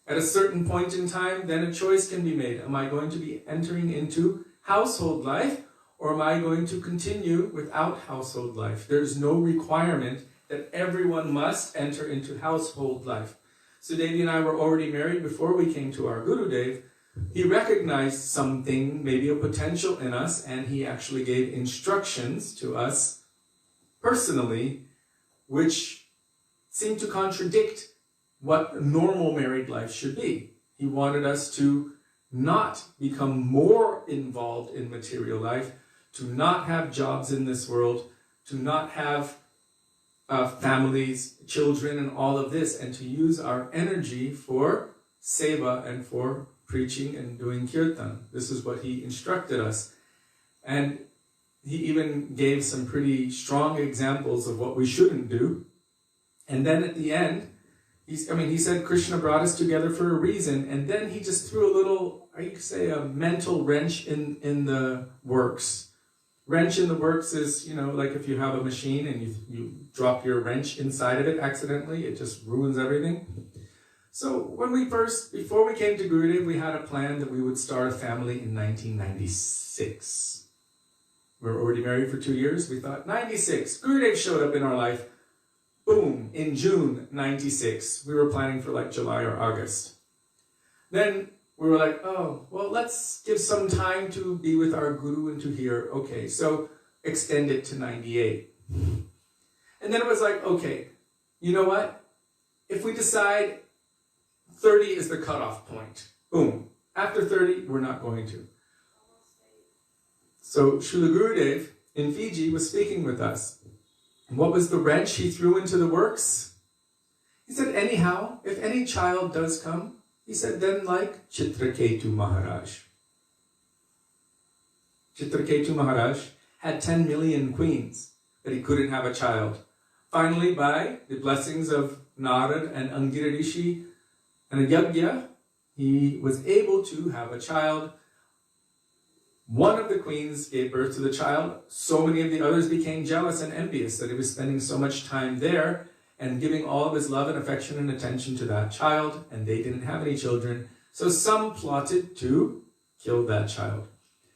At a certain point in time, then a choice can be made. Am I going to be entering into household life, or am I going to continue without household life? There's no requirement that everyone must enter into household life. Sudevi and I were already married before we came to our Gurudev. He recognized something, maybe a potential in us, and he actually gave instructions to us personally, which seemed to contradict what normal married life should be. He wanted us to not become more involved in material life, to not have jobs in this world, to not have families, children, and all of this, and to use our energy for seva and for preaching and doing kirtan. This is what he instructed us. And he even gave some pretty strong examples of what we shouldn't do. And then at the end, he said Krishna brought us together for a reason, and then he just threw a little, you could say, a mental wrench in the works. Wrench in the works is, like if you have a machine and you drop your wrench inside of it accidentally, it just ruins everything. So before we came to Gurudev, we had a plan that we would start a family in 1996. We were already married for 2 years. We thought, 96, Gurudev showed up in our life. Boom, in June 96. We were planning for like July or August. Then we were like, oh, well, let's give some time to be with our Guru and to hear. Okay, so extend it to 98. And then it was like, okay, you know what? If we decide 30 is the cutoff point, boom. After 30, we're not going to. So Srila Gurudev in Fiji was speaking with us. And what was the wrench he threw into the works? He said, anyhow, if any child does come, he said, then like Chitraketu Maharaj. Chitraketu Maharaj had 10 million queens, but he couldn't have a child. Finally, by the blessings of Narad and Angirarishi and a yajna, he was able to have a child. One of the queens gave birth to the child. So many of the others became jealous and envious that he was spending so much time there and giving all of his love and affection and attention to that child, and they didn't have any children. So some plotted to kill that child.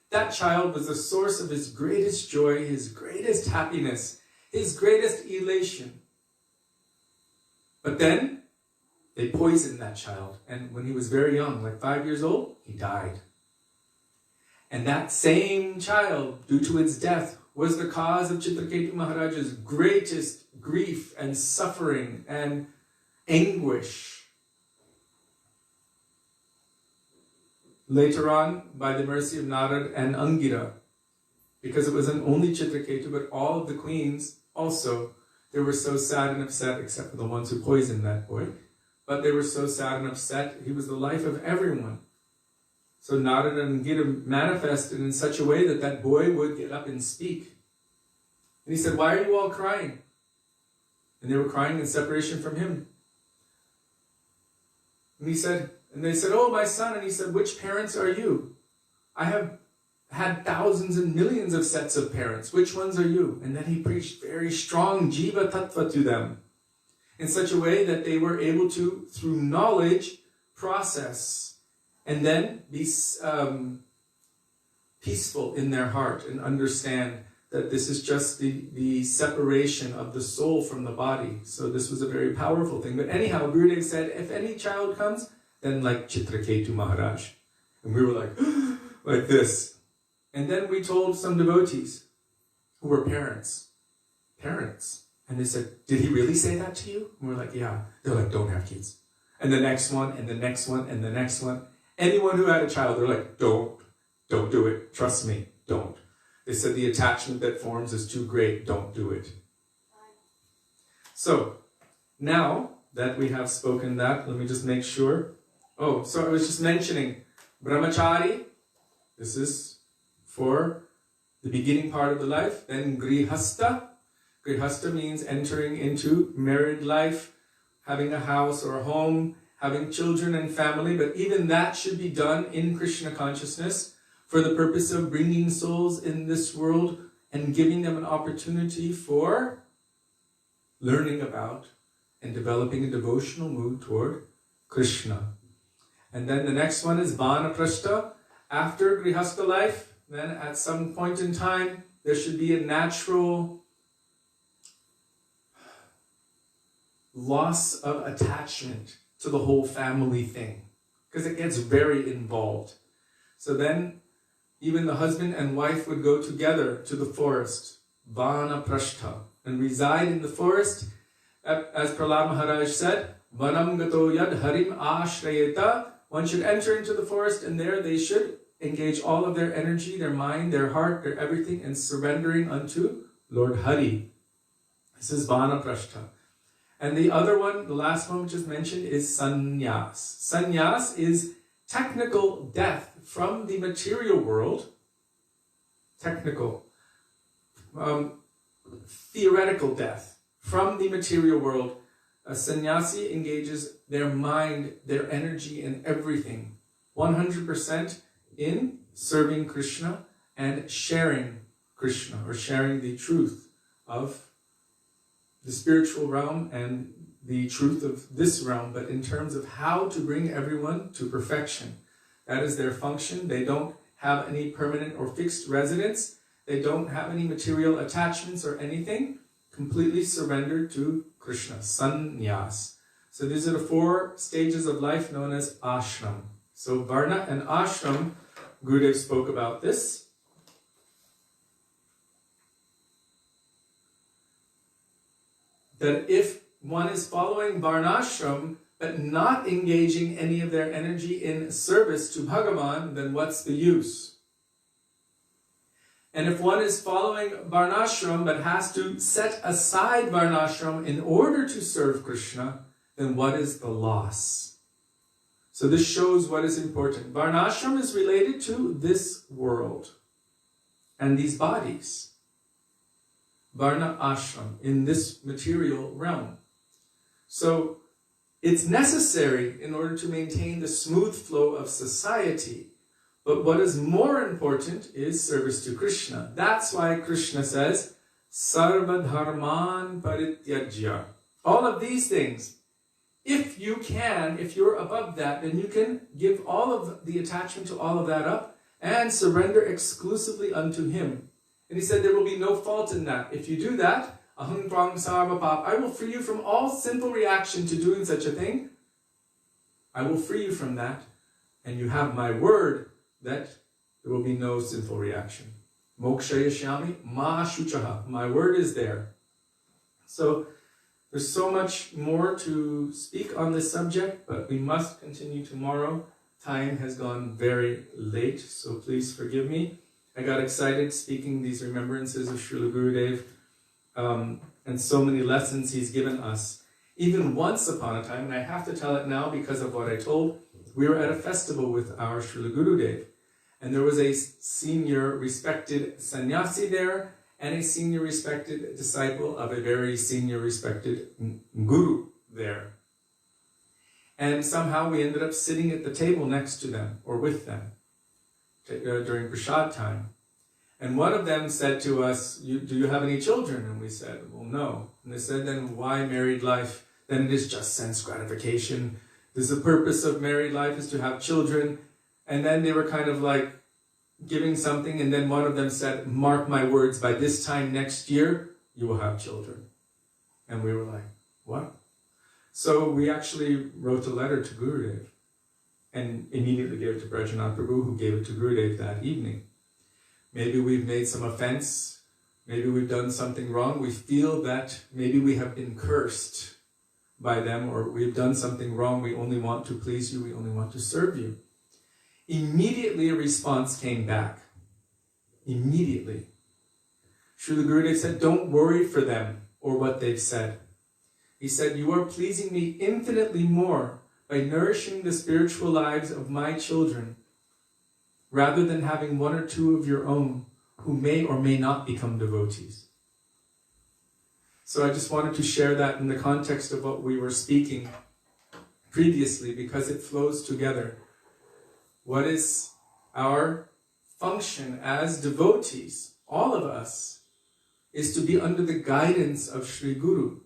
That child was the source of his greatest joy, his greatest happiness, his greatest elation. But then they poisoned that child, and when he was very young, like 5 years old, he died. And that same child, due to its death, was the cause of Chitraketu Maharaj's greatest grief and suffering and anguish. Later on, by the mercy of Narad and Angira, because it wasn't only Chitraketu, but all of the queens also, they were so sad and upset, except for the ones who poisoned that boy. But they were so sad and upset, he was the life of everyone. So Narada and Gita manifested in such a way that that boy would get up and speak. And he said, why are you all crying? And they were crying in separation from him. And they said, oh, my son. And he said, which parents are you? I have had thousands and millions of sets of parents. Which ones are you? And then he preached very strong Jiva Tattva to them in such a way that they were able to, through knowledge, process and then be peaceful in their heart and understand that this is just the separation of the soul from the body. So this was a very powerful thing. But anyhow, Gurudev said, if any child comes, then like Chitraketu Maharaj. And we were like, like this. And then we told some devotees who were parents. And they said, did he really say that to you? And we're like, yeah. They're like, don't have kids. And the next one, and the next one, and the next one. Anyone who had a child, they're like, don't do it. Trust me, don't. They said the attachment that forms is too great. Don't do it. So now that we have spoken that. Let me just make sure. Oh, so I was just mentioning brahmachari. This is for the beginning part of the life. Then grihasta. Grihasta means entering into married life, having a house or a home, having children and family. But even that should be done in Krishna consciousness for the purpose of bringing souls in this world and giving them an opportunity for learning about and developing a devotional mood toward Krishna. And then the next one is vanaprastha. After grihastha life, then at some point in time, there should be a natural loss of attachment to the whole family thing, because it gets very involved. So then, even the husband and wife would go together to the forest, vanaprastha, and reside in the forest. As Prahlad Maharaj said, vanam gato yad harim ashrayeta. One should enter into the forest, and there they should engage all of their energy, their mind, their heart, their everything, in surrendering unto Lord Hari. This is vanaprastha. And the other one, the last one which is mentioned, is sannyas. Sannyas is technical death from the material world. Technical. Theoretical death from the material world. A sannyasi engages their mind, their energy, and everything 100% in serving Krishna and sharing Krishna, or sharing the truth of the spiritual realm and the truth of this realm, but in terms of how to bring everyone to perfection. That is their function. They don't have any permanent or fixed residence. They don't have any material attachments or anything. Completely surrendered to Krishna. Sannyas. So these are the 4 stages of life known as ashram. So varna and ashram, Gurudev spoke about this. That if one is following varnashram, but not engaging any of their energy in service to Bhagavan, then what's the use? And if one is following varnashram, but has to set aside varnashram in order to serve Krishna, then what is the loss? So this shows what is important. Varnashram is related to this world and these bodies. Varna ashram, in this material realm. So it's necessary in order to maintain the smooth flow of society. But what is more important is service to Krishna. That's why Krishna says, Sarva dharman parityajya. All of these things, if you can, if you're above that, then you can give all of the attachment to all of that up and surrender exclusively unto Him. And he said there will be no fault in that. If you do that, aham tvang sarva pap, I will free you from all sinful reaction to doing such a thing. I will free you from that. And you have my word that there will be no sinful reaction. Mokshayashyami ma shuchaha. My word is there. So there's so much more to speak on this subject, but we must continue tomorrow. Time has gone very late, so please forgive me. I got excited speaking these remembrances of Srila Gurudev and so many lessons he's given us. Even once upon a time, and I have to tell it now because of what I told, we were at a festival with our Srila Gurudev, and there was a senior respected sannyasi there and a senior respected disciple of a very senior respected guru there. And somehow we ended up sitting at the table next to them or with them during Brihad time. And one of them said to us, do you have any children? And we said, well, no. And they said, then why married life? Then it is just sense gratification. The purpose of married life is to have children. And then they were kind of like giving something, and then one of them said, mark my words, by this time next year, you will have children. And we were like, what? So we actually wrote a letter to Gurudev and immediately gave it to Brajanath Prabhu, who gave it to Gurudev that evening. Maybe we've made some offense, maybe we've done something wrong, we feel that maybe we have been cursed by them, or we've done something wrong, we only want to please you, we only want to serve you. Immediately a response came back. Immediately. Srila Gurudev said, don't worry for them or what they've said. He said, "You are pleasing me infinitely more by nourishing the spiritual lives of my children, rather than having one or two of your own who may or may not become devotees." So I just wanted to share that in the context of what we were speaking previously, because it flows together. What is our function as devotees, all of us, is to be under the guidance of Sri Guru.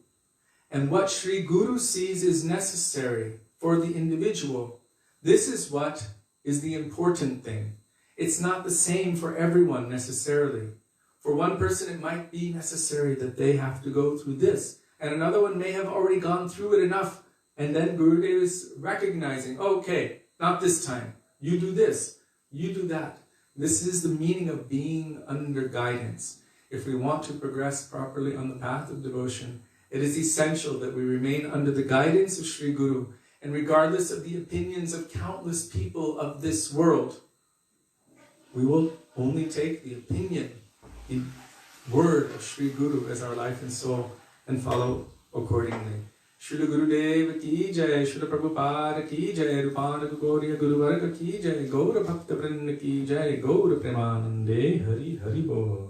And what Sri Guru sees is necessary for the individual, this is what is the important thing. It's not the same for everyone necessarily. For one person, it might be necessary that they have to go through this, and another one may have already gone through it enough, and then Gurudev is recognizing, okay, not this time. You do this, you do that. This is the meaning of being under guidance. If we want to progress properly on the path of devotion, it is essential that we remain under the guidance of Sri Guru, and regardless of the opinions of countless people of this world, we will only take the opinion, the word of Sri Guru as our life and soul, and follow accordingly. Srila Gurudev ki jai, Srila Prabhupada ki jai, Rupana Gauriya Guru Varga ki jai, Gaura Bhakta Vrinda ki jai, Gaura Premanande, Hari Hari Bol.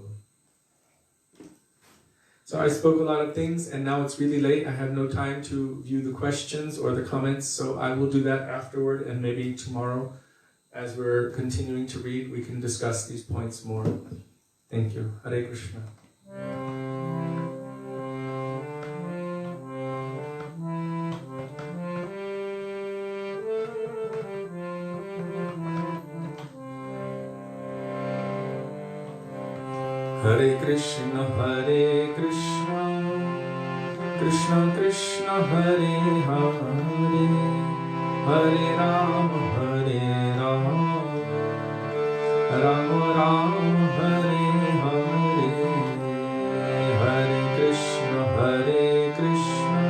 So I spoke a lot of things, and now it's really late. I have no time to view the questions or the comments, so I will do that afterward, and maybe tomorrow, as we're continuing to read, we can discuss these points more. Thank you. Hare Krishna. Hare Krishna, Hare Krishna, Krishna Krishna, Hare Hare, Hare Rama, Hare Rama, Rama Rama, Hare Hare, Hare Krishna, Hare Krishna,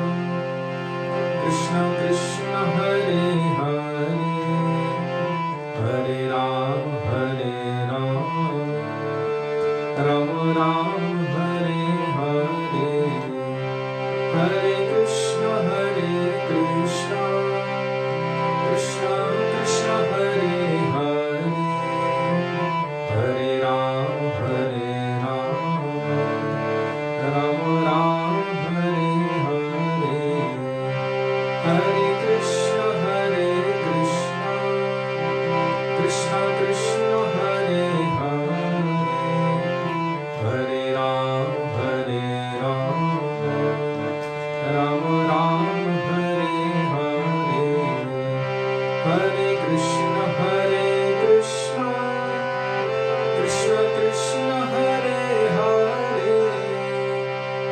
Krishna Krishna, Hare Hare, Hare Rama, Hare Rama, Rama Rama, Hare Hare, Hare Krishna, Hare Krishna, Krishna Krishna, Hare Hare, Hare Rama, Hare Rama, Rama Rama, Hare Hare, Hare Krishna, Hare Krishna, Krishna Krishna, Hare Hare, Hare Rama, Hare Rama, Rama Rama, Hare Hare, Hare Krishna, Hare Krishna, Krishna Krishna, Hare Hare, Hare Rama, Hare Rama, Rama Rama, Hare Hare, Hare Krishna, Hare Krishna, Krishna Krishna, Hare Hare,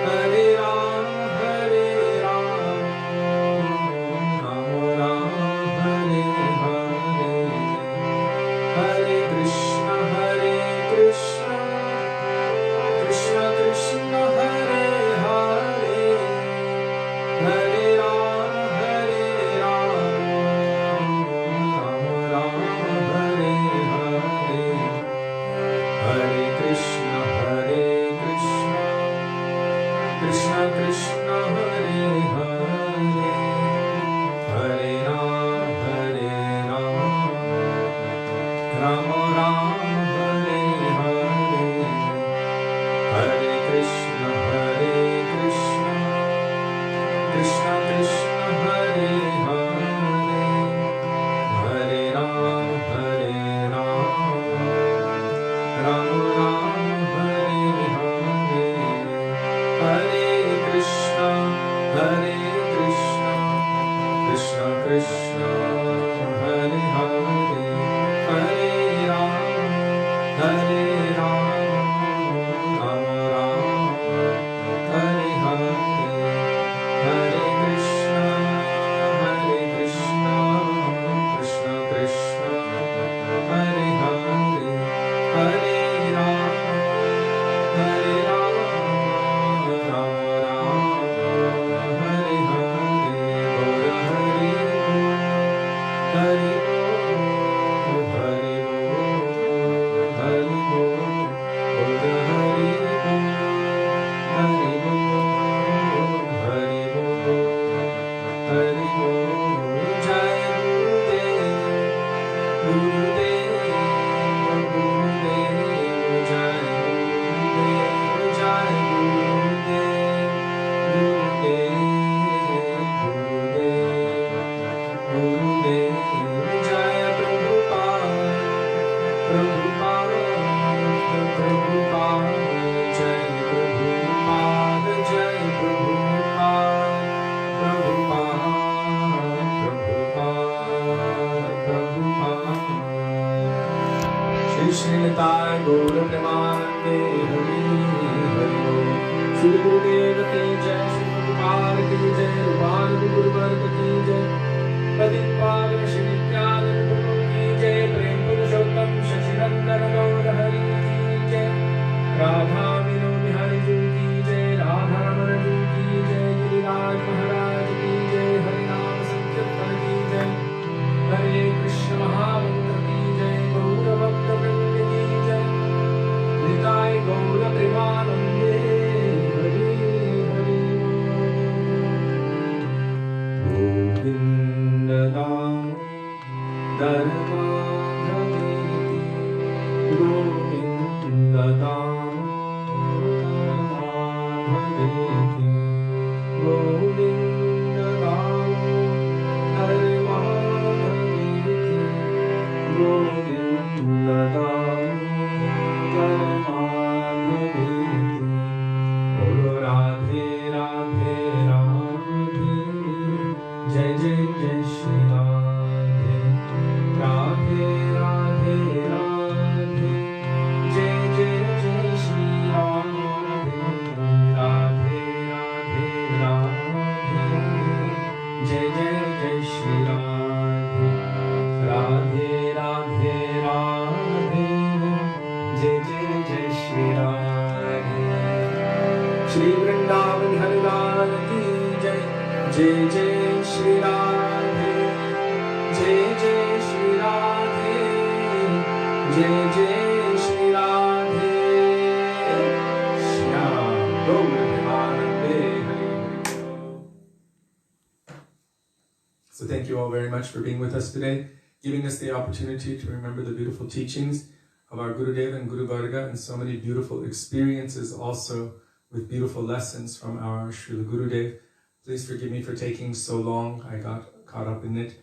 Hare Rama, Hare Rama, Rama Rama, Hare Hare, Hare Krishna, Hare Krishna, Krishna Krishna, Hare Hare, Hare Rama, Hare Rama, Rama Rama, Hare Hare, Hare Krishna, Hare Krishna, Krishna Krishna, Hare Hare, Hare Rama, Hare Rama, Rama Rama, Hare Hare, Hare Krishna, Hare Krishna, Krishna Krishna, Hare Hare, Hare Rama, Hare Rama, Rama Rama, Hare Hare, Hare Krishna, Hare Krishna, Krishna Krishna, Hare Hare, Hare Rama, Hare Rama, Rama Rama, Hare Hare, Gaura Hari Bol, Hari Bol, Hari Bol, Hari Bol, Gaura Hari Bol, Hari Bol, Hari Bol. Nitai Gaur Premanande Hari Hari Shri Gurudev ki jai, Shri Prabhupada ki jai, Rupan Gurudeva ki jai, Padit Pavan Shri Nityananda Prabhu ki jai, Prem Purushottam Shashinandan Gaur Hari ki jai, Radha Vino Bihari Ji ki jai, Radha Ramana Ji ki jai, Giriraj Maharaj ki jai, Harinam Sankirtan ki jai, Hare Krishna Mahamantra ki jai, Gaura Bhakta Vrinda ki jai, Nitai Gaura Premanande Hari Hari Govinda Dharmadhamiti Govinda Dharmadhamiti Govinda Dharmadhamiti Govinda Dharmadhamiti Bolo Radhe Radhe Radhe Jai Jai Jai Shri Radhe Radhe Radhe Radhe Jai Jai Jai Shri Radhe Radhe Radhe Radhe Jai Jai Jai Shri Radhe Radhe Radhe Radhe Jai Jai Jai Shri Radhe Shri Vrindavan Hari Lal ki jai Jai Jai Shri Radhe Jai Jai Shri Radhe Jai Jai Shri Radhe Shyam Gaur Premanande Hari Hari. So thank you all very much for being with us today, giving us the opportunity to remember the beautiful teachings of our Gurudeva and Guru Varga, and so many beautiful experiences also with beautiful lessons from our Srila Gurudev. Please forgive me for taking so long. I got caught up in it.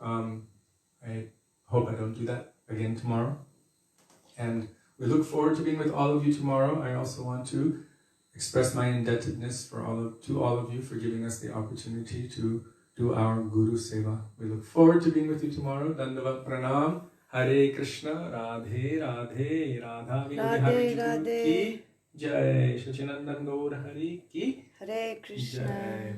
I hope I don't do that again tomorrow. And we look forward to being with all of you tomorrow. I also want to express my indebtedness to all of you for giving us the opportunity to do our Guru Seva. We look forward to being with you tomorrow. Dandavat Pranam. Hare Krishna. Radhe Radhe. Radha Vinodihari Ki Jai. Shachinandan Gaur Hari Ki Hare Krishna. Jai.